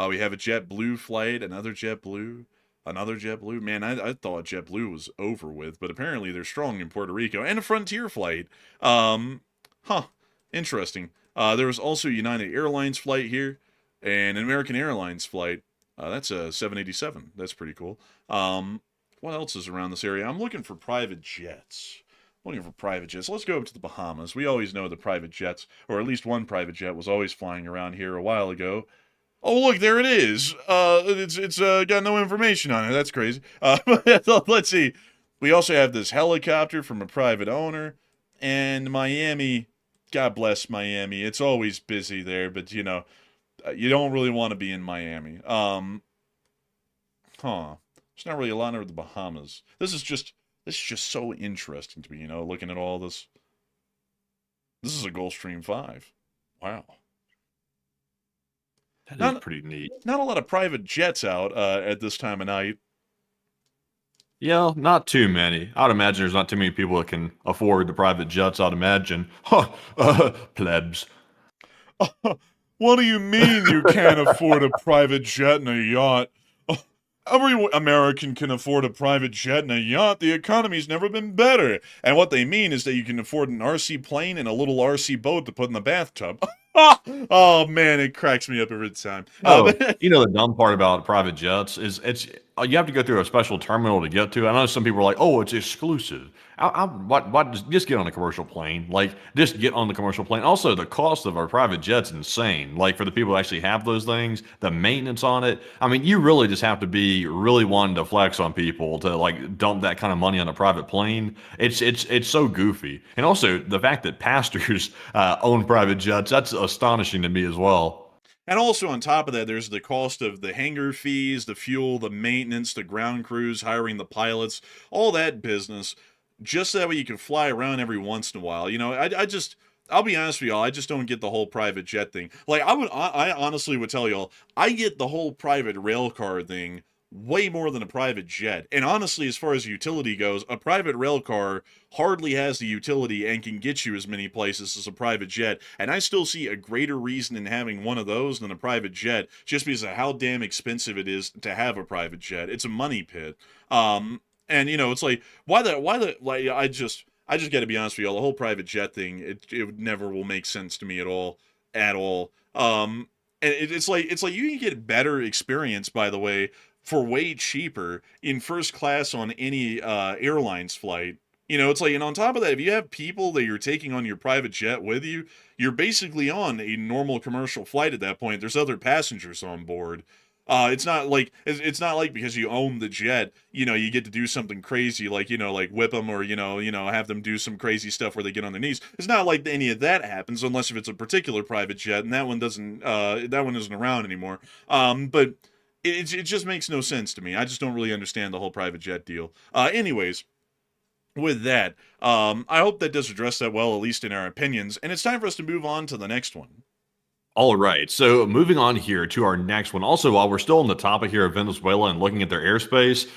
We have a JetBlue flight, another JetBlue. Man, I thought JetBlue was over with, but apparently they're strong in Puerto Rico. And a Frontier flight. Interesting. There was also a United Airlines flight here, and an American Airlines flight. That's a 787. That's pretty cool. What else is around this area? I'm looking for private jets. Let's go up to the Bahamas. We always know the private jets, or at least one private jet was always flying around here a while ago. Oh, look, there it is. It's got no information on it. That's crazy. Let's see. We also have this helicopter from a private owner. And Miami, God bless Miami. It's always busy there, but, you know, You don't really want to be in Miami. There's not really a lot over the Bahamas. This is just so interesting to me, looking at all this. This is a Gulfstream 5. Wow. That is pretty neat. Not a lot of private jets out at this time of night. Yeah, not too many. I'd imagine there's not too many people that can afford the private jets, I'd imagine. Plebs. What do you mean you can't afford a private jet and a yacht? Every American can afford a private jet and a yacht. The economy's never been better. And what they mean is that you can afford an RC plane and a little RC boat to put in the bathtub. Oh, man, it cracks me up every time. The dumb part about private jets is you have to go through a special terminal to get to. I know some people are like, oh, it's exclusive. Just get on a commercial plane. Like, just get on the commercial plane. Also, the cost of our private jet's insane. Like, for the people who actually have those things, the maintenance on it. I mean, you really just have to be really wanting to flex on people to, like, dump that kind of money on a private plane. It's so goofy. And also, the fact that pastors own private jets, that's astonishing to me as well. And also on top of that, there's the cost of the hangar fees, the fuel, the maintenance, the ground crews, hiring the pilots, all that business. Just that way you can fly around every once in a while. I'll be honest with y'all, I just don't get the whole private jet thing. Like, I honestly would tell y'all, I get the whole private rail car thing way more than a private jet. And honestly, as far as utility goes, a private rail car hardly has the utility and can get you as many places as a private jet. And I still see a greater reason in having one of those than a private jet, just because of how damn expensive it is to have a private jet. It's a money pit. And it's like, I just got to be honest with you, the whole private jet thing, it never will make sense to me at all. And it's like you can get better experience, by the way, for way cheaper in first class on any airlines flight. It's like, and on top of that, if you have people that you're taking on your private jet with you, you're basically on a normal commercial flight at that point. There's other passengers on board. It's not like because you own the jet, you get to do something crazy, like whip them or have them do some crazy stuff where they get on their knees. It's not like any of that happens unless if it's a particular private jet, and that one isn't around anymore. But it just makes no sense to me. I just don't really understand the whole private jet deal. Anyways, with that, I hope that does address that well, at least in our opinions. And it's time for us to move on to the next one. All right, so moving on here to our next one. Also, while we're still on the topic here of Venezuela and looking at their airspace,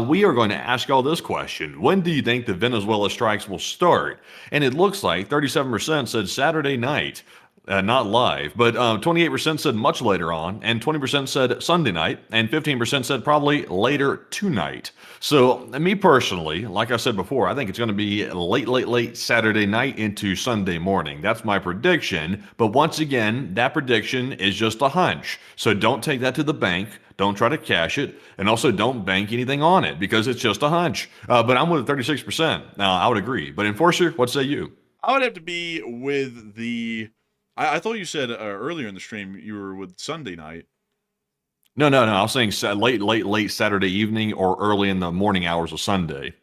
we are going to ask y'all this question. When do you think the Venezuela strikes will start? And it looks like 37% said Saturday night. Not live, but 28% said much later on, and 20% said Sunday night, and 15% said probably later tonight. So, me personally, like I said before, I think it's going to be late Saturday night into Sunday morning. That's my prediction, but once again, that prediction is just a hunch. So don't take that to the bank, don't try to cash it, and also don't bank anything on it, because it's just a hunch. But I'm with 36%. Now, I would agree. But Enforcer, what say you? I would have to be with the... I thought you said earlier in the stream you were with Sunday night. No. I was saying late Saturday evening or early in the morning hours of Sunday.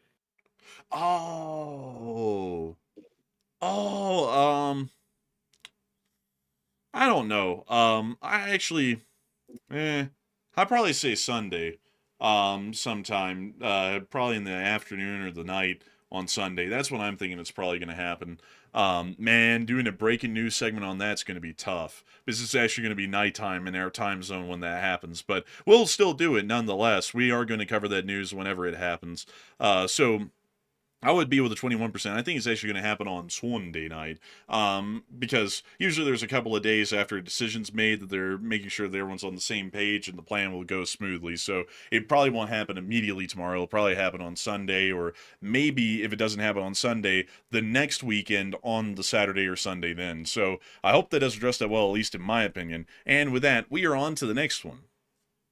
I don't know. I'd probably say Sunday. Sometime, probably in the afternoon or the night on Sunday. That's when I'm thinking it's probably going to happen. Man, doing a breaking news segment on that's going to be tough. This is actually going to be nighttime in our time zone when that happens, but we'll still do it nonetheless. We are going to cover that news whenever it happens. So I would be with the 21%. I think it's actually going to happen on Sunday night, because usually there's a couple of days after a decision's made that they're making sure that everyone's on the same page and the plan will go smoothly. So it probably won't happen immediately tomorrow. It'll probably happen on Sunday, or maybe if it doesn't happen on Sunday, the next weekend on the Saturday or Sunday then. So I hope that does address that well, at least in my opinion. And with that, we are on to the next one.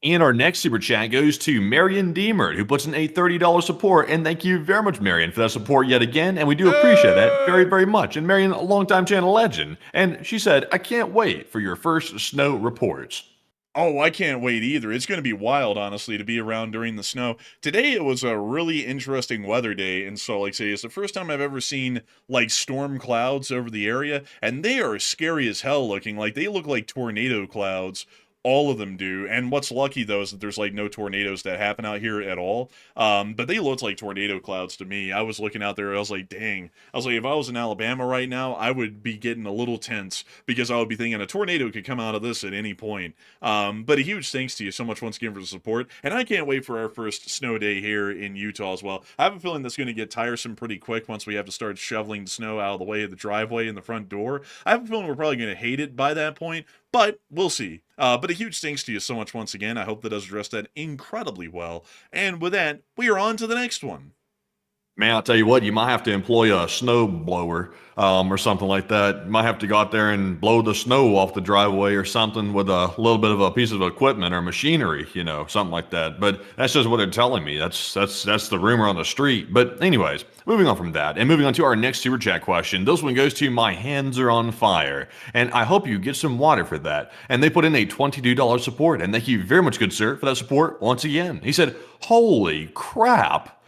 And our next super chat goes to Marion Deemer, who puts in a $30 support. And thank you very much, Marion, for that support yet again. And we do appreciate that very, very much. And Marion, a longtime channel legend. And she said, I can't wait for your first snow reports. Oh, I can't wait either. It's going to be wild, honestly, to be around during the snow. Today it was a really interesting weather day in Salt Lake City. It's the first time I've ever seen like storm clouds over the area, and they are scary as hell looking. Like they look like tornado clouds. All of them do. And what's lucky though is that there's like no tornadoes that happen out here at all. But they looked like tornado clouds to me. I was looking out there, I was like, dang. I was like, if I was in Alabama right now, I would be getting a little tense because I would be thinking a tornado could come out of this at any point. But a huge thanks to you so much once again for the support. And I can't wait for our first snow day here in Utah as well. I have a feeling that's going to get tiresome pretty quick once we have to start shoveling snow out of the way of the driveway and the front door. I have a feeling we're probably going to hate it by that point, but we'll see. But a huge thanks to you so much once again. I hope that does address that incredibly well. And with that, we are on to the next one. Man, I'll tell you what, you might have to employ a snow blower or something like that. You might have to go out there and blow the snow off the driveway or something with a little bit of a piece of equipment or machinery, you know, something like that. But that's just what they're telling me. That's the rumor on the street. But anyways, moving on from that and moving on to our next super chat question. This one goes to My Hands Are on Fire. And I hope you get some water for that. And they put in a $22 support. And thank you very much, good sir, for that support once again. He said, holy crap.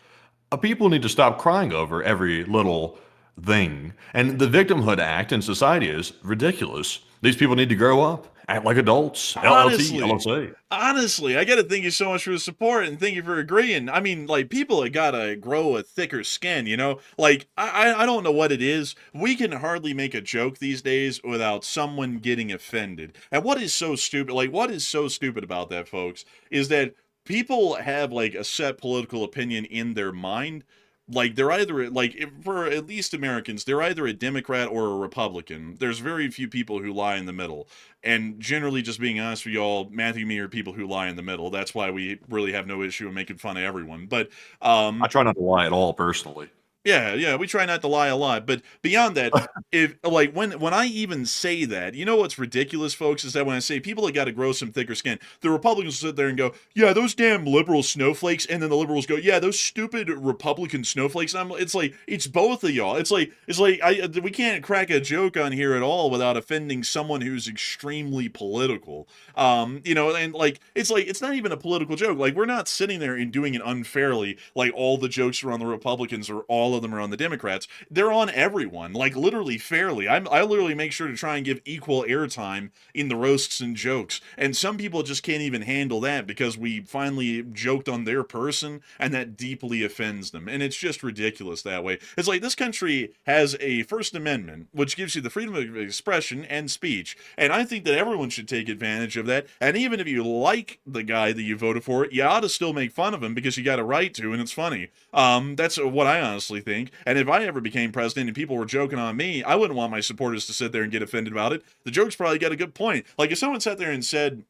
People need to stop crying over every little thing. And the Victimhood Act in society is ridiculous. These people need to grow up, act like adults. Honestly, LLC. honestly, I gotta thank you so much for the support and thank you for agreeing. I mean, like, people have gotta grow a thicker skin, you know? Like, I don't know what it is. We can hardly make a joke these days without someone getting offended. And what is so stupid, like, what is so stupid about that, folks, is that people have like a set political opinion in their mind. Like they're either like, for at least Americans, they're either a Democrat or a Republican. There's very few people who lie in the middle. And generally, just being honest with y'all, Matthew and me are people who lie in the middle. That's why we really have no issue in making fun of everyone. But I try not to lie at all personally. yeah, we try not to lie a lot, but beyond that, if like when I even say that, you know what's ridiculous, folks, is that when I say people have got to grow some thicker skin, the Republicans sit there and go, "Yeah, those damn liberal snowflakes," and then the liberals go, "Yeah, those stupid Republican snowflakes." And it's like it's both of y'all. It's like we can't crack a joke on here at all without offending someone who's extremely political. You know, and like it's not even a political joke. Like we're not sitting there and doing it unfairly. Like all the jokes are on the Republicans or all of them are on the Democrats. They're on everyone, like literally fairly. I literally make sure to try and give equal airtime in the roasts and jokes. And some people just can't even handle that because we finally joked on their person and that deeply offends them. And it's just ridiculous that way. It's like this country has a First Amendment, which gives you the freedom of expression and speech. And I think that everyone should take advantage of that. And even if you like the guy that you voted for, you ought to still make fun of him because you got a right to, and it's funny. That's what I honestly think. And if I ever became president and people were joking on me, I wouldn't want my supporters to sit there and get offended about it. The joke's probably got a good point. Like if someone sat there and said,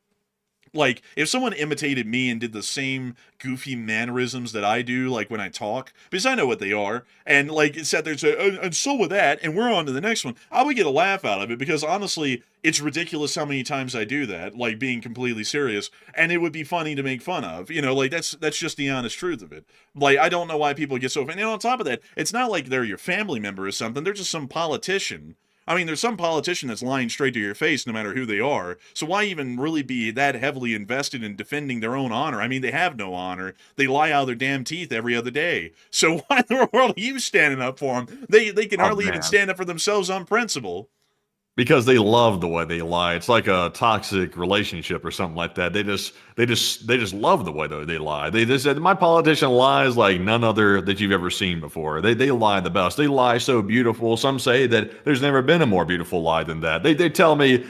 like, if someone imitated me and did the same goofy mannerisms that I do, like when I talk, because I know what they are, and like it sat there and said, and so with that, and we're on to the next one, I would get a laugh out of it because honestly, it's ridiculous how many times I do that, like being completely serious, and it would be funny to make fun of, you know, like that's just the honest truth of it. Like, I don't know why people get so offended. And on top of that, it's not like they're your family member or something, they're just some politician. I mean, there's some politician that's lying straight to your face no matter who they are. So why even really be that heavily invested in defending their own honor? I mean, they have no honor. They lie out of their damn teeth every other day. So why in the world are you standing up for them? They can hardly even stand up for themselves on principle. Because they love the way they lie. It's like a toxic relationship or something like that. They just love the way they lie. They just said, my politician lies like none other that you've ever seen before. They lie the best. They lie so beautiful. Some say that there's never been a more beautiful lie than that. They tell me,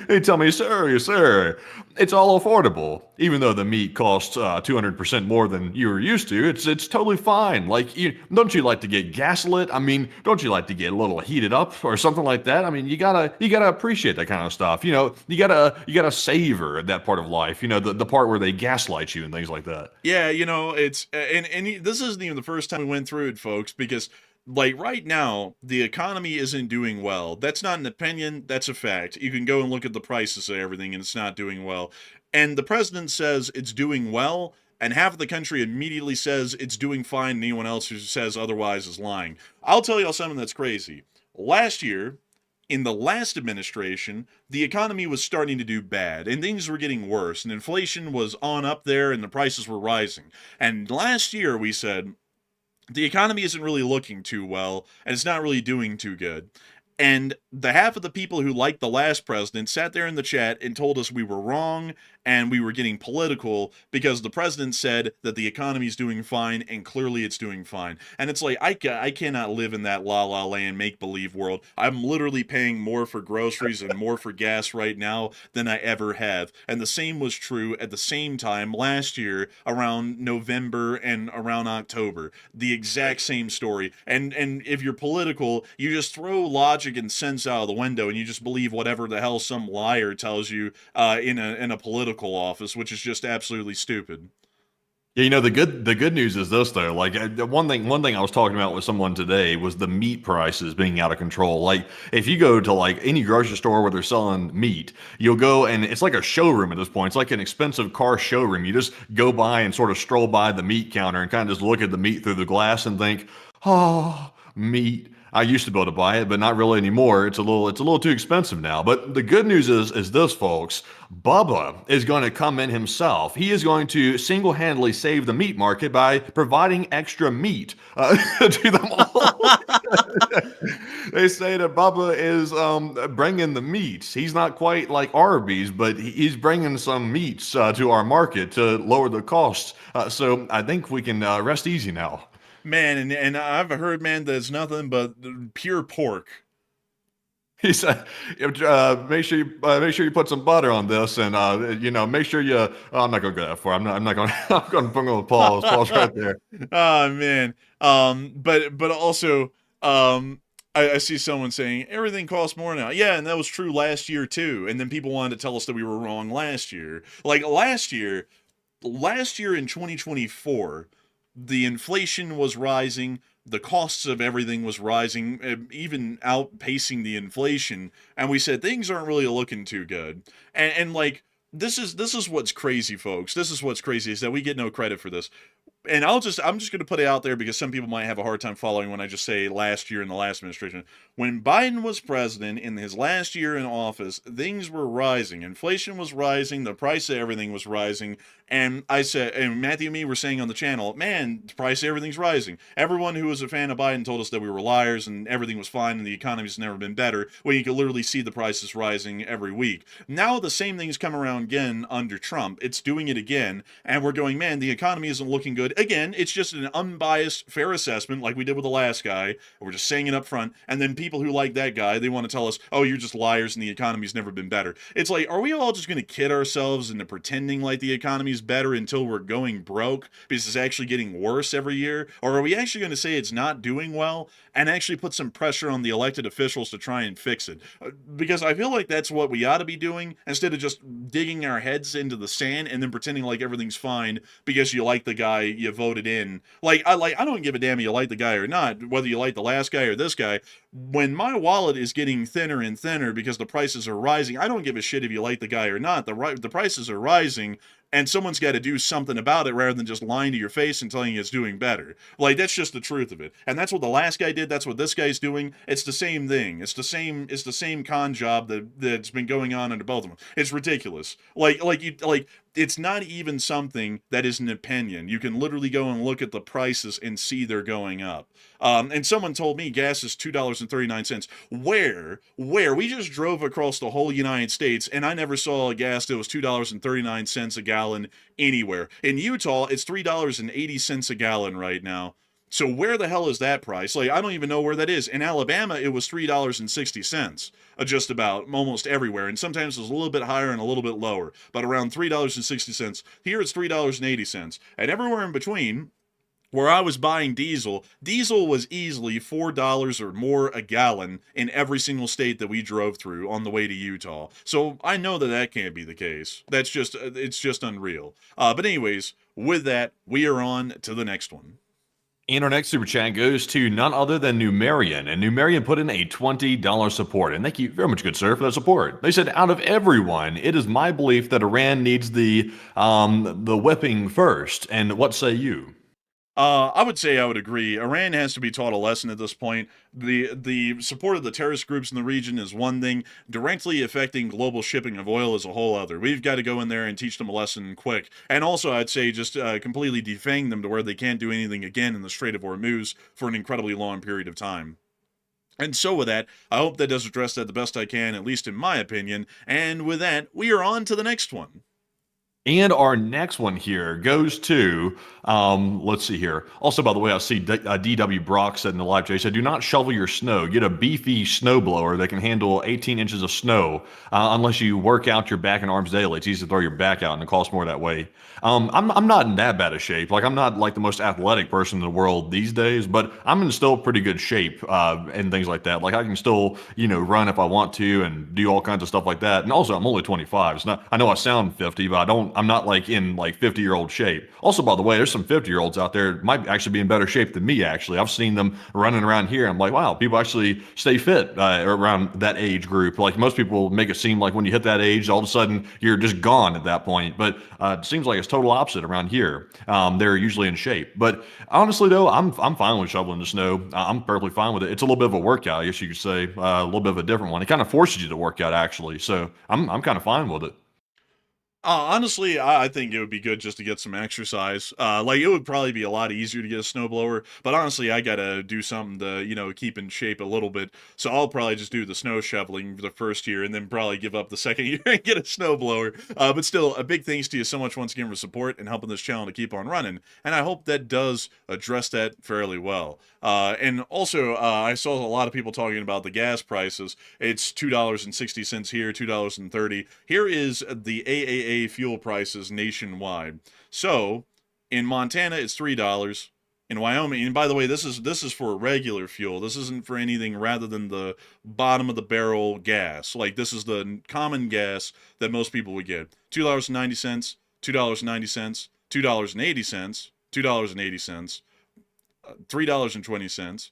sir, it's all affordable. Even though the meat costs 200% more than you were used to, it's totally fine. Like, don't you like to get gaslit? I mean, don't you like to get a little heated up or something like that? I mean, you gotta appreciate that kind of stuff. You know, you gotta savor that part of life. You know, the part where they gaslight you and things like that. Yeah, you know, it's and this isn't even the first time we went through it, folks, because like right now, the economy isn't doing well. That's not an opinion, that's a fact. You can go and look at the prices of everything and it's not doing well. And the president says it's doing well, and half of the country immediately says it's doing fine, and anyone else who says otherwise is lying. I'll tell y'all something that's crazy. Last year, in the last administration, the economy was starting to do bad and things were getting worse and inflation was on up there and the prices were rising. And last year we said the economy isn't really looking too well and it's not really doing too good. And the half of the people who liked the last president sat there in the chat and told us we were wrong and we were getting political because the president said that the economy is doing fine and clearly it's doing fine. And it's like, I cannot live in that la la land make-believe world. I'm literally paying more for groceries and more for gas right now than I ever have. And the same was true at the same time last year around November and around October. The exact same story. And if you're political, you just throw logic and sense out of the window and you just believe whatever the hell some liar tells you in a political office, which is just absolutely stupid. Yeah, the good news is this though. Like one thing I was talking about with someone today was the meat prices being out of control. Like if you go to like any grocery store where they're selling meat, you'll go and it's like a showroom at this point. It's like an expensive car showroom. You just go by and sort of stroll by the meat counter and kind of just look at the meat through the glass and think, oh, meat. I used to be able to buy it, but not really anymore. It's a little too expensive now. But the good news is this, folks. Bubba is going to come in himself. He is going to single-handedly save the meat market by providing extra meat to them all. They say that Bubba is bringing the meats. He's not quite like Arby's, but he's bringing some meats to our market to lower the costs. So I think we can rest easy now. Man, and I've heard, man, that it's nothing but pure pork. He said, "Make sure you put some butter on this, and make sure you." Oh, I'm not gonna go that far. I'm not gonna. I'm gonna pause right there. Oh man. But also, I see someone saying everything costs more now. Yeah, and that was true last year too. And then people wanted to tell us that we were wrong last year. Like last year in 2024. The inflation was rising, the costs of everything was rising, even outpacing the inflation, and we said things aren't really looking too good. And like this is what's crazy, folks. This is what's crazy is that we get no credit for this. And I'm just going to put it out there because some people might have a hard time following when I just say last year in the last administration. When Biden was president in his last year in office, things were rising. Inflation was rising. The price of everything was rising. And I said, and Matthew and me were saying on the channel, man, the price of everything's rising. Everyone who was a fan of Biden told us that we were liars and everything was fine and the economy's never been better, when you could literally see the prices rising every week. Now the same thing's come around again under Trump. It's doing it again. And we're going, man, the economy isn't looking good. Again, it's just an unbiased, fair assessment like we did with the last guy. We're just saying it up front. And then people who like that guy, they want to tell us, oh, you're just liars and the economy's never been better. It's like, are we all just going to kid ourselves into pretending like the economy's better until we're going broke because it's actually getting worse every year? Or are we actually going to say it's not doing well and actually put some pressure on the elected officials to try and fix it? Because I feel like that's what we ought to be doing instead of just digging our heads into the sand and then pretending like everything's fine because you like the guy you voted in. I don't give a damn if you like the guy or not, whether you like the last guy or this guy. When my wallet is getting thinner and thinner because the prices are rising, I don't give a shit if you like the guy or not. The prices are rising, and someone's got to do something about it rather than just lying to your face and telling you it's doing better. Like, that's just the truth of it. And that's what the last guy did. That's what this guy's doing. It's the same thing. It's the same con job that's been going on under both of them. It's ridiculous. It's not even something that is an opinion. You can literally go and look at the prices and see they're going up. And someone told me gas is $2.39. Where? We just drove across the whole United States, and I never saw a gas that was $2.39 a gallon anywhere. In Utah, it's $3.80 a gallon right now. So where the hell is that price? Like, I don't even know where that is. In Alabama, it was $3.60, just about almost everywhere. And sometimes it was a little bit higher and a little bit lower, but around $3.60. Here it's $3.80. And everywhere in between, where I was buying diesel was easily $4 or more a gallon in every single state that we drove through on the way to Utah. So I know that can't be the case. It's just unreal. But anyways, with that, we are on to the next one. And our next super chat goes to none other than Numerian. And Numerian put in a $20 support. And thank you very much, good sir, for that support. They said, out of everyone, it is my belief that Iran needs the whipping first. And what say you? I would say I would agree. Iran has to be taught a lesson at this point. The support of the terrorist groups in the region is one thing. Directly affecting global shipping of oil is a whole other. We've got to go in there and teach them a lesson quick. And also, I'd say just completely defang them to where they can't do anything again in the Strait of Hormuz for an incredibly long period of time. And so with that, I hope that does address that the best I can, at least in my opinion. And with that, we are on to the next one. And our next one here goes to, let's see here. Also, by the way, I see DW Brock said in the live chat, he said, do not shovel your snow. Get a beefy snowblower that can handle 18 inches of snow, unless you work out your back and arms daily. It's easy to throw your back out and it costs more that way. I'm not in that bad of shape. Like, I'm not like the most athletic person in the world these days, but I'm in still pretty good shape, and things like that. Like, I can still, run if I want to and do all kinds of stuff like that. And also, I'm only 25. It's not, I know I sound 50, but I'm not like in like 50-year-old shape. Also, by the way, there's some 50-year-olds out there that might actually be in better shape than me, actually. I've seen them running around here. I'm like, wow, people actually stay fit around that age group. Like, most people make it seem like when you hit that age, all of a sudden you're just gone at that point. But it seems like it's total opposite around here. They're usually in shape. But honestly, though, I'm fine with shoveling the snow. I'm perfectly fine with it. It's a little bit of a workout, I guess you could say, a little bit of a different one. It kind of forces you to work out, actually. So I'm kind of fine with it. Honestly, I think it would be good just to get some exercise. Like, it would probably be a lot easier to get a snowblower, but honestly, I gotta do something to, keep in shape a little bit. So I'll probably just do the snow shoveling for the first year and then probably give up the second year and get a snowblower. But still, a big thanks to you so much once again for support and helping this channel to keep on running. And I hope that does address that fairly well. And also, I saw a lot of people talking about the gas prices. It's $2.60 here, $2.30. Here is the AAA fuel prices nationwide. So in Montana it's $3. In Wyoming, and by the way, this is for regular fuel. This isn't for anything rather than the bottom of the barrel gas. Like, this is the common gas that most people would get. $2.90, $2.90, $2.80, $2.80, $3.20.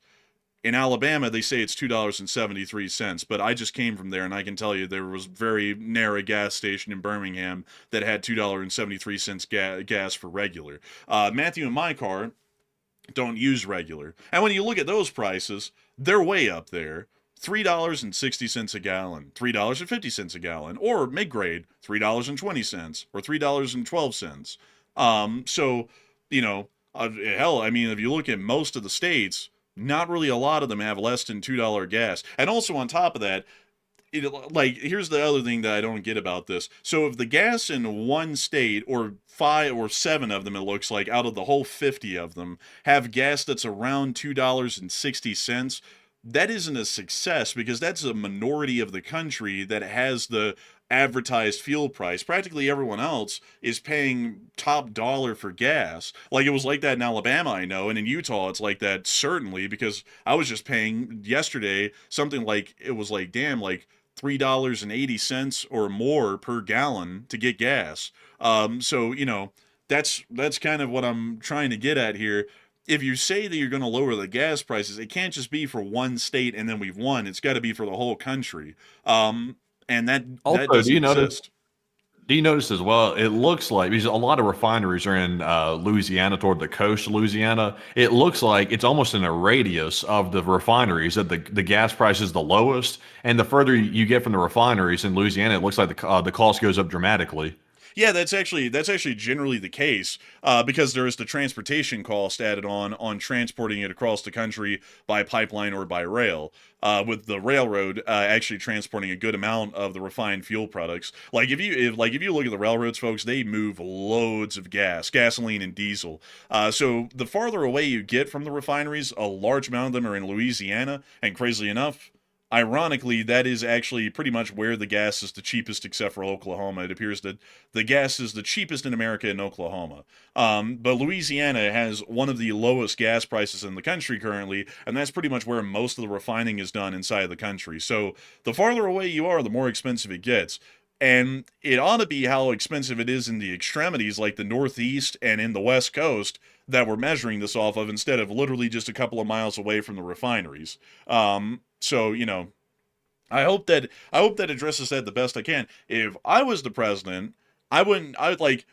In Alabama, they say it's $2.73, but I just came from there, and I can tell you there was very near a gas station in Birmingham that had $2.73 gas for regular. Matthew and my car don't use regular. And when you look at those prices, they're way up there. $3.60 a gallon, $3.50 a gallon, or mid-grade, $3.20, or $3.12. So, hell, I mean, if you look at most of the states, not really a lot of them have less than $2 gas. And also on top of that, here's the other thing that I don't get about this. So if the gas in one state, or 5 or 7 of them, it looks like, out of the whole 50 of them, have gas that's around $2.60, that isn't a success, because that's a minority of the country that has the advertised fuel price. Practically everyone else is paying top dollar for gas. Like, it was like that in Alabama, I know, and in Utah it's like that certainly, because I was just paying yesterday something like, it was like, damn, like $3.80 or more per gallon to get gas. So that's kind of what I'm trying to get at here. If you say that you're going to lower the gas prices, it can't just be for one state and then we've won. It's got to be for the whole country. And that Also, doesn't exist. Do you notice as well, it looks like, because a lot of refineries are in Louisiana, toward the coast of Louisiana, it looks like it's almost in a radius of the refineries that the gas price is the lowest. And the further you get from the refineries in Louisiana, it looks like the cost goes up dramatically. Yeah, that's actually generally the case, because there is the transportation cost added on transporting it across the country by pipeline or by rail. With the railroad actually transporting a good amount of the refined fuel products. Like, if you look at the railroads, folks, they move loads of gasoline and diesel. So the farther away you get from the refineries, a large amount of them are in Louisiana, and crazily enough, ironically, that is actually pretty much where the gas is the cheapest, except for Oklahoma. It appears that the gas is the cheapest in America in Oklahoma. But Louisiana has one of the lowest gas prices in the country currently, and that's pretty much where most of the refining is done inside of the country. So the farther away you are, the more expensive it gets. And it ought to be how expensive it is in the extremities, like the Northeast and in the West Coast, that we're measuring this off of, instead of literally just a couple of miles away from the refineries. So, I hope that addresses that the best I can. If I was the president, I would like,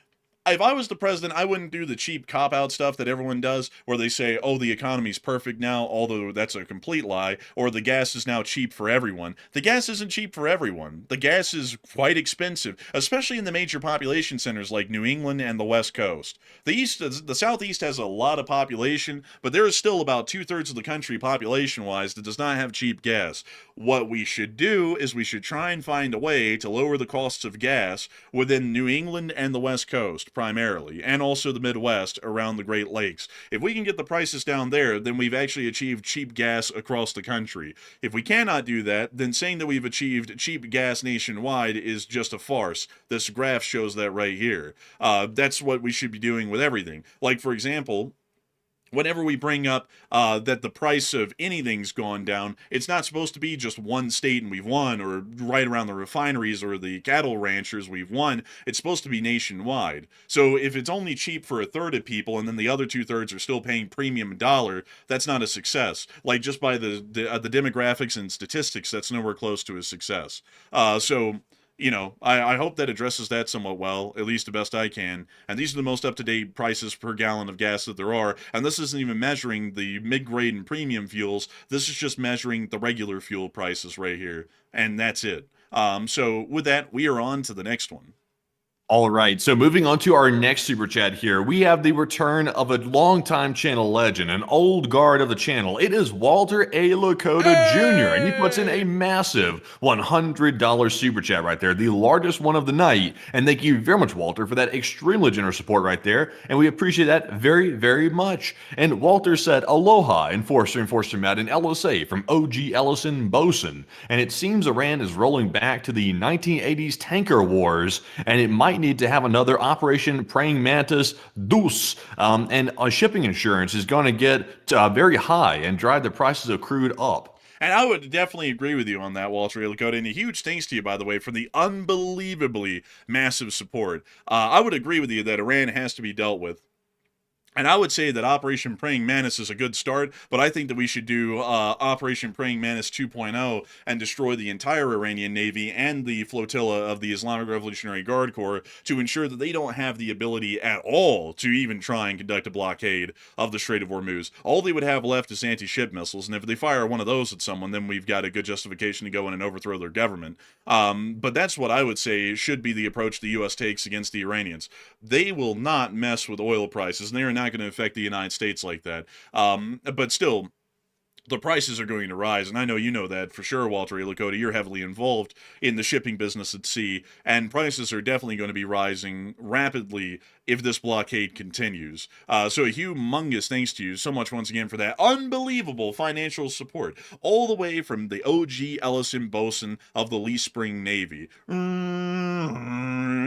if I was the president, I wouldn't do the cheap cop-out stuff that everyone does, where they say, oh, the economy's perfect now, although that's a complete lie, or the gas is now cheap for everyone. The gas isn't cheap for everyone. The gas is quite expensive, especially in the major population centers like New England and the West Coast. The Southeast has a lot of population, but there is still about 2/3 of the country population-wise that does not have cheap gas. What we should do is we should try and find a way to lower the costs of gas within New England and the West Coast, primarily, and also the Midwest around the Great Lakes. If we can get the prices down there, then we've actually achieved cheap gas across the country. If we cannot do that, then saying that we've achieved cheap gas nationwide is just a farce. This graph shows that right here. That's what we should be doing with everything. Like, for example, whenever we bring up that the price of anything's gone down, it's not supposed to be just one state and we've won, or right around the refineries or the cattle ranchers we've won. It's supposed to be nationwide. So if it's only cheap for a third of people and then the other 2/3 are still paying premium dollar, that's not a success. Like, just by the demographics and statistics, that's nowhere close to a success. I hope that addresses that somewhat well, at least the best I can. And these are the most up-to-date prices per gallon of gas that there are. And this isn't even measuring the mid-grade and premium fuels. This is just measuring the regular fuel prices right here. And that's it. So with that, we are on to the next one. All right, so moving on to our next super chat here, we have the return of a longtime channel legend, an old guard of the channel. It is Walter A. Lakota Jr., and he puts in a massive $100 super chat right there, the largest one of the night. And thank you very much, Walter, for that extremely generous support right there, and we appreciate that very, very much. And Walter said, aloha, Enforcer Matt, and LSA from OG Ellison Bosun. And it seems Iran is rolling back to the 1980s tanker wars, and it might need to have another Operation Praying Mantis Deuce, and shipping insurance is going to get very high and drive the prices of crude up. And I would definitely agree with you on that, Walter Lakota. And a huge thanks to you, by the way, for the unbelievably massive support. I would agree with you that Iran has to be dealt with. And I would say that Operation Praying Mantis is a good start, but I think that we should do Operation Praying Mantis 2.0 and destroy the entire Iranian Navy and the flotilla of the Islamic Revolutionary Guard Corps to ensure that they don't have the ability at all to even try and conduct a blockade of the Strait of Hormuz. All they would have left is anti-ship missiles, and if they fire one of those at someone, then we've got a good justification to go in and overthrow their government. But that's what I would say should be the approach the U.S. takes against the Iranians. They will not mess with oil prices, and they are not going to affect the United States like that. But still, the prices are going to rise, and I know you know that for sure, Walter A. Lakota. You're heavily involved in the shipping business at sea, and prices are definitely going to be rising rapidly if this blockade continues. So a humongous thanks to you so much once again for that unbelievable financial support, all the way from the OG Ellison Bosun of the Lee Spring Navy.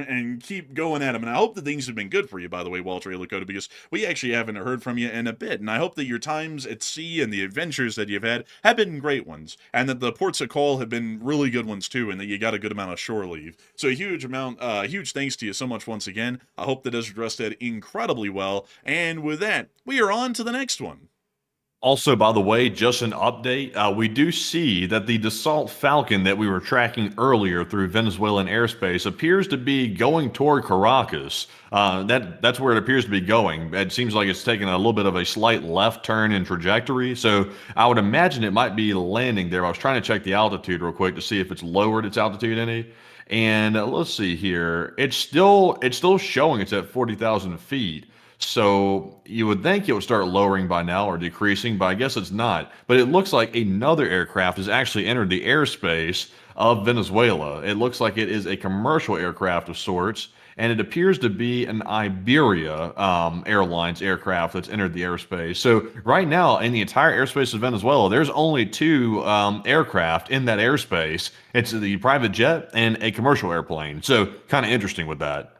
And keep going at him. And I hope that things have been good for you, by the way, Walter A. Lakota, because we actually haven't heard from you in a bit. And I hope that your times at sea and the adventures that you've had have been great ones, and that the ports of call have been really good ones too, and that you got a good amount of shore leave. So a huge thanks to you so much once again. I hope that does address that incredibly well. And with that, we are on to the next one. Also, by the way, just an update, we do see that the Dassault Falcon that we were tracking earlier through Venezuelan airspace appears to be going toward Caracas. That's where it appears to be going. It seems like it's taking a little bit of a slight left turn in trajectory, so I would imagine it might be landing there. I was trying to check the altitude real quick to see if it's lowered its altitude any. And let's see here. It's still showing it's at 40,000 feet. So you would think it would start lowering by now or decreasing, but I guess it's not. But it looks like another aircraft has actually entered the airspace of Venezuela. It looks like it is a commercial aircraft of sorts, and it appears to be an Iberia Airlines aircraft that's entered the airspace. So right now, in the entire airspace of Venezuela, there's only two aircraft in that airspace. It's the private jet and a commercial airplane. So kind of interesting with that.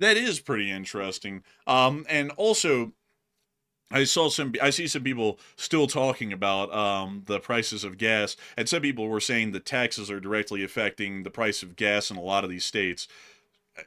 That is pretty interesting. And also, I see some people still talking about the prices of gas, and some people were saying that taxes are directly affecting the price of gas in a lot of these states.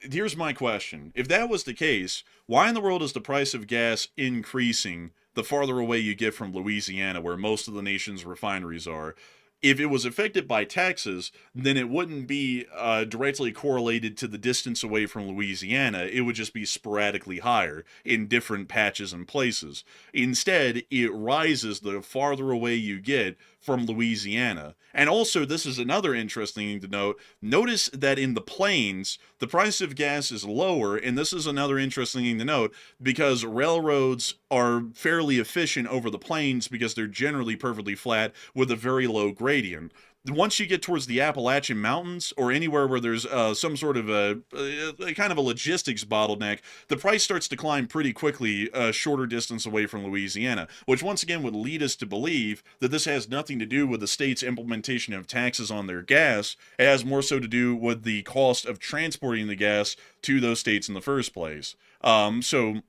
Here's my question. If that was the case, why in the world is the price of gas increasing the farther away you get from Louisiana, where most of the nation's refineries are? If it was affected by taxes, then it wouldn't be directly correlated to the distance away from Louisiana. It would just be sporadically higher in different patches and places. Instead, it rises the farther away you get from Louisiana. And also, this is another interesting thing to note. Notice that in the plains, the price of gas is lower, and this is another interesting thing to note, because railroads are fairly efficient over the plains because they're generally perfectly flat with a very low gradient. Once you get towards the Appalachian Mountains or anywhere where there's some sort of a kind of a logistics bottleneck, the price starts to climb pretty quickly a shorter distance away from Louisiana, which once again would lead us to believe that this has nothing to do with the state's implementation of taxes on their gas. It has more so to do with the cost of transporting the gas to those states in the first place. So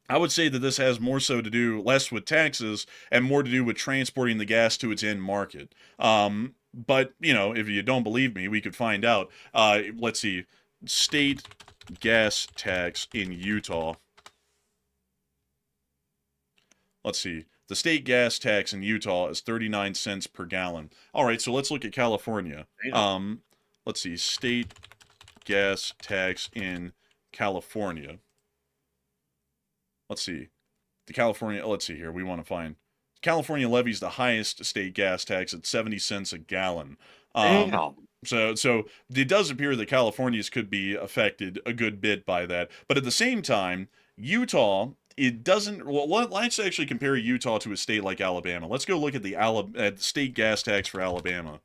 I would say that this has more so to do less with taxes and more to do with transporting the gas to its end market. But, you know, if you don't believe me, we could find out. Let's see. State gas tax in Utah. Let's see. The state gas tax in Utah is 39 cents per gallon. All right, so let's look at California. Let's see. State gas tax in California. Let's see. Let's see here. We want to find. California levies the highest state gas tax at 70 cents a gallon. So it does appear that California's could be affected a good bit by that. But at the same time, Utah, it doesn't. Well, let's actually compare Utah to a state like Alabama. Let's go look at the state gas tax for Alabama.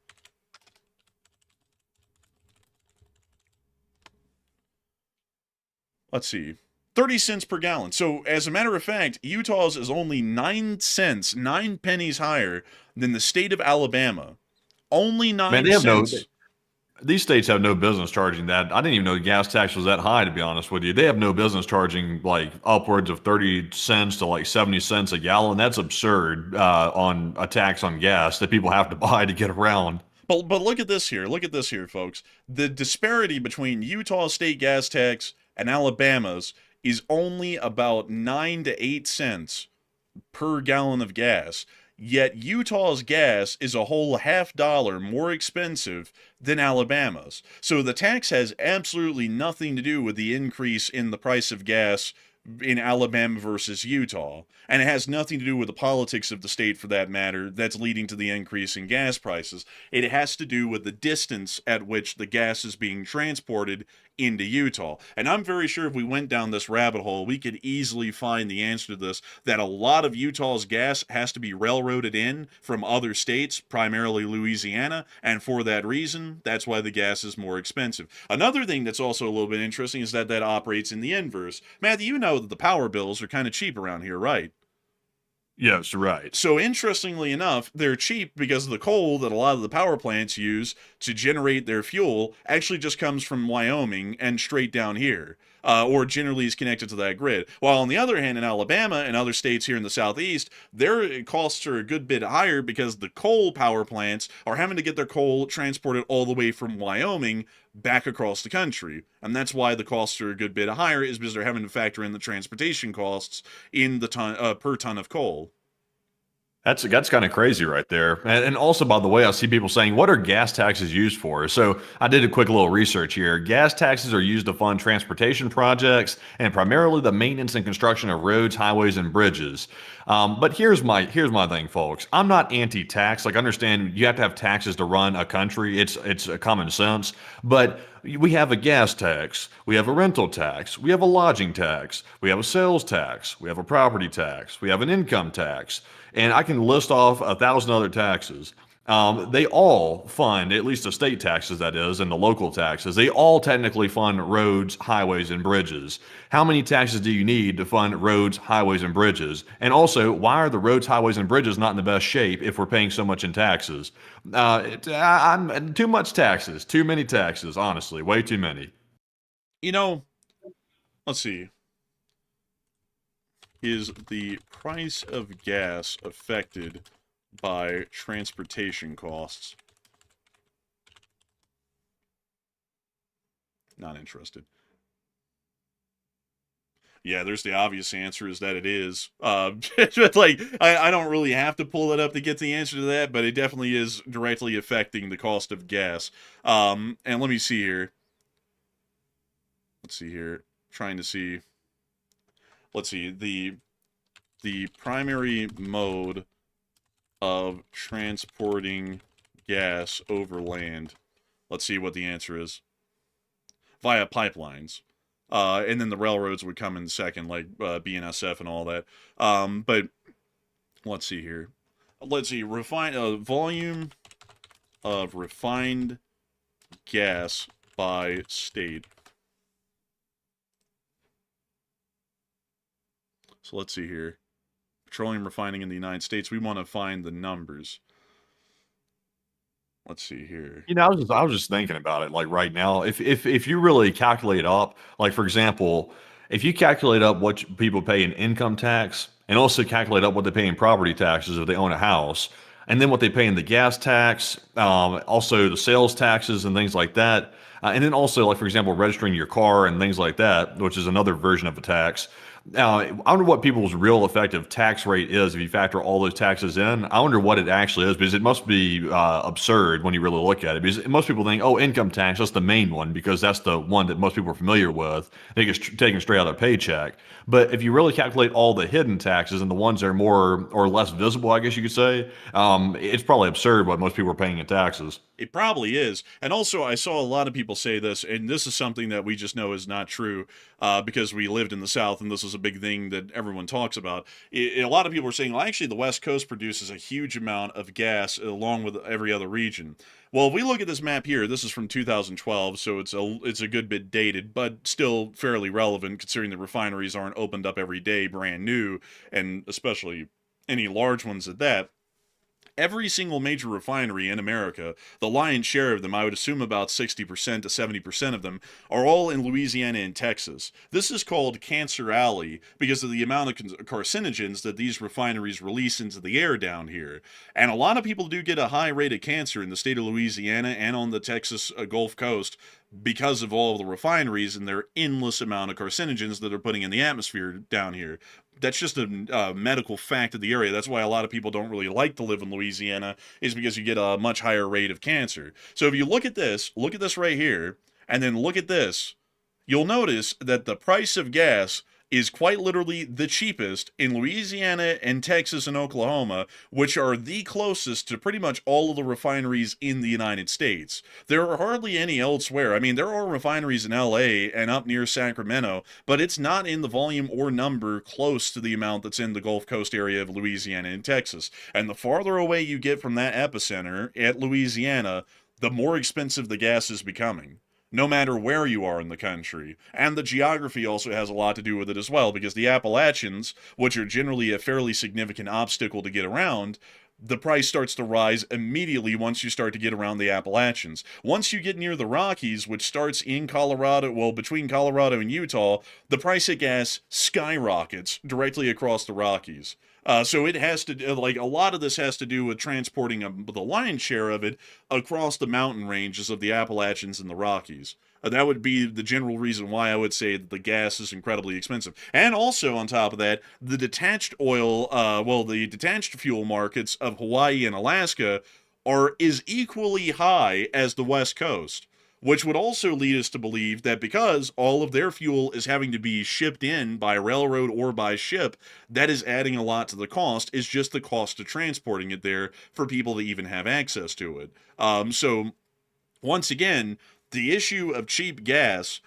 Let's see. 30 cents per gallon. So, as a matter of fact, Utah's is only 9 cents, 9 pennies higher than the state of Alabama. Only 9 cents. These states have no business charging that. I didn't even know the gas tax was that high, to be honest with you. They have no business charging like upwards of 30 cents to like 70 cents a gallon. That's absurd on a tax on gas that people have to buy to get around. But look at this here. Look at this here, folks. The disparity between Utah's state gas tax and Alabama's is only about 9 to 8 cents per gallon of gas. Yet Utah's gas is a whole $0.50 more expensive than Alabama's. So the tax has absolutely nothing to do with the increase in the price of gas in Alabama versus Utah. And it has nothing to do with the politics of the state, for that matter, that's leading to the increase in gas prices. It has to do with the distance at which the gas is being transported into Utah. And I'm very sure if we went down this rabbit hole, we could easily find the answer to this, that a lot of Utah's gas has to be railroaded in from other states, primarily Louisiana, and for that reason, that's why the gas is more expensive. Another thing that's also a little bit interesting is that operates in the inverse. Matthew, you know that the power bills are kind of cheap around here, right? Yes, right. So interestingly enough, they're cheap because the coal that a lot of the power plants use to generate their fuel actually just comes from Wyoming and straight down here, or generally is connected to that grid. While on the other hand, in Alabama and other states here in the southeast, their costs are a good bit higher because the coal power plants are having to get their coal transported all the way from Wyoming back across the country. And that's why the costs are a good bit higher, is because they're having to factor in the transportation costs in the ton per ton of coal. That's kind of crazy right there. And also, by the way, I see people saying, what are gas taxes used for? So I did a quick little research here. Gas taxes are used to fund transportation projects and primarily the maintenance and construction of roads, highways, and bridges. But here's my thing, folks. I'm not anti-tax. Like, I understand you have to have taxes to run a country. It's a common sense. But we have a gas tax, we have a rental tax, we have a lodging tax, we have a sales tax, we have a property tax, we have an income tax, and I can list off 1,000 other taxes. They all fund, at least the state taxes, that is, and the local taxes, they all technically fund roads, highways, and bridges. How many taxes do you need to fund roads, highways, and bridges? And also, why are the roads, highways, and bridges not in the best shape if we're paying so much in taxes? Too much taxes, too many taxes, honestly, way too many. You know, let's see. Is the price of gas affected by transportation costs? Not interested. Yeah, there's the obvious answer is that it is. Like I don't really have to pull it up to get the answer to that, but it definitely is directly affecting the cost of gas. And let me see here. Let's see here. Trying to see. Let's see the primary mode of transporting gas over land. Let's see what the answer is. Via pipelines. And then the railroads would come in second, like BNSF and all that. But let's see here. Let's see, volume of refined gas by state. So let's see here. Petroleum refining in the United States. We want to find the numbers. Let's see here. You know, I was just thinking about it. Like right now, if you really calculate up, like for example, if you calculate up what people pay in income tax and also calculate up what they pay in property taxes if they own a house, and then what they pay in the gas tax, also the sales taxes and things like that, and then also like for example registering your car and things like that, which is another version of a tax. I wonder what people's real effective tax rate is if you factor all those taxes in. I wonder what it actually is, because it must be absurd when you really look at it. Because most people think, oh, income tax, that's the main one, because that's the one that most people are familiar with. It gets taken straight out of their paycheck. But if you really calculate all the hidden taxes and the ones that are more or less visible, I guess you could say, it's probably absurd what most people are paying in taxes. It probably is. And also, I saw a lot of people say this, and this is something that we just know is not true because we lived in the South, and this is a big thing that everyone talks about. A lot of people are saying, well, actually, the West Coast produces a huge amount of gas along with every other region. Well, if we look at this map here, this is from 2012, so it's a good bit dated, but still fairly relevant considering the refineries aren't opened up every day brand new, and especially any large ones at that. Every single major refinery in America, the lion's share of them, I would assume about 60% to 70% of them, are all in Louisiana and Texas. This is called Cancer Alley because of the amount of carcinogens that these refineries release into the air down here. And a lot of people do get a high rate of cancer in the state of Louisiana and on the Texas Gulf Coast because of all of the refineries and their endless amount of carcinogens that they're putting in the atmosphere down here. That's just a medical fact of the area. That's why a lot of people don't really like to live in Louisiana, is because you get a much higher rate of cancer. So if you look at this right here, and then look at this, you'll notice that the price of gas is quite literally the cheapest in Louisiana and Texas and Oklahoma, which are the closest to pretty much all of the refineries in the United States. There are hardly any elsewhere. I mean, there are refineries in LA and up near Sacramento, but it's not in the volume or number close to the amount that's in the Gulf Coast area of Louisiana and Texas. And the farther away you get from that epicenter at Louisiana, the more expensive the gas is becoming, no matter where you are in the country. And the geography also has a lot to do with it as well, because the Appalachians, which are generally a fairly significant obstacle to get around, the price starts to rise immediately once you start to get around the Appalachians. Once you get near the Rockies, which starts in Colorado, well, between Colorado and Utah, the price of gas skyrockets directly across the Rockies. So it has to, like, a lot of this has to do with transporting the lion's share of it across the mountain ranges of the Appalachians and the Rockies. That would be the general reason why I would say that the gas is incredibly expensive. And also, on top of that, the detached oil, the detached fuel markets of Hawaii and Alaska is equally high as the West Coast, which would also lead us to believe that because all of their fuel is having to be shipped in by railroad or by ship, that is adding a lot to the cost, is just the cost of transporting it there for people to even have access to it. So, once again, the issue of cheap gas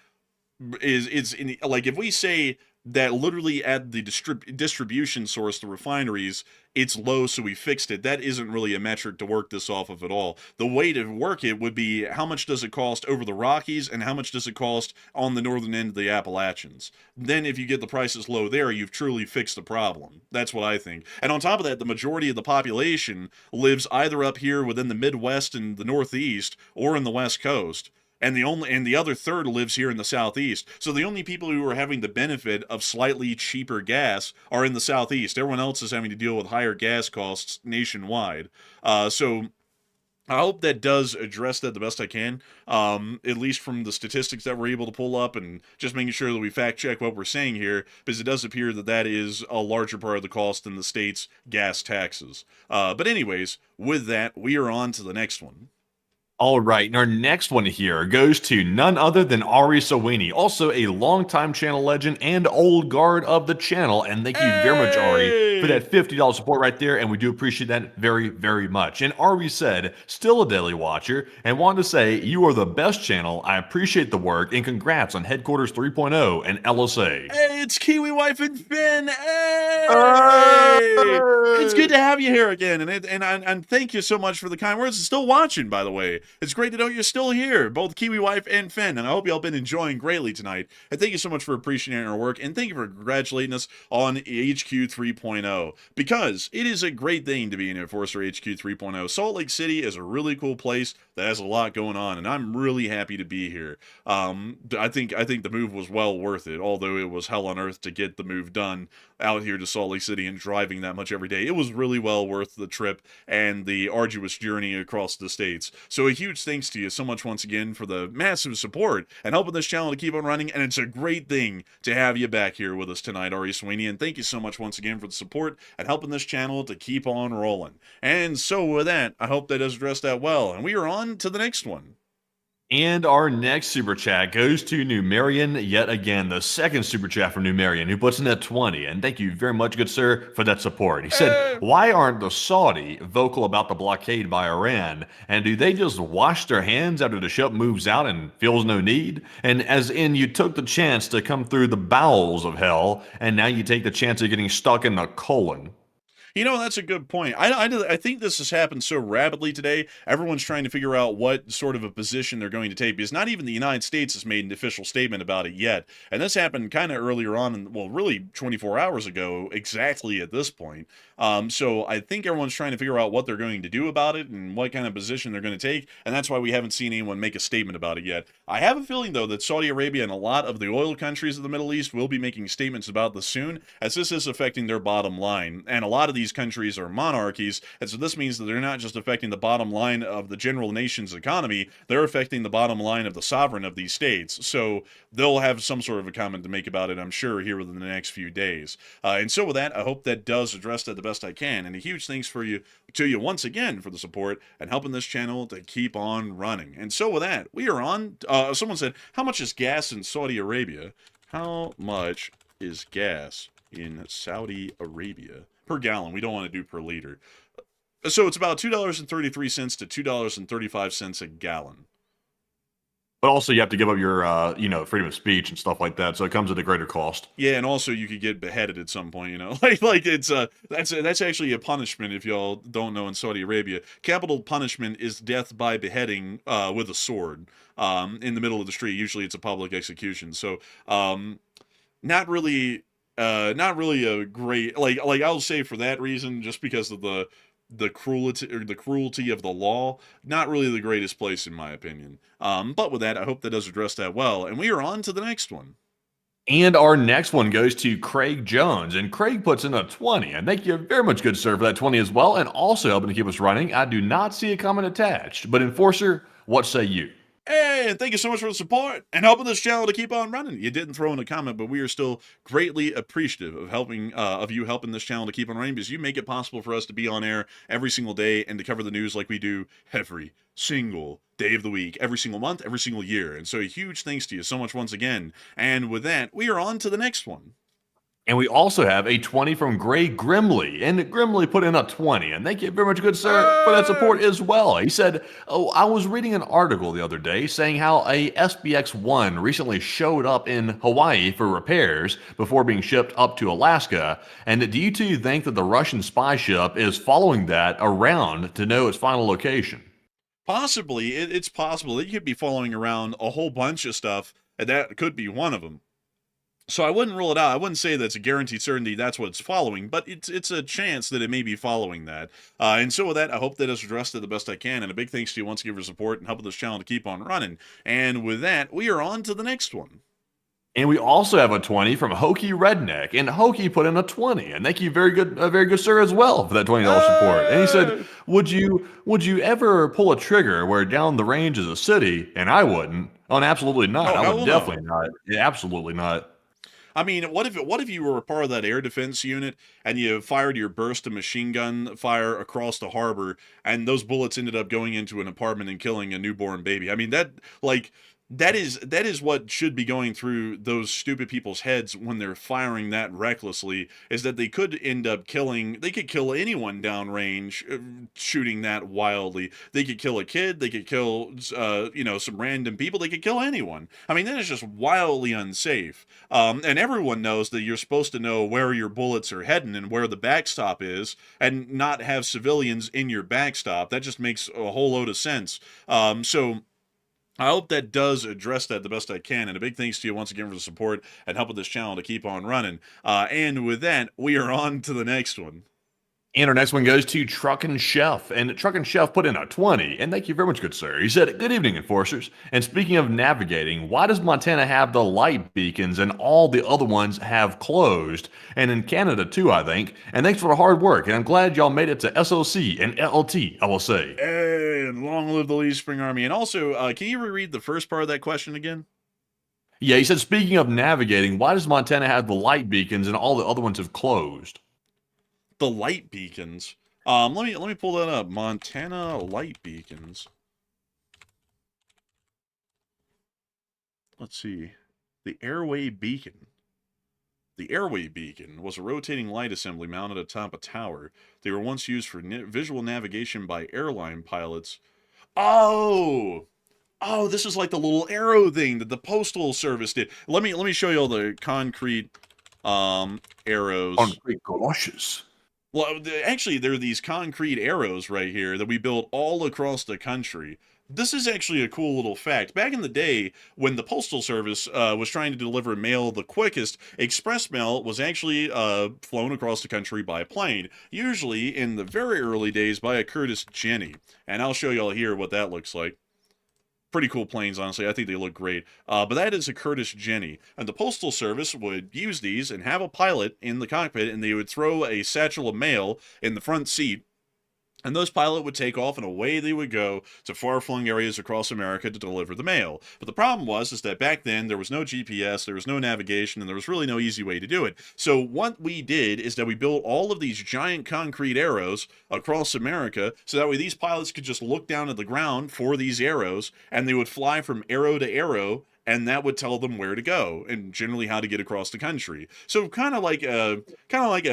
like, if we say that literally at the distribution source, the refineries, it's low, so we fixed it, that isn't really a metric to work this off of at all. The way to work it would be how much does it cost over the Rockies and how much does it cost on the northern end of the Appalachians. Then if you get the prices low there, you've truly fixed the problem. That's what I think. And on top of that, the majority of the population lives either up here within the Midwest and the Northeast or in the West Coast. And the other third lives here in the Southeast. So the only people who are having the benefit of slightly cheaper gas are in the Southeast. Everyone else is having to deal with higher gas costs nationwide. So I hope that does address that the best I can, at least from the statistics that we're able to pull up and just making sure that we fact check what we're saying here, because it does appear that that is a larger part of the cost than the state's gas taxes. But anyways, with that, we are on to the next one. All right, and our next one here goes to none other than Ari Sawini, also a longtime channel legend and old guard of the channel. And thank you very much, Ari, for that $50 support right there, and we do appreciate that very, very much. And Ari said, still a daily watcher, and wanted to say, you are the best channel. I appreciate the work, and congrats on Headquarters 3.0 and LSA. Hey, it's Kiwi Wife and Finn. Hey! It's good to have you here again, and thank you so much for the kind words. And still watching, by the way. It's great to know you're still here, both Kiwi Wife and Finn, and I hope y'all been enjoying greatly tonight. And thank you so much for appreciating our work, and thank you for congratulating us on HQ 3.0, because it is a great thing to be in Enforcer HQ 3.0. Salt Lake City is a really cool place that has a lot going on, and I'm really happy to be here. I think the move was well worth it, although it was hell on earth to get the move done out here to Salt Lake City and driving that much every day. It was really well worth the trip and the arduous journey across the states. So a huge thanks to you so much once again for the massive support and helping this channel to keep on running, and it's a great thing to have you back here with us tonight, Ari Sweeney, and thank you so much once again for the support and helping this channel to keep on rolling. And so with that, I hope that does address that well, and we are on to the next one. And our next super chat goes to Numerian yet again, the second super chat from Numerian, who puts in at 20. And thank you very much, good sir, for that support. He said, why aren't the Saudi vocal about the blockade by Iran? And do they just wash their hands after the ship moves out and feels no need? And as in, you took the chance to come through the bowels of hell, and now you take the chance of getting stuck in the colon. You know, that's a good point. I think this has happened so rapidly today. Everyone's trying to figure out what sort of a position they're going to take, because not even the United States has made an official statement about it yet. And this happened kind of earlier on, well, really 24 hours ago, exactly at this point. So I think everyone's trying to figure out what they're going to do about it and what kind of position they're going to take. And that's why we haven't seen anyone make a statement about it yet. I have a feeling, though, that Saudi Arabia and a lot of the oil countries of the Middle East will be making statements about this soon, as this is affecting their bottom line. And a lot of these countries are monarchies, and so this means that they're not just affecting the bottom line of the general nation's economy, they're affecting the bottom line of the sovereign of these states. So they'll have some sort of a comment to make about it, I'm sure, here within the next few days. And so with that, I hope that does address that the best I can. And a huge thanks to you once again for the support and helping this channel to keep on running. And so with that, we are on. Someone said, how much is gas in Saudi Arabia? How much is gas in Saudi Arabia? Per gallon. We don't want to do per liter. So it's about $2.33 to $2.35 a gallon. But also you have to give up your, freedom of speech and stuff like that. So it comes at a greater cost. Yeah, and also you could get beheaded at some point, like it's that's actually a punishment if y'all don't know in Saudi Arabia. Capital punishment is death by beheading with a sword in the middle of the street. Usually it's a public execution. So not really a great like I'll say for that reason, just because of the cruelty of the law, not really the greatest place in my opinion. But with that, I hope that does address that well, and we are on to the next one. And our next one goes to Craig Jones, and Craig puts in a 20. And thank you very much, good sir, for that 20 as well, and also helping to keep us running. I do not see a comment attached, but Enforcer, what say you? Hey, and thank you so much for the support and helping this channel to keep on running. You didn't throw in a comment, but we are still greatly appreciative of you helping this channel to keep on running, because you make it possible for us to be on air every single day and to cover the news like we do every single day of the week, every single month, every single year. And so a huge thanks to you so much once again. And with that, we are on to the next one. And we also have a 20 from Gray Grimley, and Grimley put in a 20, and thank you very much, good sir, for that support as well. He said, I was reading an article the other day saying how a SBX-1 recently showed up in Hawaii for repairs before being shipped up to Alaska, and do you two think that the Russian spy ship is following that around to know its final location? Possibly. It's possible that you could be following around a whole bunch of stuff, and that could be one of them. So I wouldn't rule it out. I wouldn't say that's a guaranteed certainty that's what it's following, but it's a chance that it may be following that. And so with that, I hope that has addressed it the best I can. And a big thanks to you once again for your support and helping this channel to keep on running. And with that, we are on to the next one. And we also have a 20 from Hokey Redneck, and Hokey put in a 20. And thank you, very good sir, as well for that $20 support. And he said, "Would you ever pull a trigger where down the range is a city?" And I wouldn't. Oh, and absolutely not. Oh, I hell would no. definitely not. Yeah, absolutely not. I mean, what if you were a part of that air defense unit and you fired your burst of machine gun fire across the harbor and those bullets ended up going into an apartment and killing a newborn baby? I mean, that is what should be going through those stupid people's heads when they're firing that recklessly, is that they could end up they could kill anyone downrange shooting that wildly. They could kill a kid, they could kill some random people, they could kill anyone. I mean, that is just wildly unsafe. And everyone knows that you're supposed to know where your bullets are heading and where the backstop is, and not have civilians in your backstop. That just makes a whole load of sense. So I hope that does address that the best I can. And a big thanks to you once again for the support and helping this channel to keep on running. And with that, we are on to the next one. And our next one goes to Truckin' Chef. And Truckin' Chef put in a 20. And thank you very much, good sir. He said, "Good evening, enforcers. And speaking of navigating, why does Montana have the light beacons and all the other ones have closed? And in Canada too, I think. And thanks for the hard work. And I'm glad y'all made it to SOC and LLT, I will say." And long live the Lee Spring Army. And also, can you reread the first part of that question again? Yeah, he said, "Speaking of navigating, why does Montana have the light beacons and all the other ones have closed?" The light beacons. Let me pull that up. Montana light beacons. Let's see. The airway beacon. The airway beacon was a rotating light assembly mounted atop a tower. They were once used for visual navigation by airline pilots. Oh! Oh, this is like the little arrow thing that the Postal Service did. Let me show you all the concrete arrows. Concrete galoshes. Well, actually, there are these concrete arrows right here that we built all across the country. This is actually a cool little fact. Back in the day, when the Postal Service was trying to deliver mail the quickest, express mail was actually flown across the country by plane. Usually, in the very early days, by a Curtiss Jenny. And I'll show you all here what that looks like. Pretty cool planes, honestly. I think they look great. But that is a Curtiss Jenny. And the Postal Service would use these and have a pilot in the cockpit, and they would throw a satchel of mail in the front seat. And those pilots would take off, and away they would go to far-flung areas across America to deliver the mail. But the problem is that back then, there was no GPS, there was no navigation, and there was really no easy way to do it. So what we did is that we built all of these giant concrete arrows across America, so that way these pilots could just look down at the ground for these arrows, and they would fly from arrow to arrow, and that would tell them where to go and generally how to get across the country. So kind of like a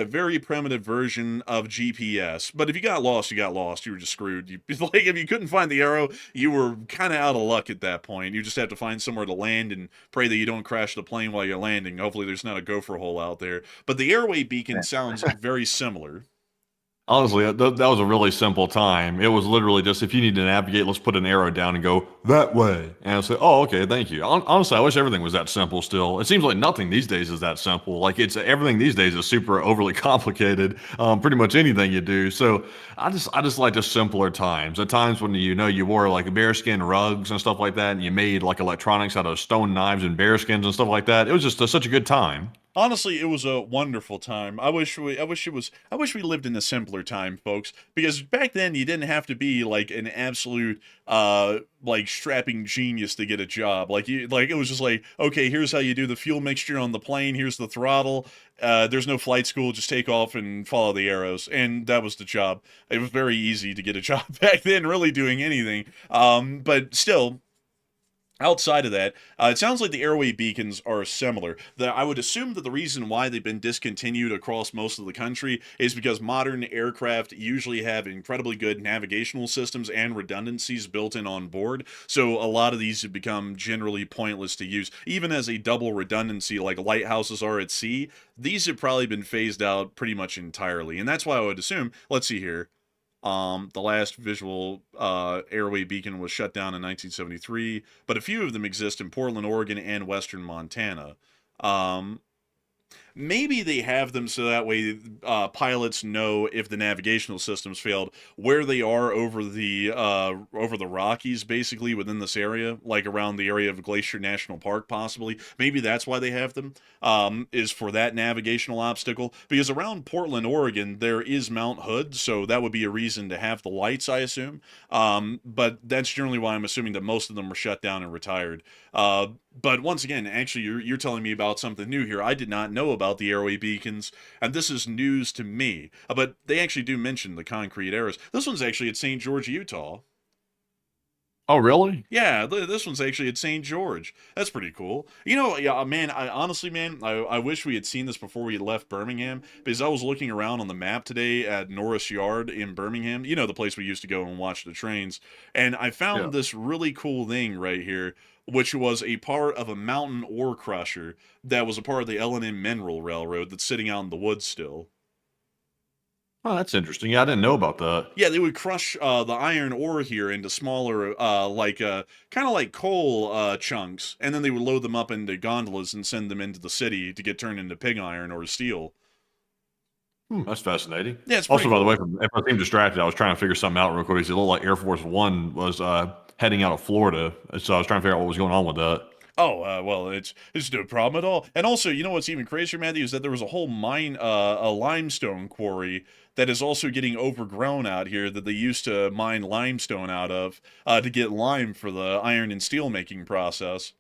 very primitive version of GPS. But if you got lost, you got lost. You were just screwed. Like if you couldn't find the arrow, you were kind of out of luck at that point. You just have to find somewhere to land and pray that you don't crash the plane while you're landing. Hopefully there's not a gopher hole out there. But the airway beacon sounds very similar. Honestly, that was a really simple time. It was literally just, if you need to navigate, let's put an arrow down and go that way. And I said, "Oh, okay, thank you." Honestly, I wish everything was that simple still. It seems like nothing these days is that simple. Like everything these days is super overly complicated. Pretty much anything you do. So I just like the simpler times. The times when you wore like bearskin rugs and stuff like that, and you made like electronics out of stone knives and bearskins and stuff like that. It was just such a good time. Honestly, it was a wonderful time. I wish we lived in a simpler time, folks, because back then you didn't have to be like an absolute like strapping genius to get a job. Like it was just like, okay, here's how you do the fuel mixture on the plane, here's the throttle. There's no flight school, just take off and follow the arrows, and that was the job. It was very easy to get a job back then, really doing anything. But still, outside of that, it sounds like the airway beacons are similar. I would assume that the reason why they've been discontinued across most of the country is because modern aircraft usually have incredibly good navigational systems and redundancies built in on board. So a lot of these have become generally pointless to use. Even as a double redundancy like lighthouses are at sea, these have probably been phased out pretty much entirely. And that's why I would assume, let's see here. The last visual airway beacon was shut down in 1973, but a few of them exist in Portland, Oregon, and western Montana. maybe they have them so that way pilots know if the navigational systems failed where they are over the Rockies, basically within this area, like around the area of Glacier National Park, possibly. Maybe that's why they have them, is for that navigational obstacle. Because around Portland, Oregon, there is Mount Hood, so that would be a reason to have the lights, I assume. But that's generally why I'm assuming that most of them were shut down and retired. But once again, actually, you're telling me about something new here. I did not know about the airway beacons, and this is news to me. But they actually do mention the concrete arrows. This one's actually at St. George, Utah. Oh, really? Yeah, this one's actually at St. George. That's pretty cool. You know, yeah, man, I wish we had seen this before we left Birmingham, because I was looking around on the map today at Norris Yard in Birmingham, you know, the place we used to go and watch the trains, and I found this really cool thing right here, which was a part of a mountain ore crusher that was a part of the L&M Mineral Railroad that's sitting out in the woods still. Oh, that's interesting. Yeah, I didn't know about that. Yeah, they would crush the iron ore here into smaller, kind of like coal chunks, and then they would load them up into gondolas and send them into the city to get turned into pig iron or steel. That's fascinating. Yeah, it's also, pretty by the way, cool. if I seem distracted, I was trying to figure something out real quick. It looked like Air Force One was heading out of Florida, so I was trying to figure out what was going on with that. Oh, well, it's no problem at all. And also, you know what's even crazier, Matthew, is that there was a whole a limestone quarry that is also getting overgrown out here that they used to mine limestone out of to get lime for the iron and steel making process.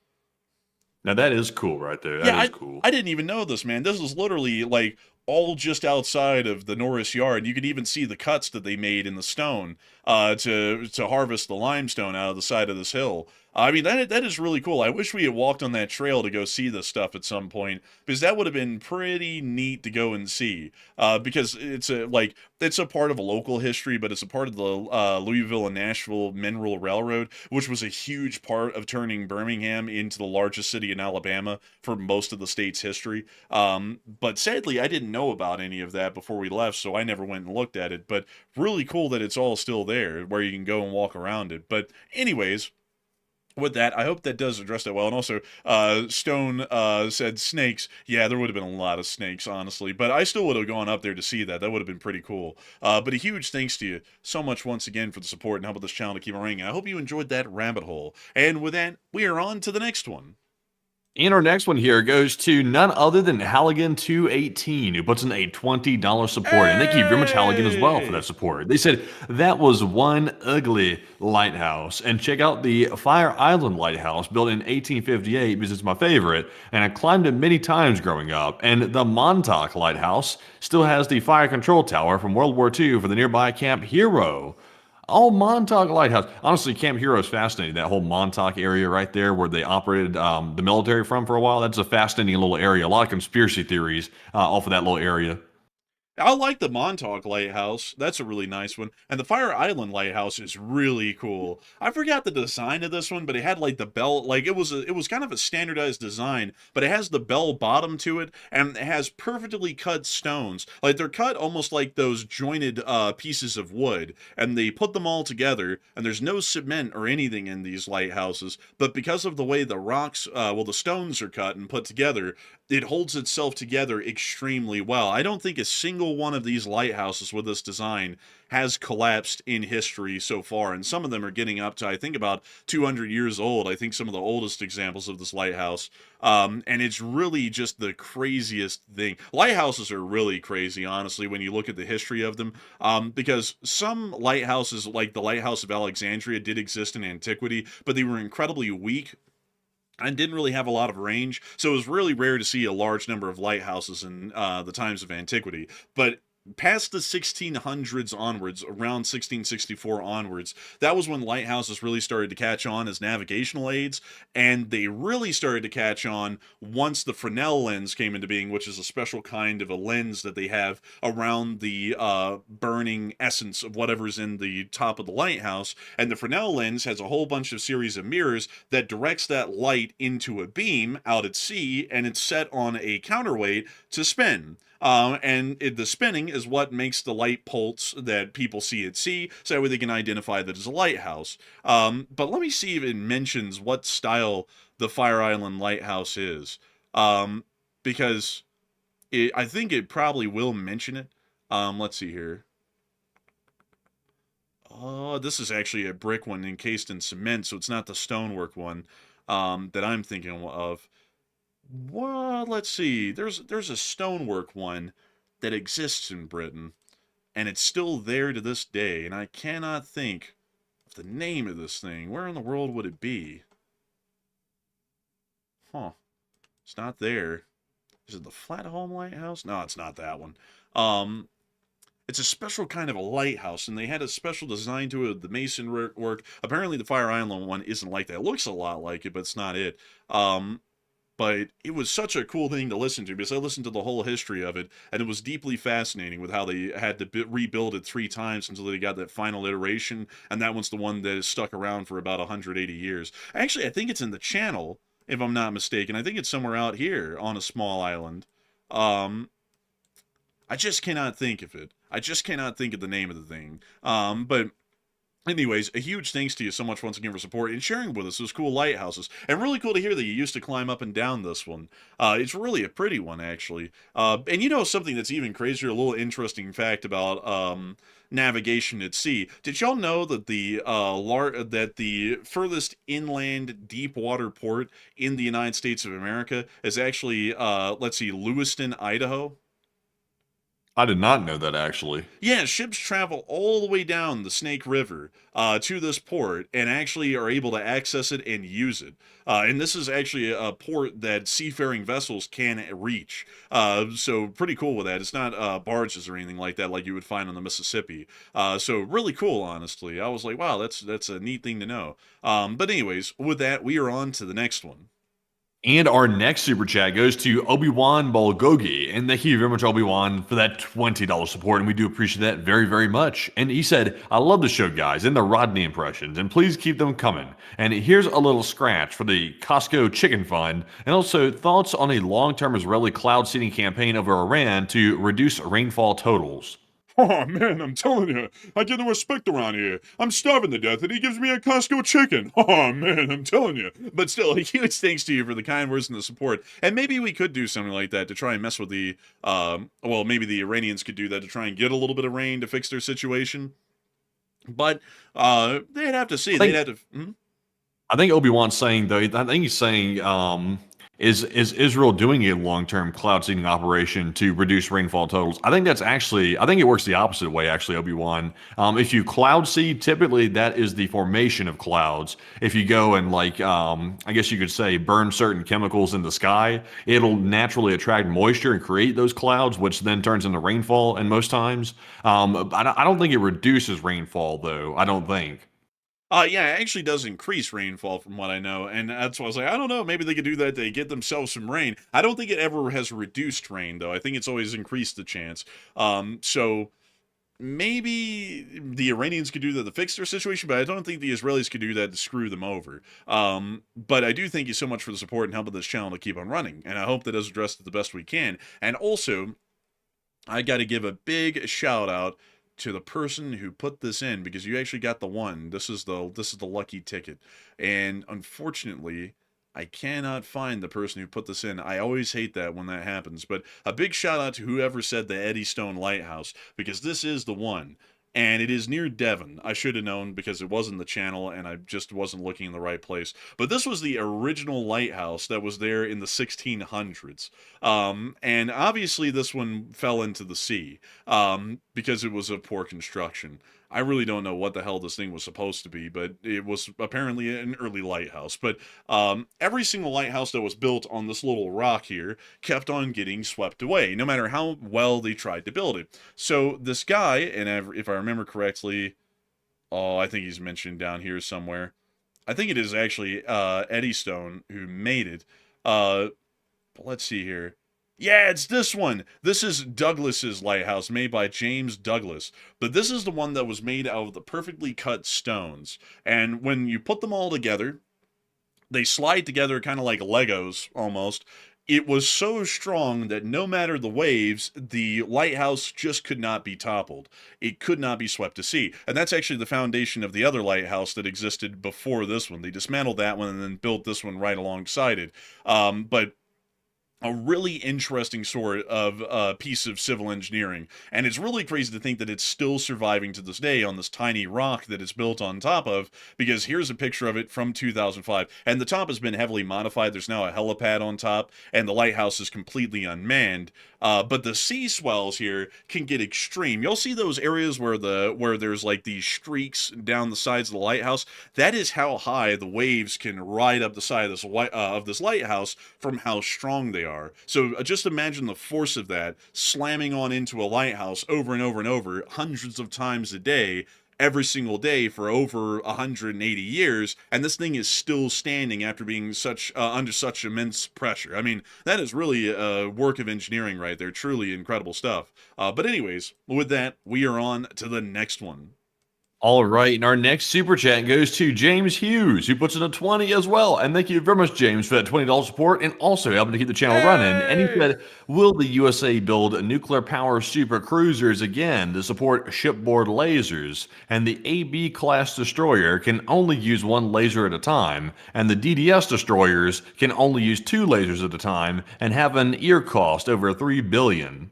Now that is cool, right there. Yeah, That is cool. I didn't even know this, man. This is literally like all just outside of the Norris Yard. You can even see the cuts that they made in the stone to harvest the limestone out of the side of this hill. I mean, that is really cool. I wish we had walked on that trail to go see this stuff at some point, because that would have been pretty neat to go and see. Because it's a part of a local history, but it's a part of the Louisville and Nashville Mineral Railroad, which was a huge part of turning Birmingham into the largest city in Alabama for most of the state's history. But sadly, I didn't know about any of that before we left, so I never went and looked at it. But really cool that it's all still there, where you can go and walk around it. But anyways, with that, I hope that does address that well. And also, Stone said snakes. Yeah, there would have been a lot of snakes, honestly. But I still would have gone up there to see that. That would have been pretty cool. But a huge thanks to you so much once again for the support and helping this channel to keep on ringing. I hope you enjoyed that rabbit hole. And with that, we are on to the next one. And our next one here goes to none other than Halligan218, who puts in a $20 support. And thank you very much, Halligan, as well for that support. They said, that was one ugly lighthouse. And check out the Fire Island Lighthouse, built in 1858, because it's my favorite. And I climbed it many times growing up. And the Montauk Lighthouse still has the fire control tower from World War II for the nearby Camp Hero. Oh, Montauk Lighthouse. Honestly, Camp Hero is fascinating. That whole Montauk area right there where they operated the military from for a while. That's a fascinating little area. A lot of conspiracy theories off of that little area. I like the Montauk Lighthouse. That's a really nice one. And the Fire Island Lighthouse is really cool. I forgot the design of this one, but it had like the bell, like it was kind of a standardized design, but it has the bell bottom to it, and it has perfectly cut stones. Like they're cut almost like those jointed pieces of wood, and they put them all together, and there's no cement or anything in these lighthouses, but because of the way the rocks, the stones are cut and put together, it holds itself together extremely well. I don't think a single one of these lighthouses with this design has collapsed in history so far, and some of them are getting up to, I think, about 200 years old. I think some of the oldest examples of this lighthouse, and it's really just the craziest thing. Lighthouses are really crazy, honestly, when you look at the history of them, because some lighthouses, like the Lighthouse of Alexandria, did exist in antiquity, but they were incredibly weak and didn't really have a lot of range, so it was really rare to see a large number of lighthouses in the times of antiquity. But past the 1600s onwards, around 1664 onwards, that was when lighthouses really started to catch on as navigational aids, and they really started to catch on once the Fresnel lens came into being, which is a special kind of a lens that they have around the burning essence of whatever's in the top of the lighthouse. And the Fresnel lens has a whole bunch of series of mirrors that directs that light into a beam out at sea, and it's set on a counterweight to spin. The spinning is what makes the light pulse that people see at sea, so that way they can identify that as a lighthouse. But let me see if it mentions what style the Fire Island Lighthouse is. Because I think it probably will mention it. Let's see here. Oh, this is actually a brick one encased in cement, so it's not the stonework one that I'm thinking of. Well, let's see. There's a stonework one that exists in Britain, and it's still there to this day, and I cannot think of the name of this thing. Where in the world would it be? Huh. It's not there. Is it the Flatholm Lighthouse? No, it's not that one. It's a special kind of a lighthouse, and they had a special design to it, the mason work. Apparently, the Fire Island one isn't like that. It looks a lot like it, but it's not it. But it was such a cool thing to listen to, because I listened to the whole history of it, and it was deeply fascinating with how they had to rebuild it 3 times until they got that final iteration, and that one's the one that is stuck around for about 180 years. Actually, I think it's in the Channel, if I'm not mistaken. I think it's somewhere out here on a small island. I just cannot think of it. I just cannot think of the name of the thing. But anyways, a huge thanks to you so much once again for support and sharing with us those cool lighthouses. And really cool to hear that you used to climb up and down this one. It's really a pretty one, actually. And you know something that's even crazier, a little interesting fact about navigation at sea. Did y'all know that the furthest inland deep water port in the United States of America is actually, let's see, Lewiston, Idaho? I did not know that, actually. Yeah, ships travel all the way down the Snake River to this port and actually are able to access it and use it. And this is actually a port that seafaring vessels can reach. So pretty cool with that. It's not barges or anything like that like you would find on the Mississippi. So really cool, honestly. I was like, wow, that's a neat thing to know. But anyways, with that, we are on to the next one. And our next super chat goes to Obi-Wan Bulgogi. And thank you very much, Obi-Wan, for that $20 support. And we do appreciate that very, very much. And he said, I love the show, guys, and the Rodney impressions. And please keep them coming. And here's a little scratch for the Costco Chicken Fund. And also thoughts on a long-term Israeli cloud seeding campaign over Iran to reduce rainfall totals. Oh, man, I'm telling you, I get no respect around here. I'm starving to death, and he gives me a Costco chicken. Oh, man, I'm telling you. But still, a huge thanks to you for the kind words and the support. And maybe we could do something like that to try and mess with the, well, maybe the Iranians could do that to try and get a little bit of rain to fix their situation. But they'd have to see. They'd have to... I think Obi-Wan's saying, though, I think he's saying, is Israel doing a long-term cloud seeding operation to reduce rainfall totals? I think it works the opposite way, actually, Obi-Wan. If you cloud seed, typically that is the formation of clouds. If you go and, like, I guess you could say, burn certain chemicals in the sky, it'll naturally attract moisture and create those clouds, which then turns into rainfall, and most times. I don't think it reduces rainfall, though. I don't think. Yeah, it actually does increase rainfall from what I know, and that's why I was like, I don't know, maybe they could do that to get themselves some rain. I don't think it ever has reduced rain, though. I think it's always increased the chance. So maybe the Iranians could do that to fix their situation, but I don't think the Israelis could do that to screw them over. But I do thank you so much for the support and helping this channel to keep on running, and I hope that does address it the best we can. And also, I got to give a big shout out to the person who put this in, because you actually got the one. This is the lucky ticket, and unfortunately I cannot find the person who put this in. I always hate that when that happens, but a big shout out to whoever said the Eddystone Lighthouse, because this is the one. And it is near Devon. I should have known because it wasn't the channel and I just wasn't looking in the right place. But this was the original lighthouse that was there in the 1600s. And obviously this one fell into the sea because it was of poor construction. I really don't know what the hell this thing was supposed to be, but it was apparently an early lighthouse. But every single lighthouse that was built on this little rock here kept on getting swept away, no matter how well they tried to build it. So this guy, and if I remember correctly, I think he's mentioned down here somewhere. I think it is actually Eddystone who made it. But let's see here. Yeah, it's this one. This is Douglas's lighthouse, made by James Douglas. But this is the one that was made out of the perfectly cut stones. And when you put them all together, they slide together kind of like Legos, almost. It was so strong that no matter the waves, the lighthouse just could not be toppled. It could not be swept to sea. And that's actually the foundation of the other lighthouse that existed before this one. They dismantled that one and then built this one right alongside it. But a really interesting sort of piece of civil engineering. And it's really crazy to think that it's still surviving to this day on this tiny rock that it's built on top of, because here's a picture of it from 2005. And the top has been heavily modified. There's now a helipad on top, and the lighthouse is completely unmanned. But the sea swells here can get extreme. You'll see those areas where there's like these streaks down the sides of the lighthouse. That is how high the waves can ride up the side of this lighthouse from how strong they are. So just imagine the force of that slamming on into a lighthouse over and over and over, hundreds of times a day, every single day for over 180 years, and this thing is still standing after being under such immense pressure. I mean, that is really a work of engineering right there. Truly incredible stuff. But anyways, with that, we are on to the next one. All right, and our next super chat goes to James Hughes, who puts in a 20 as well. And thank you very much, James, for that $20 support and also helping to keep the channel running. And he said, will the USA build nuclear power super cruisers again to support shipboard lasers? And the AB class destroyer can only use one laser at a time, and the DDS destroyers can only use 2 lasers at a time and have an ear cost over $3 billion.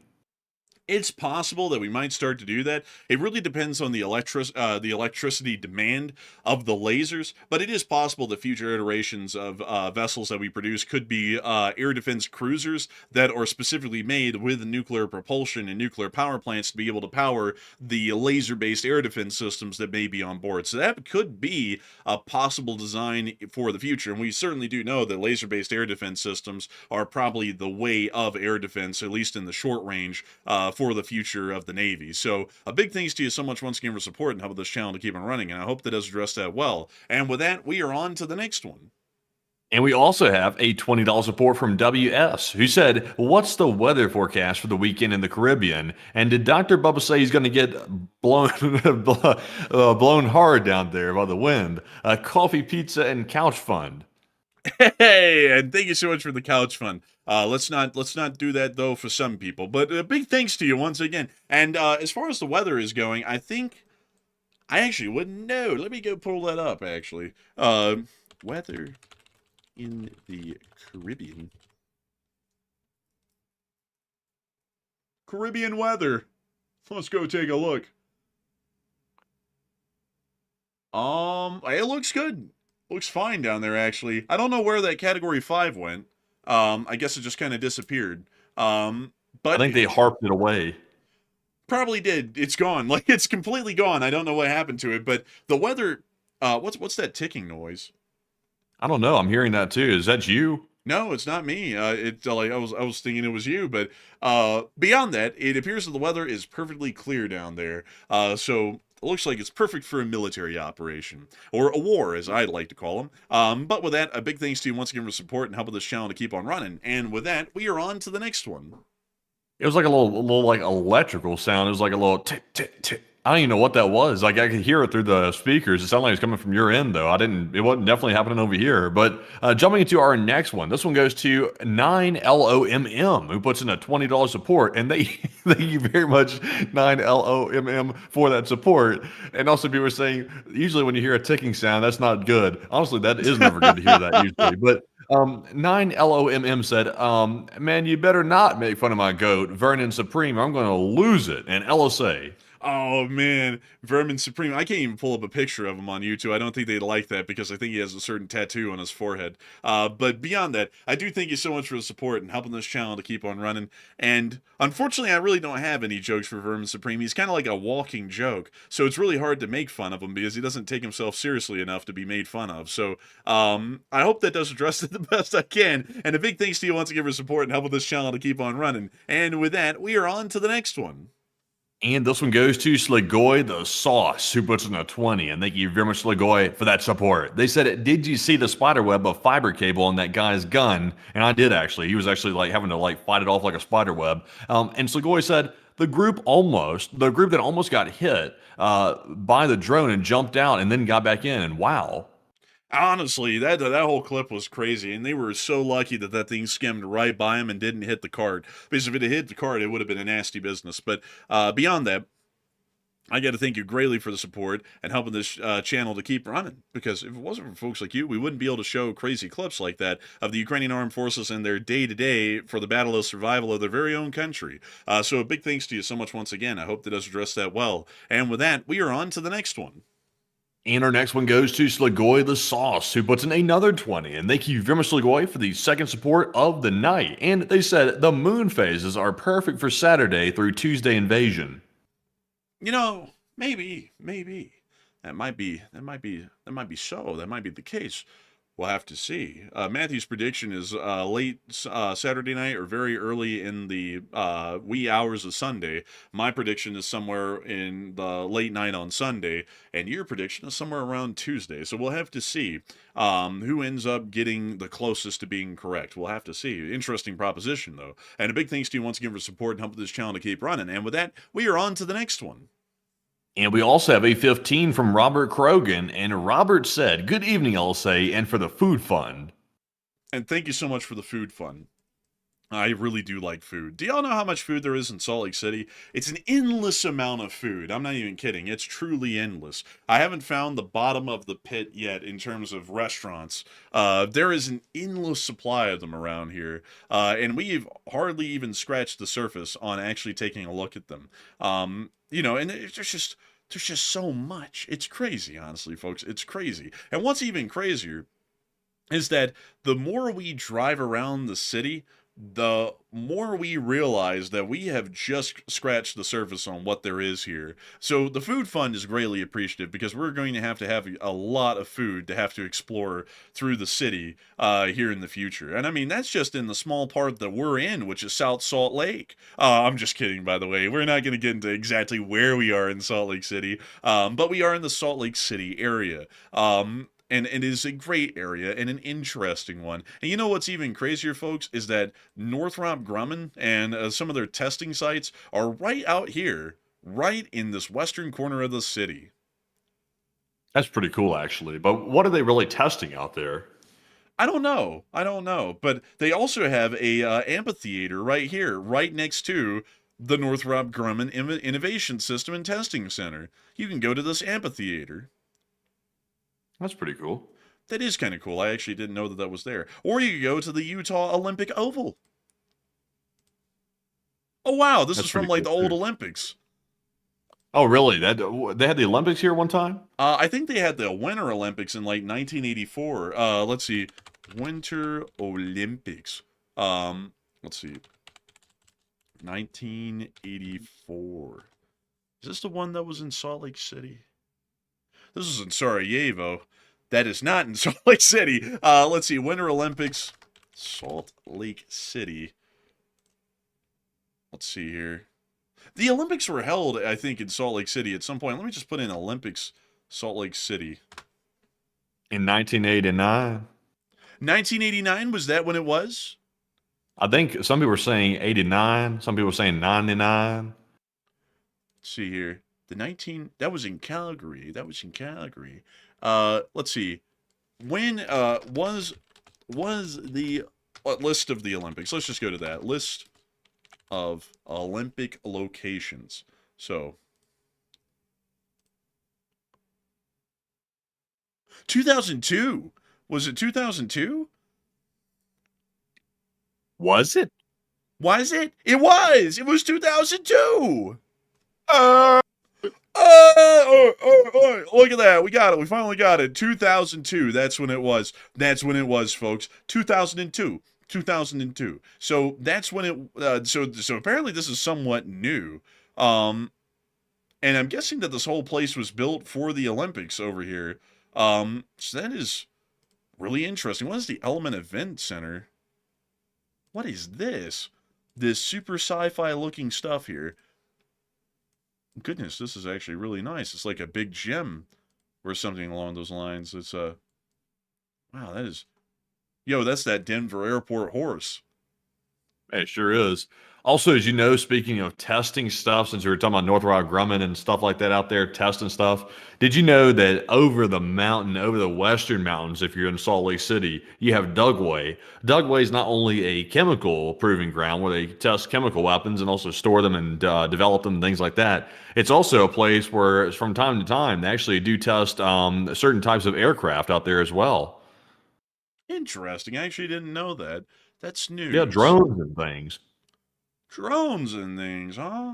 It's possible that we might start to do that. It really depends on the electricity demand of the lasers, but it is possible that future iterations of vessels that we produce could be air defense cruisers that are specifically made with nuclear propulsion and nuclear power plants to be able to power the laser-based air defense systems that may be on board. So that could be a possible design for the future, and we certainly do know that laser-based air defense systems are probably the way of air defense, at least in the short range, for the future of the Navy. So a big thanks to you so much once again for support and helping this channel to keep on running, and I hope that does address that well. And with that, we are on to the next one. And we also have a $20 support from WS, who said, what's the weather forecast for the weekend in the Caribbean? And did Dr. Bubba say he's going to get blown hard down there by the wind? Coffee, pizza, and couch fund. Hey, and thank you so much for the couch fund. Let's not do that though for some people. But a big thanks to you once again. And as far as the weather is going, I think I actually wouldn't know. Let me go pull that up. Actually, weather in the Caribbean. Caribbean weather. Let's go take a look. It looks good. Looks fine down there, actually. I don't know where that Category 5 went. I guess it just kind of disappeared. But I think they harped it away. Probably did. It's gone. Like, it's completely gone. I don't know what happened to it. But the weather... what's that ticking noise? I don't know. I'm hearing that, too. Is that you? No, it's not me. Like I was thinking it was you, but beyond that, it appears that the weather is perfectly clear down there. So it looks like it's perfect for a military operation, or a war, as I'd like to call them. But with that, a big thanks to you once again for support and helping this channel to keep on running. And with that, we are on to the next one. It was like a little like electrical sound. It was like a little tick, tick, tick. I don't even know what that was. Like I could hear it through the speakers. It sounded like it was coming from your end, though. It wasn't definitely happening over here. But jumping into our next one, this one goes to 9LOMM, who puts in a $20 support, and thank you very much, 9LOMM, for that support. And also, people are saying usually when you hear a ticking sound, that's not good. Honestly, that is never good to hear that usually. But 9LOMM said, man, you better not make fun of my goat, Vernon Supreme. I'm going to lose it. And LSA. Oh man, Vermin Supreme. I can't even pull up a picture of him on YouTube. I don't think they'd like that because I think he has a certain tattoo on his forehead. But beyond that, I do thank you so much for the support and helping this channel to keep on running. And unfortunately, I really don't have any jokes for Vermin Supreme. He's kind of like a walking joke. So it's really hard to make fun of him because he doesn't take himself seriously enough to be made fun of. So I hope that does address it the best I can. And a big thanks to you once again for support and helping this channel to keep on running. And with that, we are on to the next one. And this one goes to Sligoy the Sauce, who puts in a 20. And thank you very much, Sligoy, for that support. They said, did you see the spider web of fiber cable on that guy's gun? And I did, actually. He was actually like having to like fight it off like a spider web. And Sligoy said, the group that almost got hit by the drone and jumped out and then got back in. And wow. Honestly, that whole clip was crazy, and they were so lucky that that thing skimmed right by him and didn't hit the cart. Because if it had hit the cart, it would have been a nasty business. But beyond that, I got to thank you greatly for the support and helping this channel to keep running. Because if it wasn't for folks like you, we wouldn't be able to show crazy clips like that of the Ukrainian armed forces and their day-to-day for the battle of survival of their very own country. So a big thanks to you so much once again. I hope that does address that well. And with that, we are on to the next one. And our next one goes to Slagoy the Sauce, who puts in another 20. And thank you very much, Slagoy, for the second support of the night. And they said the moon phases are perfect for Saturday through Tuesday invasion. You know, maybe that might be so. That might be the case. We'll have to see. Matthew's prediction is late Saturday night or very early in the wee hours of Sunday. My prediction is somewhere in the late night on Sunday, and your prediction is somewhere around Tuesday. So we'll have to see who ends up getting the closest to being correct. We'll have to see. Interesting proposition, though. And a big thanks to you once again for support and helping this channel to keep running. And with that, we are on to the next one. And we also have a 15 from Robert Krogan, and Robert said, "Good evening, I'll say, and for the food fund." And thank you so much for the food fund. I really do like food. Do y'all know how much food there is in Salt Lake City? It's an endless amount of food. I'm not even kidding. It's truly endless. I haven't found the bottom of the pit yet in terms of restaurants. There is an endless supply of them around here. And we've hardly even scratched the surface on actually taking a look at them. You know, and there's just so much. It's crazy, honestly, folks. It's crazy. And what's even crazier is that the more we drive around the city, the more we realize that we have just scratched the surface on what there is here. So the food fund is greatly appreciative because we're going to have a lot of food to have to explore through the city here in the future. And I mean, that's just in the small part that we're in, which is South Salt Lake. I'm just kidding, by the way. We're not going to get into exactly where we are in Salt Lake City, but we are in the Salt Lake City area. And it is a great area and an interesting one. And you know what's even crazier, folks, is that Northrop Grumman and some of their testing sites are right out here, right in this western corner of the city. That's pretty cool, actually. But what are they really testing out there? I don't know. But they also have a amphitheater right here, right next to the Northrop Grumman Innovation System and Testing Center. You can go to this amphitheater. That's pretty cool. That is kind of cool. I actually didn't know that that was there. Or you could go to the Utah Olympic Oval. Oh, wow. This is from, like, the old Olympics. Oh, really? They had the Olympics here one time? I think they had the Winter Olympics in, like, 1984. Let's see. Winter Olympics. Let's see. 1984. Is this the one that was in Salt Lake City? This is in Sarajevo. That is not in Salt Lake City. Let's see. Winter Olympics. Salt Lake City. Let's see here. The Olympics were held, I think, in Salt Lake City at some point. Let me just put in Olympics, Salt Lake City. In 1989. 1989, was that when it was? I think some people were saying 89. Some people were saying 99. Let's see here. That was in Calgary. Let's see. When was the list of the Olympics? Let's just go to that. List of Olympic locations. So 2002. Was it 2002? Was it? Was it? It was. It was 2002. Look at that. We got it. We finally got it. 2002. That's when it was. That's when it was, folks. 2002. 2002. So that's when it. So apparently this is somewhat new. And I'm guessing that this whole place was built for the Olympics over here. So that is really interesting. What is the Element Event Center? What is this? This super sci-fi looking stuff here. Goodness, this is actually really nice. It's like a big gym or something along those lines. It's wow, that is, yo, that's that Denver airport horse. It sure is. Also, as you know, speaking of testing stuff, since we were talking about Northrop Grumman and stuff like that out there, testing stuff, did you know that over the mountain, over the western mountains, if you're in Salt Lake City, you have Dugway? Dugway is not only a chemical proving ground where they test chemical weapons and also store them and develop them and things like that. It's also a place where, from time to time, they actually do test certain types of aircraft out there as well. Interesting. I actually didn't know that. That's news. Yeah, drones and things. Drones and things, huh?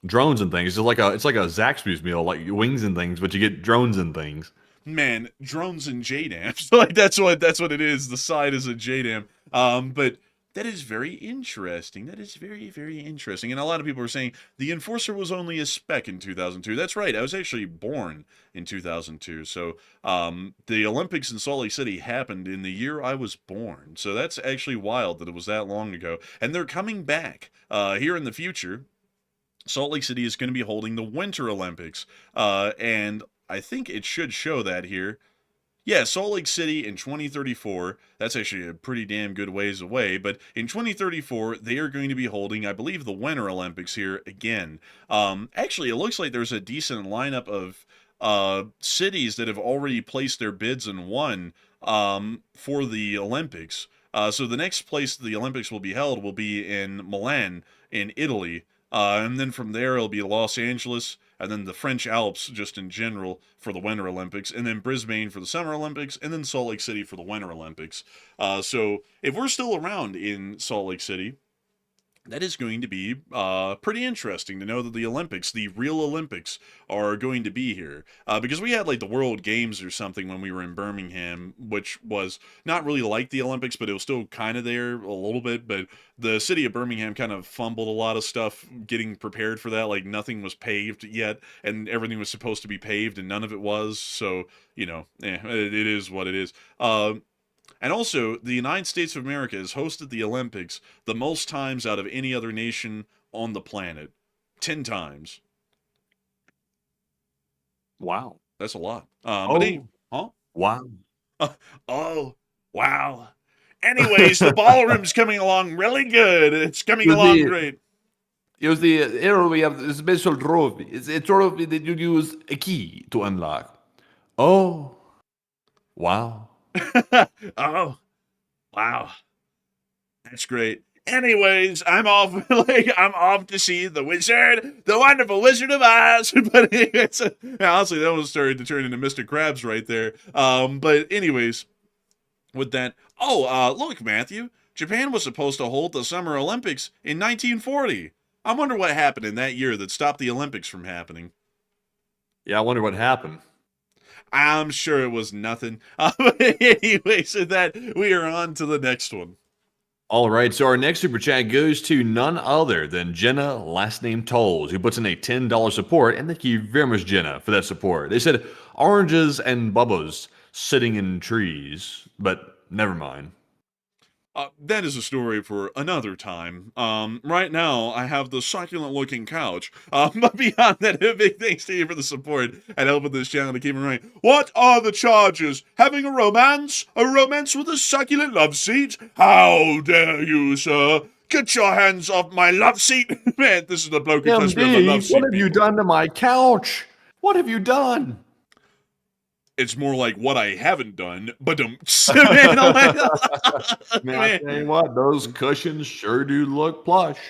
Drones and things. It's like a Zaxby's meal, like wings and things, but you get drones and things. Man, drones and JDAMs. Like that's what it is. The side is a JDAM. But that is very interesting. That is very, very interesting. And a lot of people are saying the Enforcer was only a spec in 2002. That's right. I was actually born in 2002. So the Olympics in Salt Lake City happened in the year I was born. So that's actually wild that it was that long ago. And they're coming back here in the future. Salt Lake City is going to be holding the Winter Olympics. And I think it should show that here. Yeah, Salt Lake City in 2034, that's actually a pretty damn good ways away, but in 2034, they are going to be holding, I believe, the Winter Olympics here again. Actually, it looks like there's a decent lineup of cities that have already placed their bids and won for the Olympics. So the next place the Olympics will be held will be in Milan, in Italy. And then from there, it'll be Los Angeles, and then the French Alps, just in general, for the Winter Olympics, and then Brisbane for the Summer Olympics, and then Salt Lake City for the Winter Olympics. So if we're still around in Salt Lake City, that is going to be pretty interesting to know that the Olympics, the real Olympics, are going to be here. Because we had like the World Games or something when we were in Birmingham, which was not really like the Olympics, but it was still kind of there a little bit. But the city of Birmingham kind of fumbled a lot of stuff getting prepared for that. Like nothing was paved yet, and everything was supposed to be paved, and none of it was. So, you know, it is what it is. And also, the United States of America has hosted the Olympics the most times out of any other nation on the planet. 10 times. Wow. That's a lot. Wow. Oh, wow. Anyways, the ballroom's coming along really good. It's coming along great. It was the error we have the special trophy. It's a trophy that you use a key to unlock. Oh. Wow. Oh, wow. That's great. Anyways, I'm off. I'm off to see the wizard, the wonderful Wizard of Oz. But it's honestly, that was starting to turn into Mr. Krabs right there. But anyways, with that, look, Matthew, Japan was supposed to hold the Summer Olympics in 1940. I wonder what happened in that year that stopped the Olympics from happening. Yeah, I wonder what happened. I'm sure it was nothing. Anyway, so that we are on to the next one. All right, so our next super chat goes to none other than Jenna, last name Tolls, who puts in a $10 support, and thank you very much, Jenna, for that support. They said oranges and bubbas sitting in trees, but never mind. That is a story for another time. Right now, I have the succulent-looking couch. But beyond that, a big thanks to you for the support and helping this channel to keep it running. What are the charges? Having a romance? A romance with a succulent love seat? How dare you, sir? Get your hands off my love seat! Man, this is the bloke who touched me on the love seat. What have you done to my couch? What have you done? It's more like what I haven't done, but Man, I tell you what, those cushions sure do look plush.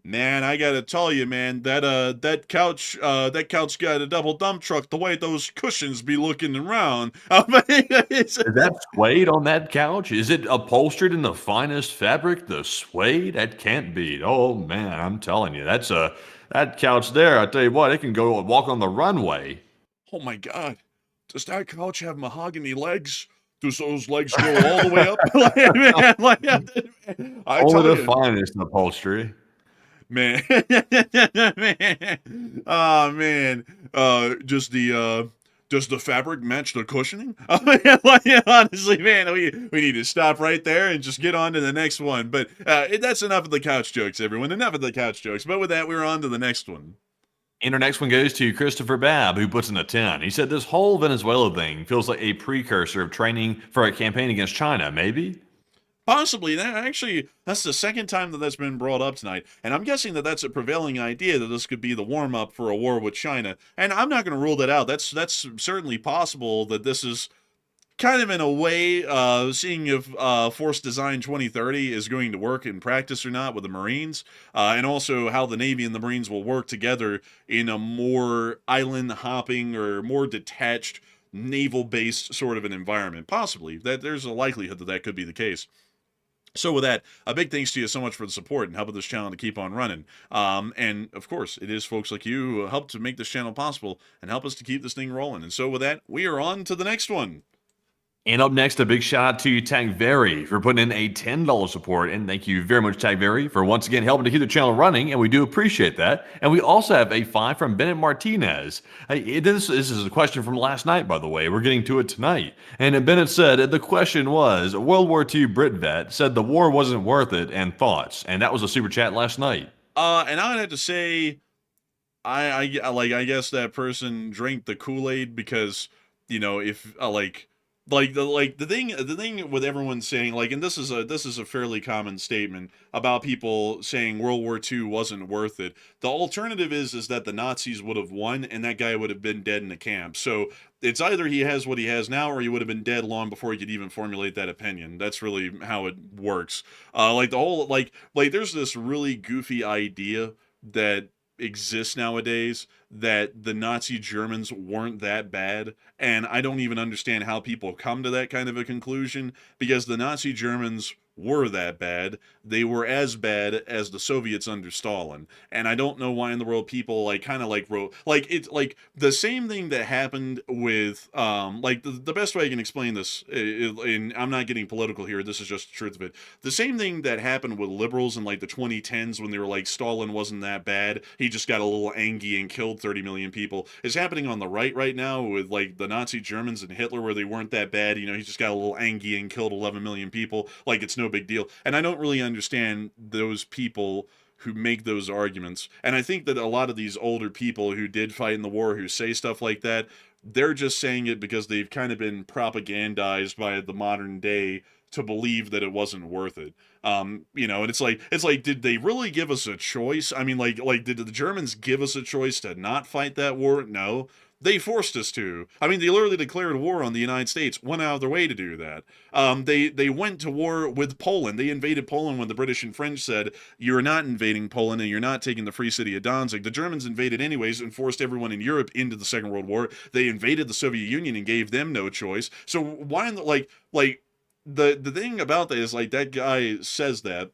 Man, I gotta tell you, man, that couch got a double dump truck. The way those cushions be looking around. Is that suede on that couch? Is it upholstered in the finest fabric? The suede? That can't be. Oh man, I'm telling you, that couch there. I tell you what, it can go walk on the runway. Oh my God. Does that couch have mahogany legs? Does those legs go all the way up? Only the finest upholstery. Man. Oh, man. Does the fabric match the cushioning? Honestly, man, we need to stop right there and just get on to the next one. But that's enough of the couch jokes, everyone. Enough of the couch jokes. But with that, we're on to the next one. And our next one goes to Christopher Babb, who puts in a 10. He said, this whole Venezuela thing feels like a precursor of training for a campaign against China, maybe? Possibly. Actually, that's the second time that that's been brought up tonight. And I'm guessing that that's a prevailing idea that this could be the warm-up for a war with China. And I'm not going to rule that out. That's certainly possible that this is kind of in a way, seeing if Force Design 2030 is going to work in practice or not with the Marines, and also how the Navy and the Marines will work together in a more island hopping or more detached naval-based sort of an environment. Possibly. That there's a likelihood that that could be the case. So with that, a big thanks to you so much for the support and helping this channel to keep on running. And of course, it is folks like you who help to make this channel possible and help us to keep this thing rolling. And so with that, we are on to the next one. And up next, a big shout out to Tagvery for putting in a $10 support. And thank you very much, Tagvery, for once again helping to keep the channel running. And we do appreciate that. And we also have a 5 from Bennett Martinez. This is a question from last night, by the way. We're getting to it tonight. And Bennett said, the question was, World War II Brit vet said the war wasn't worth it, and thoughts. And that was a super chat last night. And I would have to say, I guess that person drank the Kool-Aid because, you know, if, the thing with everyone saying, like, and this is a fairly common statement about people saying World War II wasn't worth it. The alternative is that the Nazis would have won and that guy would have been dead in the camp. So it's either he has what he has now or he would have been dead long before he could even formulate that opinion. That's really how it works. Like the whole, like there's this really goofy idea that exists nowadays that the Nazi Germans weren't that bad, and I don't even understand how people come to that kind of a conclusion, because the Nazi Germans were that bad. They were as bad as the Soviets under Stalin, and I don't know why in the world people wrote it's like the same thing that happened with the best way I can explain this, and I'm not getting political here, this is just the truth of it. The same thing that happened with liberals in like the 2010s when they were like Stalin wasn't that bad, he just got a little angry and killed 30 million people, is happening on the right now with like the Nazi Germans and Hitler, where they weren't that bad. You know, he just got a little angry and killed 11 million people. Like, it's no big deal. And I don't really understand those people who make those arguments. And I think that a lot of these older people who did fight in the war who say stuff like that, they're just saying it because they've kind of been propagandized by the modern day to believe that it wasn't worth it. You know, and it's like, did they really give us a choice? I mean, like, did the Germans give us a choice to not fight that war? No. They forced us to. I mean, they literally declared war on the United States, went out of their way to do that. They went to war with Poland. They invaded Poland when the British and French said, you're not invading Poland and you're not taking the free city of Danzig. The Germans invaded anyways and forced everyone in Europe into the Second World War. They invaded the Soviet Union and gave them no choice. So why, the thing about that is, like, that guy says that,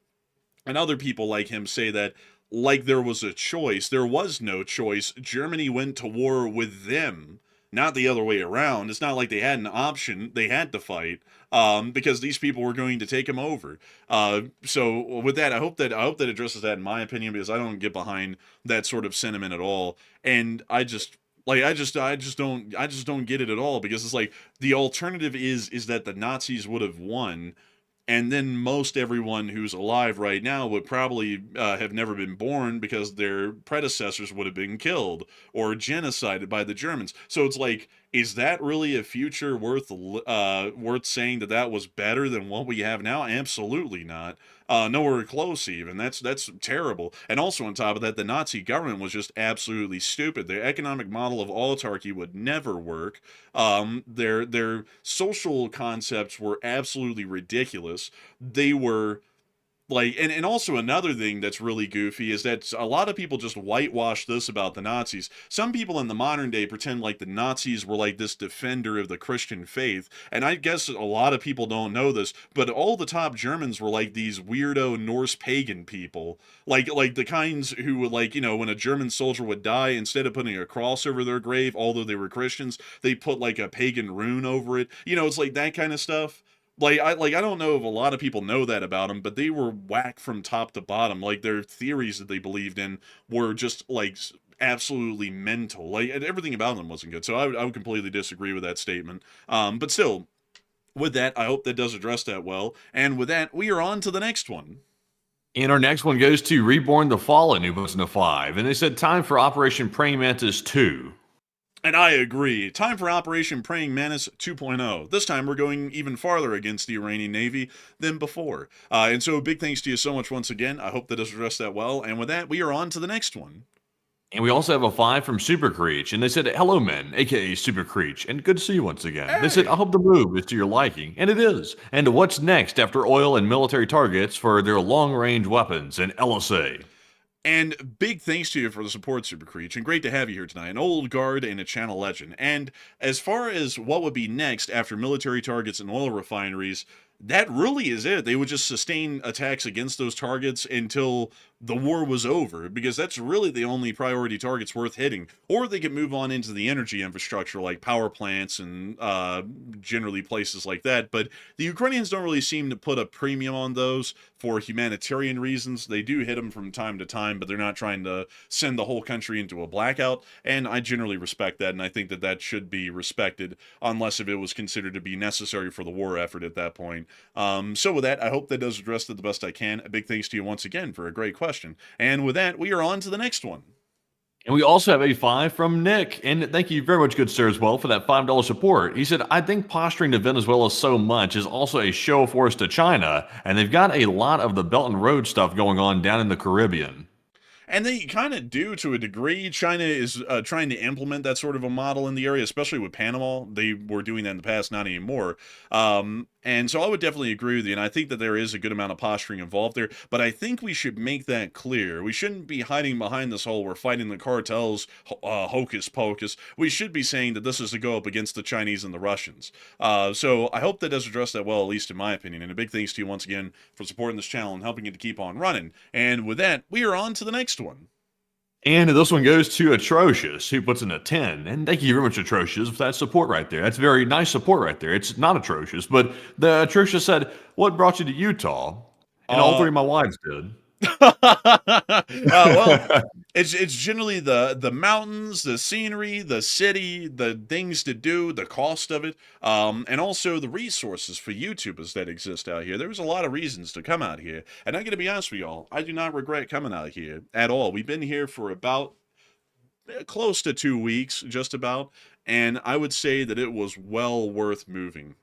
and other people like him say that, like there was a choice. There was no choice. Germany went to war with them, not the other way around. It's not like they had an option. They had to fight, because these people were going to take them over. So with that, I hope that addresses that in my opinion, because I don't get behind that sort of sentiment at all. And I just don't get it at all, because it's like the alternative is that the Nazis would have won, and then most everyone who's alive right now would probably have never been born, because their predecessors would have been killed or genocided by the Germans. So it's like, is that really a future worth saying that was better than what we have now? Absolutely not. Nowhere close even. That's terrible. And also on top of that, the Nazi government was just absolutely stupid. Their economic model of autarky would never work. Their social concepts were absolutely ridiculous. They were like, and also another thing that's really goofy is that a lot of people just whitewash this about the Nazis. Some people in the modern day pretend like the Nazis were like this defender of the Christian faith, and I guess a lot of people don't know this, but all the top Germans were like these weirdo Norse pagan people, like the kinds who would, like, you know, when a German soldier would die, instead of putting a cross over their grave, although they were Christians, they put like a pagan rune over it. You know, it's like that kind of stuff. I don't know if a lot of people know that about them, but they were whacked from top to bottom. Like, their theories that they believed in were just like absolutely mental. Like, everything about them wasn't good. So I would completely disagree with that statement. But still, with that, I hope that does address that well. And with that, we are on to the next one. And our next one goes to Reborn the Fallen, who puts in a 5. And they said, time for Operation Praying Mantis 2. And I agree. Time for Operation Praying Mantis 2.0. This time we're going even farther against the Iranian Navy than before. And so big thanks to you so much once again. I hope that does address that well. And with that, we are on to the next one. And we also have a 5 from Super Creech, and they said, "Hello, men, aka Super Creech, and good to see you once again." They said, "I hope the move is to your liking," and it is. And what's next after oil and military targets for their long-range weapons and LSA? And big thanks to you for the support, Super Creech, and great to have you here tonight. An old guard and a channel legend. And as far as what would be next after military targets and oil refineries, that really is it. They would just sustain attacks against those targets until the war was over, because that's really the only priority targets worth hitting. Or they could move on into the energy infrastructure like power plants and generally places like that. But the Ukrainians don't really seem to put a premium on those for humanitarian reasons. They do hit them from time to time, but they're not trying to send the whole country into a blackout. And I generally respect that, and I think that that should be respected, unless if it was considered to be necessary for the war effort at that point. So with that, I hope that does address it the best I can. A big thanks to you once again for a great question. And with that, we are on to the next one. And we also have a 5 from Nick, and thank you very much, good sir, as well, for that $5 support. He said, "I think posturing to Venezuela so much is also a show of force to China, and they've got a lot of the Belt and Road stuff going on down in the Caribbean." And they kind of do to a degree. China is trying to implement that sort of a model in the area, especially with Panama. They were doing that in the past, not anymore. And so I would definitely agree with you, and I think that there is a good amount of posturing involved there, but I think we should make that clear. We shouldn't be hiding behind this whole "we're fighting the cartels" hocus pocus. We should be saying that this is to go up against the Chinese and the Russians. So I hope that does address that well, at least in my opinion, and a big thanks to you once again for supporting this channel and helping it to keep on running. And with that, we are on to the next one. And this one goes to Atrocious, who puts in a 10. And thank you very much, Atrocious, for that support right there. That's very nice support right there. It's not atrocious, but the Atrocious said, "What brought you to Utah?" And all 3 of my wives did. Well, it's generally the mountains, the scenery, the city, the things to do, the cost of it, and also the resources for YouTubers that exist out here. There's a lot of reasons to come out here, and I'm gonna be honest with y'all, I do not regret coming out here at all. We've been here for about close to 2 weeks, just about, and I would say that it was well worth moving.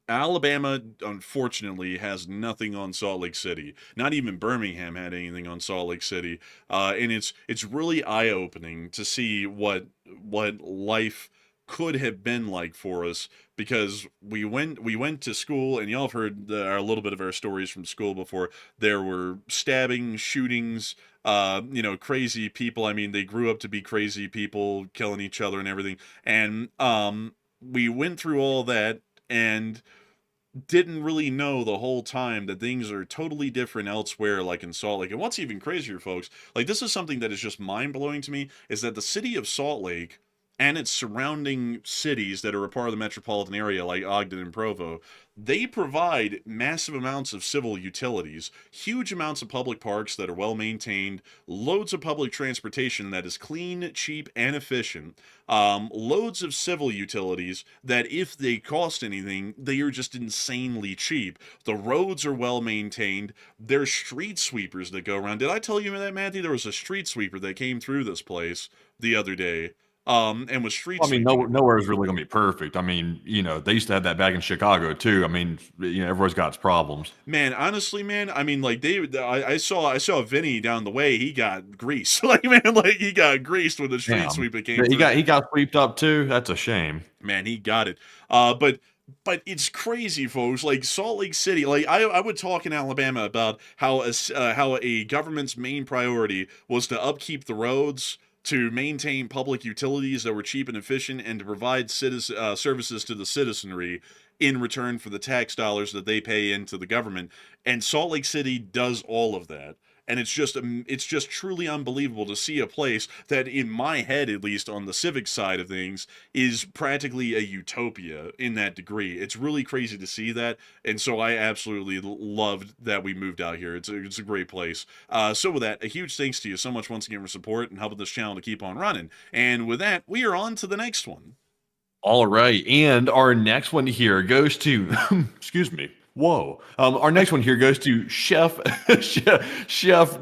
Alabama, unfortunately, has nothing on Salt Lake City. Not even Birmingham had anything on Salt Lake City, and it's really eye-opening to see what life could have been like for us, because we went to school, and y'all have heard a little bit of our stories from school before. There were stabbings, shootings, crazy people. I mean, they grew up to be crazy people, killing each other and everything, and we went through all that and didn't really know the whole time that things are totally different elsewhere, like in Salt Lake. And what's even crazier, folks, like, this is something that is just mind-blowing to me, is that the city of Salt Lake and its surrounding cities that are a part of the metropolitan area, like Ogden and Provo, they provide massive amounts of civil utilities, huge amounts of public parks that are well maintained, loads of public transportation that is clean, cheap, and efficient, loads of civil utilities that, if they cost anything, they are just insanely cheap. The roads are well maintained. There's street sweepers that go around. Did I tell you that, Matthew? There was a street sweeper that came through this place the other day. And with street I mean, nowhere is really going to be perfect. I mean, they used to have that back in Chicago too. I mean, everyone's got its problems. Man, honestly, man, I mean, like, I saw Vinny down the way. He got greased. Like, man, like, he got greased when the street sweeper came through. He got swept up too. That's a shame. Man, he got it. But it's crazy, folks. Like, Salt Lake City, like, I would talk in Alabama about how a government's main priority was to upkeep the roads, to maintain public utilities that were cheap and efficient, and to provide services to the citizenry in return for the tax dollars that they pay into the government. And Salt Lake City does all of that. And it's just truly unbelievable to see a place that, in my head at least, on the civic side of things, is practically a utopia in that degree. It's really crazy to see that, and so I absolutely loved that we moved out here. It's a great place. So with that, a huge thanks to you so much once again for support and helping this channel to keep on running. And with that, we are on to the next one. All right, and our next one here goes to, excuse me, Whoa. Our next one here goes to Chef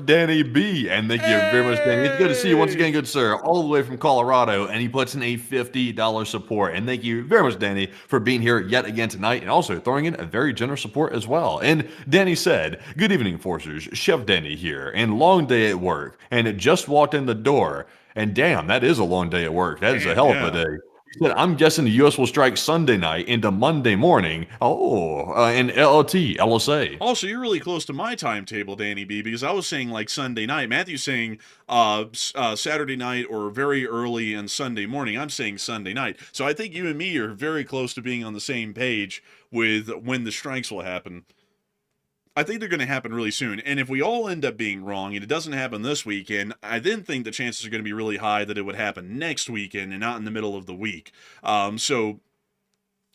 Danny B. And thank you very much, Danny. It's good to see you once again, good sir, all the way from Colorado. And he puts in a $50 support. And thank you very much, Danny, for being here yet again tonight and also throwing in a very generous support as well. And Danny said, "Good evening, Enforcers. Chef Danny here. And long day at work. And it just walked in the door. And damn, that is a long day at work. That is a hell of a day. He said, I'm guessing the U.S. will strike Sunday night into Monday morning. In LLT, LSA. Also, you're really close to my timetable, Danny B, because I was saying like Sunday night. Matthew's saying Saturday night or very early and Sunday morning. I'm saying Sunday night. So I think you and me are very close to being on the same page with when the strikes will happen. I think they're going to happen really soon. And if we all end up being wrong and it doesn't happen this weekend, I then think the chances are going to be really high that it would happen next weekend and not in the middle of the week. So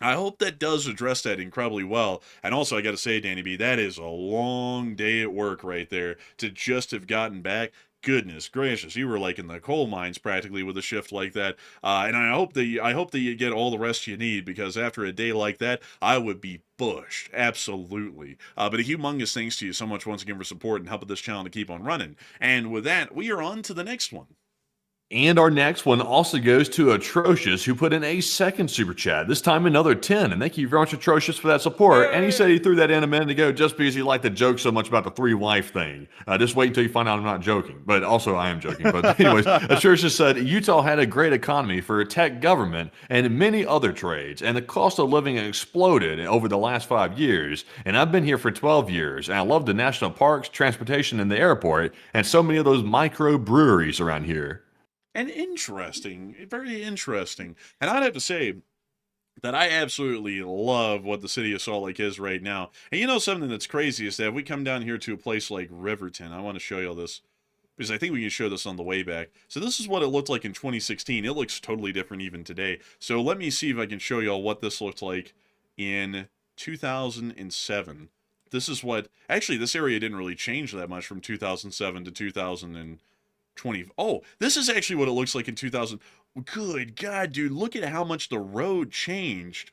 I hope that does address that incredibly well. And also, I got to say, Danny B, that is a long day at work right there to just have gotten back. Goodness gracious, you were like in the coal mines practically with a shift like that. And I hope that you get all the rest you need, because after a day like that, I would be bushed. Absolutely. But a humongous thanks to you so much once again for support and helping this channel to keep on running. And with that, we are on to the next one. And our next one also goes to Atrocious, who put in a second super chat, this time another 10. And thank you very much, Atrocious, for that support. And he said he threw that in a minute ago just because he liked to joke so much about the 3-wife thing. Just wait until you find out I'm not joking. But also, I am joking. But anyways, Atrocious said, Utah had a great economy for a tech government and many other trades. And the cost of living exploded over the last 5 years. And I've been here for 12 years. And I love the national parks, transportation, and the airport. And so many of those micro breweries around here. And interesting, very interesting. And I'd have to say that I absolutely love what the city of Salt Lake is right now. And you know something that's crazy is that if we come down here to a place like Riverton, I want to show you all this, because I think we can show this on the way back. So this is what it looked like in 2016. It looks totally different even today. So let me see if I can show you all what this looked like in 2007. This is what, actually this area didn't really change that much from 2007 to 2020. Oh, this is actually what it looks like in 2000. Good God, dude, look at how much the road changed.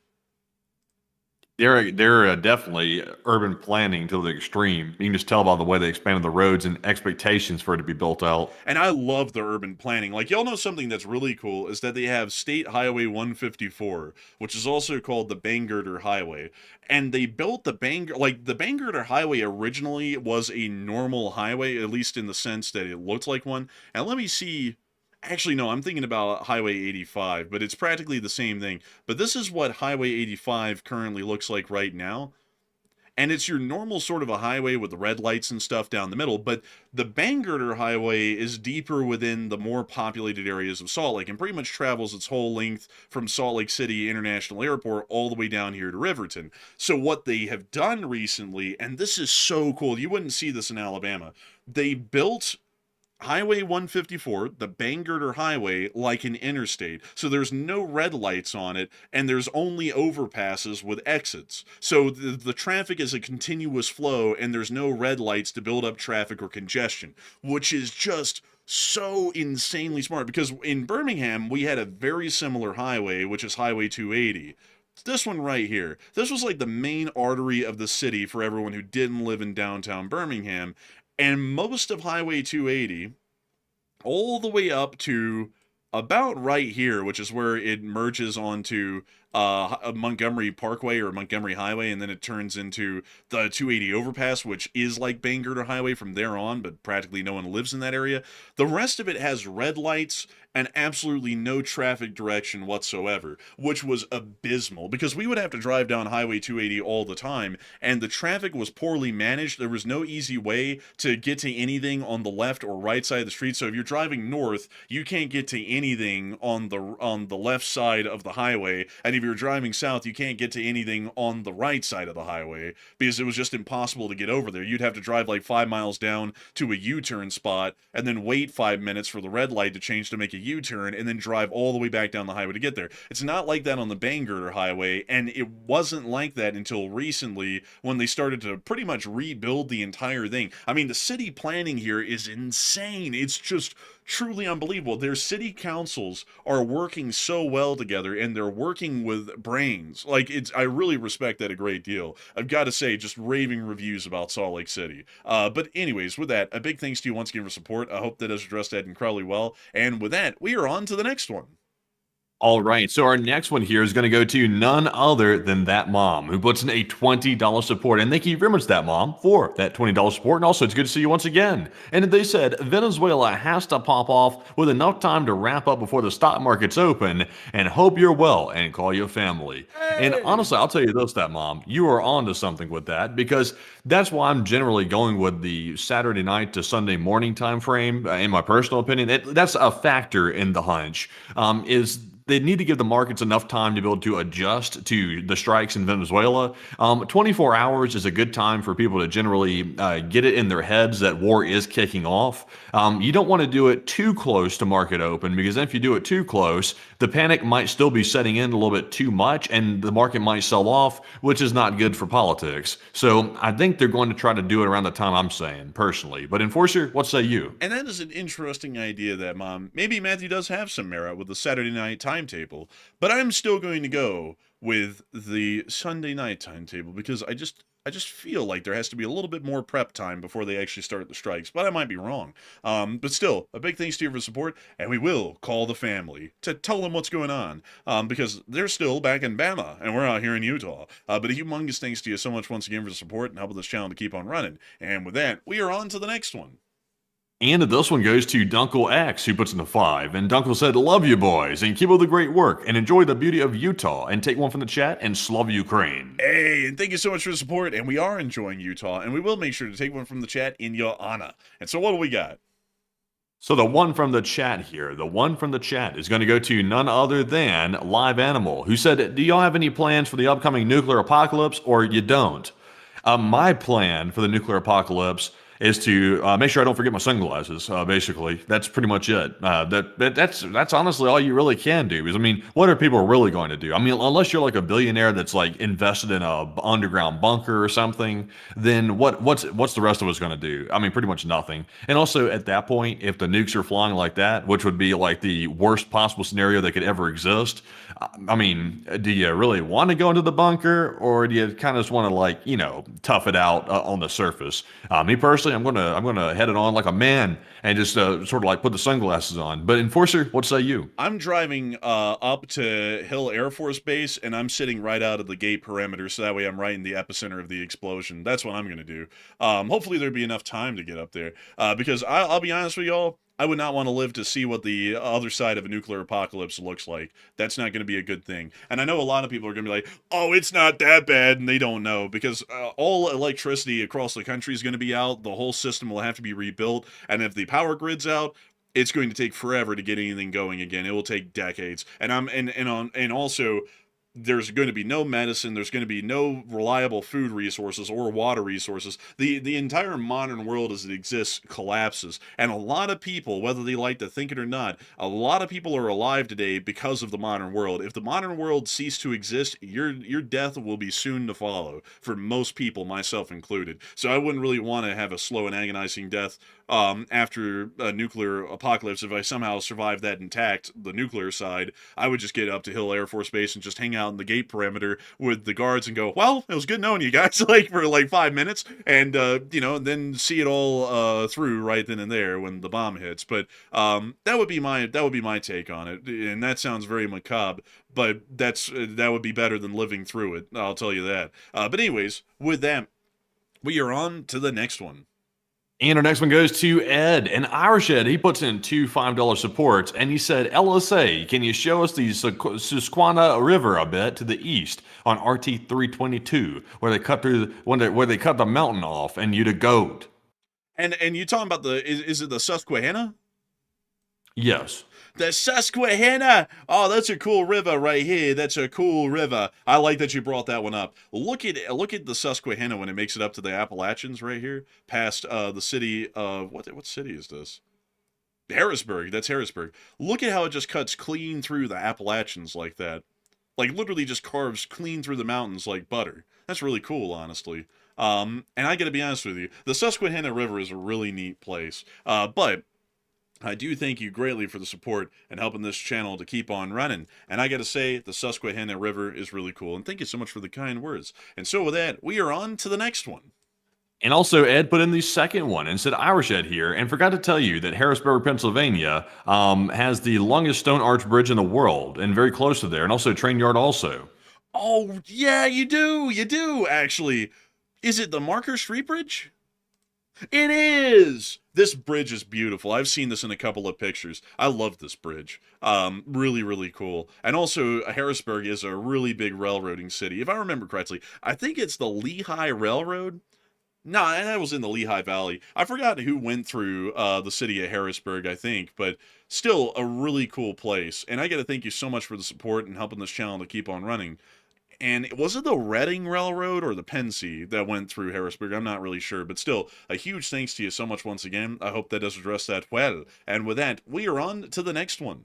They're definitely urban planning to the extreme. You can just tell by the way they expanded the roads and expectations for it to be built out. And I love the urban planning. Like, y'all know something that's really cool is that they have State Highway 154, which is also called the Bangirder Highway. And they built the Bangirder Highway originally was a normal highway, at least in the sense that it looked like one. And let me see. Actually, no, I'm thinking about Highway 85, but it's practically the same thing. But this is what Highway 85 currently looks like right now. And it's your normal sort of a highway with the red lights and stuff down the middle, but the Bangirder Highway is deeper within the more populated areas of Salt Lake and pretty much travels its whole length from Salt Lake City International Airport all the way down here to Riverton. So what they have done recently, and this is so cool, you wouldn't see this in Alabama, they built Highway 154, the Bangirder Highway, like an interstate. So there's no red lights on it, and there's only overpasses with exits. So the traffic is a continuous flow, and there's no red lights to build up traffic or congestion, which is just so insanely smart. Because in Birmingham, we had a very similar highway, which is Highway 280. This one right here. This was like the main artery of the city for everyone who didn't live in downtown Birmingham. And most of Highway 280, all the way up to about right here, which is where it merges onto Montgomery Parkway or Montgomery Highway, and then it turns into the 280 overpass, which is like Bangirder Highway from there on, but practically no one lives in that area. The rest of it has red lights and absolutely no traffic direction whatsoever, which was abysmal because we would have to drive down Highway 280 all the time, and the traffic was poorly managed. There was no easy way to get to anything on the left or right side of the street. So if you're driving north, you can't get to anything on the left side of the highway, and if you're driving south, you can't get to anything on the right side of the highway because it was just impossible to get over there. You'd have to drive like 5 miles down to a U-turn spot and then wait 5 minutes for the red light to change to make a U-turn and then drive all the way back down the highway to get there. It's not like that on the Bangirder Highway, and it wasn't like that until recently when they started to pretty much rebuild the entire thing. I mean, the city planning here is insane. It's just truly unbelievable. Their city councils are working so well together, and they're working with brains. Like, I really respect that a great deal. I've got to say, just raving reviews about Salt Lake City. But anyways, with that, a big thanks to you once again for support. I hope that has addressed that incredibly well. And with that, we are on to the next one. All right, so our next one here is going to go to none other than that mom who puts in a $20 support. And thank you very much, that mom, for that $20 support. And also, it's good to see you once again. And they said Venezuela has to pop off with enough time to wrap up before the stock market's open. And hope you're well and call you family. Hey. And honestly, I'll tell you this, that mom, you are on to something with that, because that's why I'm generally going with the Saturday night to Sunday morning time frame. In my personal opinion, that's a factor in the hunch. They need to give the markets enough time to be able to adjust to the strikes in Venezuela. 24 hours is a good time for people to generally get it in their heads that war is kicking off. You don't want to do it too close to market open, because if you do it too close, the panic might still be setting in a little bit too much, and the market might sell off, which is not good for politics. So I think they're going to try to do it around the time I'm saying, personally. But Enforcer, what say you? And that is an interesting idea, that mom. Maybe Matthew does have some merit with the Saturday night timetable, but I'm still going to go with the Sunday night timetable, because I just feel like there has to be a little bit more prep time before they actually start the strikes, but I might be wrong. But still, a big thanks to you for support, and we will call the family to tell them what's going on, because they're still back in Bama, and we're out here in Utah. But a humongous thanks to you so much once again for the support and helping this channel to keep on running. And with that, we are on to the next one. And this one goes to Dunkel X, who puts in a 5. And Dunkel said, love you boys, and keep up the great work, and enjoy the beauty of Utah, and take one from the chat, and Slav Ukraine. Hey, and thank you so much for the support, and we are enjoying Utah, and we will make sure to take one from the chat in your honor. And so what do we got? So the one from the chat here, is going to go to none other than Live Animal, who said, do y'all have any plans for the upcoming nuclear apocalypse, or you don't? My plan for the nuclear apocalypse is to make sure I don't forget my sunglasses, basically. That's pretty much it. That's honestly all you really can do. Because, I mean, what are people really going to do? I mean, unless you're like a billionaire that's like invested in a underground bunker or something, then what's the rest of us going to do? I mean, pretty much nothing. And also, at that point, if the nukes are flying like that, which would be like the worst possible scenario that could ever exist, I mean, do you really want to go into the bunker, or do you kind of just want to, like, you know, tough it out on the surface? Me personally, I'm gonna head it on like a man and just sort of like put the sunglasses on. But Enforcer, what say you? I'm driving up to Hill Air Force Base, and I'm sitting right out of the gate perimeter, so that way I'm right in the epicenter of the explosion. That's what I'm gonna do. Hopefully there'd be enough time to get up there, because I'll be honest with y'all, I would not want to live to see what the other side of a nuclear apocalypse looks like. That's not going to be a good thing. And I know a lot of people are going to be like, oh, it's not that bad, and they don't know, because all electricity across the country is going to be out. The whole system will have to be rebuilt. And if the power grid's out, it's going to take forever to get anything going again. It will take decades. And also, there's going to be no medicine, there's going to be no reliable food resources or water resources. The entire modern world as it exists collapses. And a lot of people, whether they like to think it or not, a lot of people are alive today because of the modern world. If the modern world ceased to exist, your death will be soon to follow, for most people, myself included. So I wouldn't really want to have a slow and agonizing death after a nuclear apocalypse. If I somehow survived that intact, the nuclear side, I would just get up to Hill Air Force Base and just hang out in the gate perimeter with the guards and go, well, it was good knowing you guys, like, for like 5 minutes, and you know, then see it all through right then and there when the bomb hits. But that would be my take on it, and that sounds very macabre, but that would be better than living through it, I'll tell you that. But anyways, with that, we are on to the next one. And our next one goes to Ed, an Irish Ed. He puts in 2 $5 supports, and he said, LSA, can you show us the Susquehanna River a bit to the east on RT 322, where they cut the mountain off, and you to goat? And you talking about is it the Susquehanna? Yes. The Susquehanna! Oh, that's a cool river right here. That's a cool river. I like that you brought that one up. Look at the Susquehanna when it makes it up to the Appalachians right here, past the city of what city is this? Harrisburg. That's Harrisburg. Look at how it just cuts clean through the Appalachians like that. Like, literally just carves clean through the mountains like butter. That's really cool, honestly. And I gotta be honest with you, the Susquehanna River is a really neat place. But I do thank you greatly for the support and helping this channel to keep on running. And I gotta say, the Susquehanna River is really cool. And thank you so much for the kind words. And so with that, we are on to the next one. And also, Ed put in the second one and said Irish Ed here, and forgot to tell you that Harrisburg, Pennsylvania has the longest stone arch bridge in the world, and very close to there, and also a train yard also. Oh, yeah, you do, actually. Is it the Marker Street Bridge? It is! This bridge is beautiful. I've seen this in a couple of pictures. I love this bridge. Really, really cool. And also, Harrisburg is a really big railroading city. If I remember correctly, I think it's the Lehigh Railroad. No, and that was in the Lehigh Valley. I forgot who went through the city of Harrisburg, I think, but still a really cool place. And I got to thank you so much for the support and helping this channel to keep on running. And was it the Reading Railroad or the Pensy that went through Harrisburg? I'm not really sure, but still, a huge thanks to you so much once again. I hope that does address that well. And with that, we are on to the next one.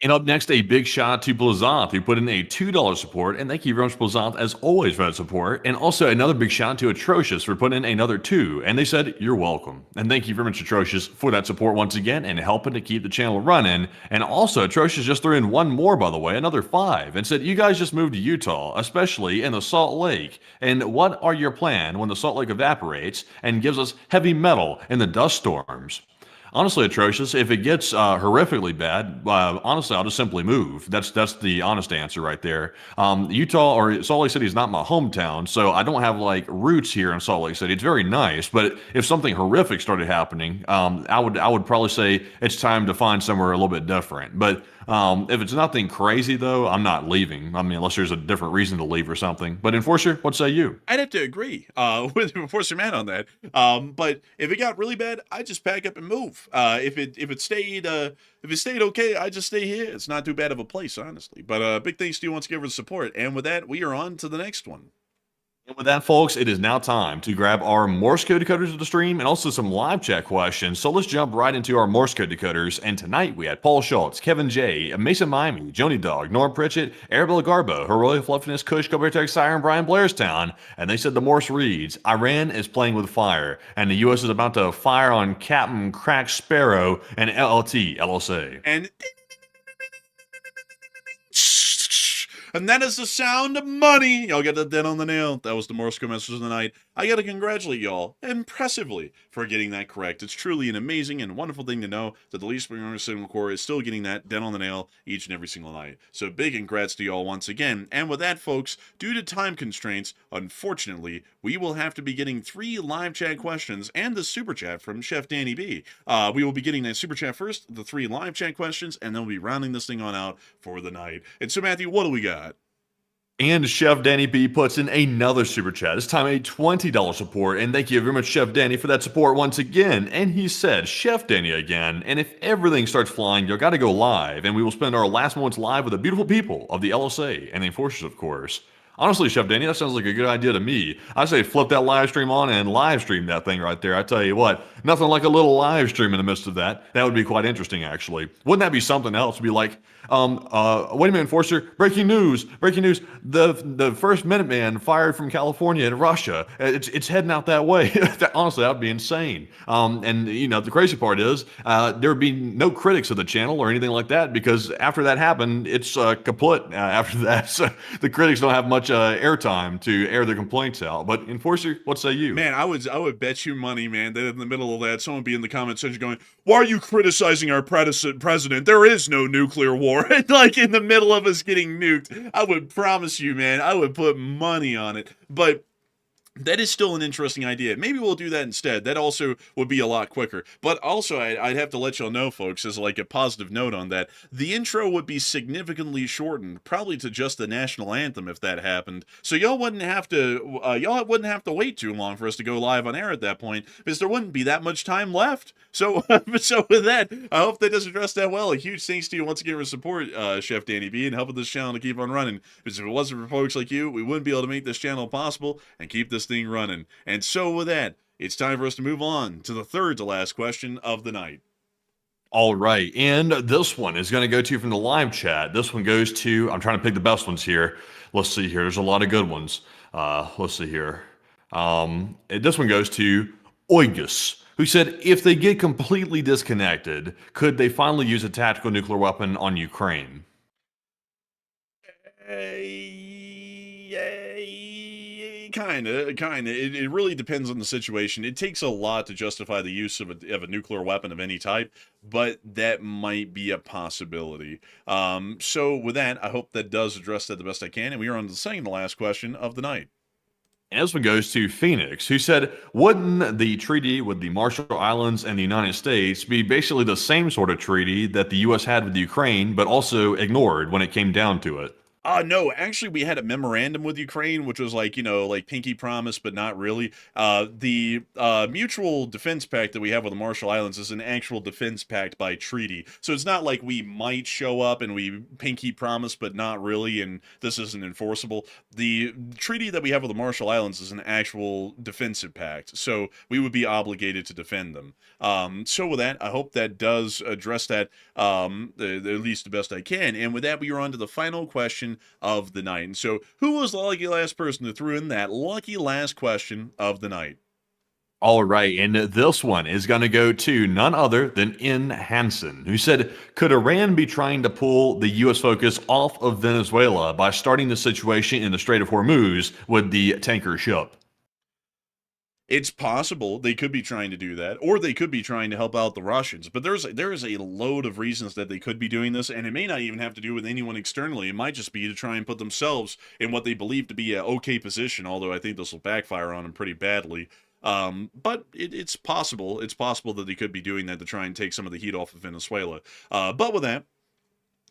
And up next, a big shout out to Plazant, who put in a $2 support. And thank you very much, Plazant, as always, for that support. And also another big shout out to Atrocious for putting in another $2. And they said, you're welcome. And thank you very much, Atrocious, for that support once again and helping to keep the channel running. And also, Atrocious just threw in one more, by the way, another 5, and said, you guys just moved to Utah, especially in the Salt Lake. And what are your plans when the Salt Lake evaporates and gives us heavy metal in the dust storms? Honestly, Atrocious, if it gets horrifically bad, honestly, I'll just simply move. That's the honest answer right there. Utah or Salt Lake City is not my hometown, so I don't have like roots here in Salt Lake City. It's very nice, but if something horrific started happening, I would probably say it's time to find somewhere a little bit different. But if it's nothing crazy, though, I'm not leaving. I mean, unless there's a different reason to leave or something. But Enforcer, what say you? I'd have to agree with Enforcer Man on that. But if it got really bad, I'd just pack up and move. If it stayed okay, I just stay here. It's not too bad of a place, honestly. But big thanks to you once again for the support. And with that, we are on to the next one. And with that, folks, it is now time to grab our Morse code decoders of the stream and also some live chat questions. So let's jump right into our Morse code decoders. And tonight we had Paul Schultz, Kevin J, Mason Miami, Joni Dog, Norm Pritchett, Arabella Garbo, Heroic Fluffiness, Kush, Cobertech, Siren, Brian Blairstown. And they said the Morse reads, Iran is playing with fire, and the U.S. is about to fire on Captain Crack Sparrow and LLT, LSA. And that is the sound of money. Y'all got that dead on the nail. That was the Morse code message of the night. I got to congratulate y'all impressively for getting that correct. It's truly an amazing and wonderful thing to know that the Least Spring Signal Corps is still getting that dead on the nail each and every single night. So big congrats to y'all once again. And with that, folks, due to time constraints, unfortunately, we will have to be getting 3 live chat questions and the super chat from Chef Danny B. We will be getting that super chat first, the 3 live chat questions, and then we'll be rounding this thing on out for the night. And so, Matthew, what do we got? And Chef Danny B puts in another super chat, this time a $20 support, and thank you very much, Chef Danny, for that support once again. And he said, Chef Danny again, and if everything starts flying, you'll got to go live, and we will spend our last moments live with the beautiful people of the LSA and the Enforcers, of course. Honestly, Chef Danny, that sounds like a good idea to me. I say flip that live stream on and live stream that thing right there. I tell you what, nothing like a little live stream in the midst of that. That would be quite interesting, actually. Wouldn't that be something else? Be like, wait a minute, Enforcer, breaking news. The first Minuteman fired from California in Russia. It's heading out that way. Honestly, that would be insane. And, you know, the crazy part is there would be no critics of the channel or anything like that, because after that happened, it's kaput after that. So the critics don't have much airtime to air their complaints out. But Enforcer, what say you? Man, I would bet you money, man, that in the middle of that, someone would be in the comment section going, why are you criticizing our president? There is no nuclear war. Like in the middle of us getting nuked. I would promise you, man, I would put money on it. But that is still an interesting idea. Maybe we'll do that instead. That also would be a lot quicker. But also, I'd have to let y'all know, folks, as like a positive note on that, the intro would be significantly shortened, probably to just the national anthem if that happened. So y'all wouldn't have to wait too long for us to go live on air at that point, because there wouldn't be that much time left. So, so with that, I hope that does address that well. A huge thanks to you once again for support, Chef Danny B, and helping this channel to keep on running. Because if it wasn't for folks like you, we wouldn't be able to make this channel possible and keep this thing running. And so with that, it's time for us to move on to the third to last question of the night. All right, and this one is going to go to from the live chat. This one goes to, I'm trying to pick the best ones here. Let's see here. There's a lot of good ones. Let's see here. This one goes to Oigus, who said if they get completely disconnected, could they finally use a tactical nuclear weapon on Ukraine? Kinda. It really depends on the situation. It takes a lot to justify the use of a nuclear weapon of any type, but that might be a possibility. So with that, I hope that does address that the best I can, and we are on to the second to last question of the night. And this one goes to Phoenix, who said, wouldn't the treaty with the Marshall Islands and the United States be basically the same sort of treaty that the U.S. had with Ukraine, but also ignored when it came down to it? No, actually, we had a memorandum with Ukraine, which was like, like pinky promise, but not really. The mutual defense pact that we have with the Marshall Islands is an actual defense pact by treaty. So it's not like we might show up and we pinky promise, but not really, and this isn't enforceable. The treaty that we have with the Marshall Islands is an actual defensive pact, so we would be obligated to defend them. So with that, I hope that does address that at least the best I can. And with that, we are on to the final question of the night. And so, who was the lucky last person that threw in that lucky last question of the night? All right, and this one is going to go to none other than N. Hansen, who said, could Iran be trying to pull the U.S. focus off of Venezuela by starting the situation in the Strait of Hormuz with the tanker ship? It's possible they could be trying to do that, or they could be trying to help out the Russians. But there is a load of reasons that they could be doing this, and it may not even have to do with anyone externally. It might just be to try and put themselves in what they believe to be an okay position, although I think this will backfire on them pretty badly. But it's possible. It's possible that they could be doing that to try and take some of the heat off of Venezuela. But with that,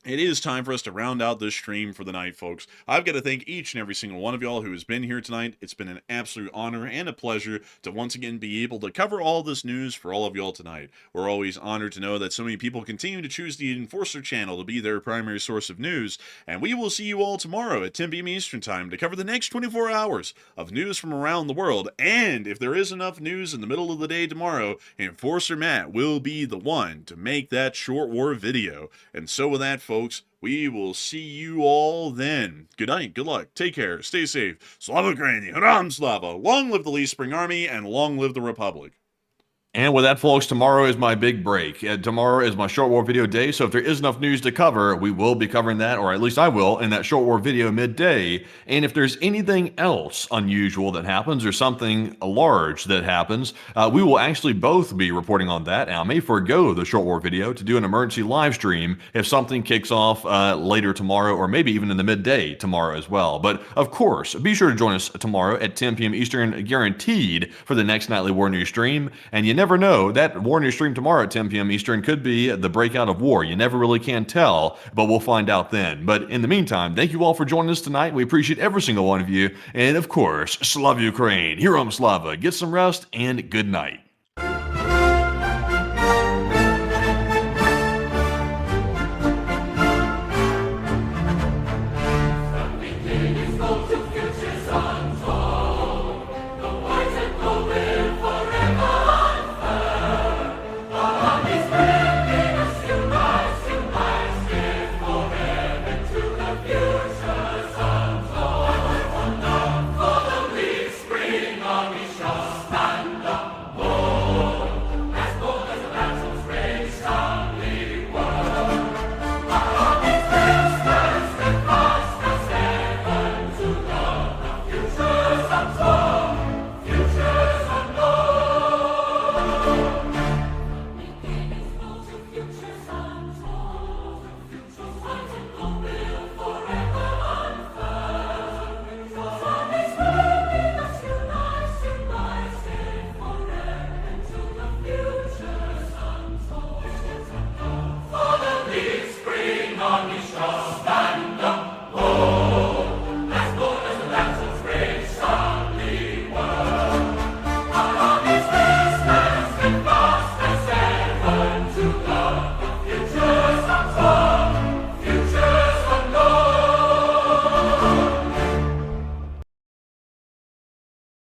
it is time for us to round out this stream for the night, folks. I've got to thank each and every single one of y'all who has been here tonight. It's been an absolute honor and a pleasure to once again be able to cover all this news for all of y'all tonight. We're always honored to know that so many people continue to choose the Enforcer channel to be their primary source of news, and we will see you all tomorrow at 10 p.m. Eastern Time to cover the next 24 hours of news from around the world. And if there is enough news in the middle of the day tomorrow, Enforcer Matt will be the one to make that short war video. And so with that, folks, we will see you all then. Good night, good luck, take care, stay safe. Slava Ukraini, Ram Slava, long live the Lee Spring Army, and long live the Republic. And with that, folks, tomorrow is my big break. Tomorrow is my short war video day, so if there is enough news to cover, we will be covering that, or at least I will, in that short war video midday. And if there's anything else unusual that happens, or something large that happens, we will actually both be reporting on that. And I may forego the short war video to do an emergency live stream if something kicks off later tomorrow, or maybe even in the midday tomorrow as well. But of course, be sure to join us tomorrow at 10 p.m. Eastern, guaranteed, for the next nightly War News stream. And you never know, that War News stream tomorrow at 10 p.m. Eastern could be the breakout of war. You never really can tell, but we'll find out then. But in the meantime, thank you all for joining us tonight. We appreciate every single one of you. And of course, Slava Ukraine, Herom Slava, get some rest, and good night.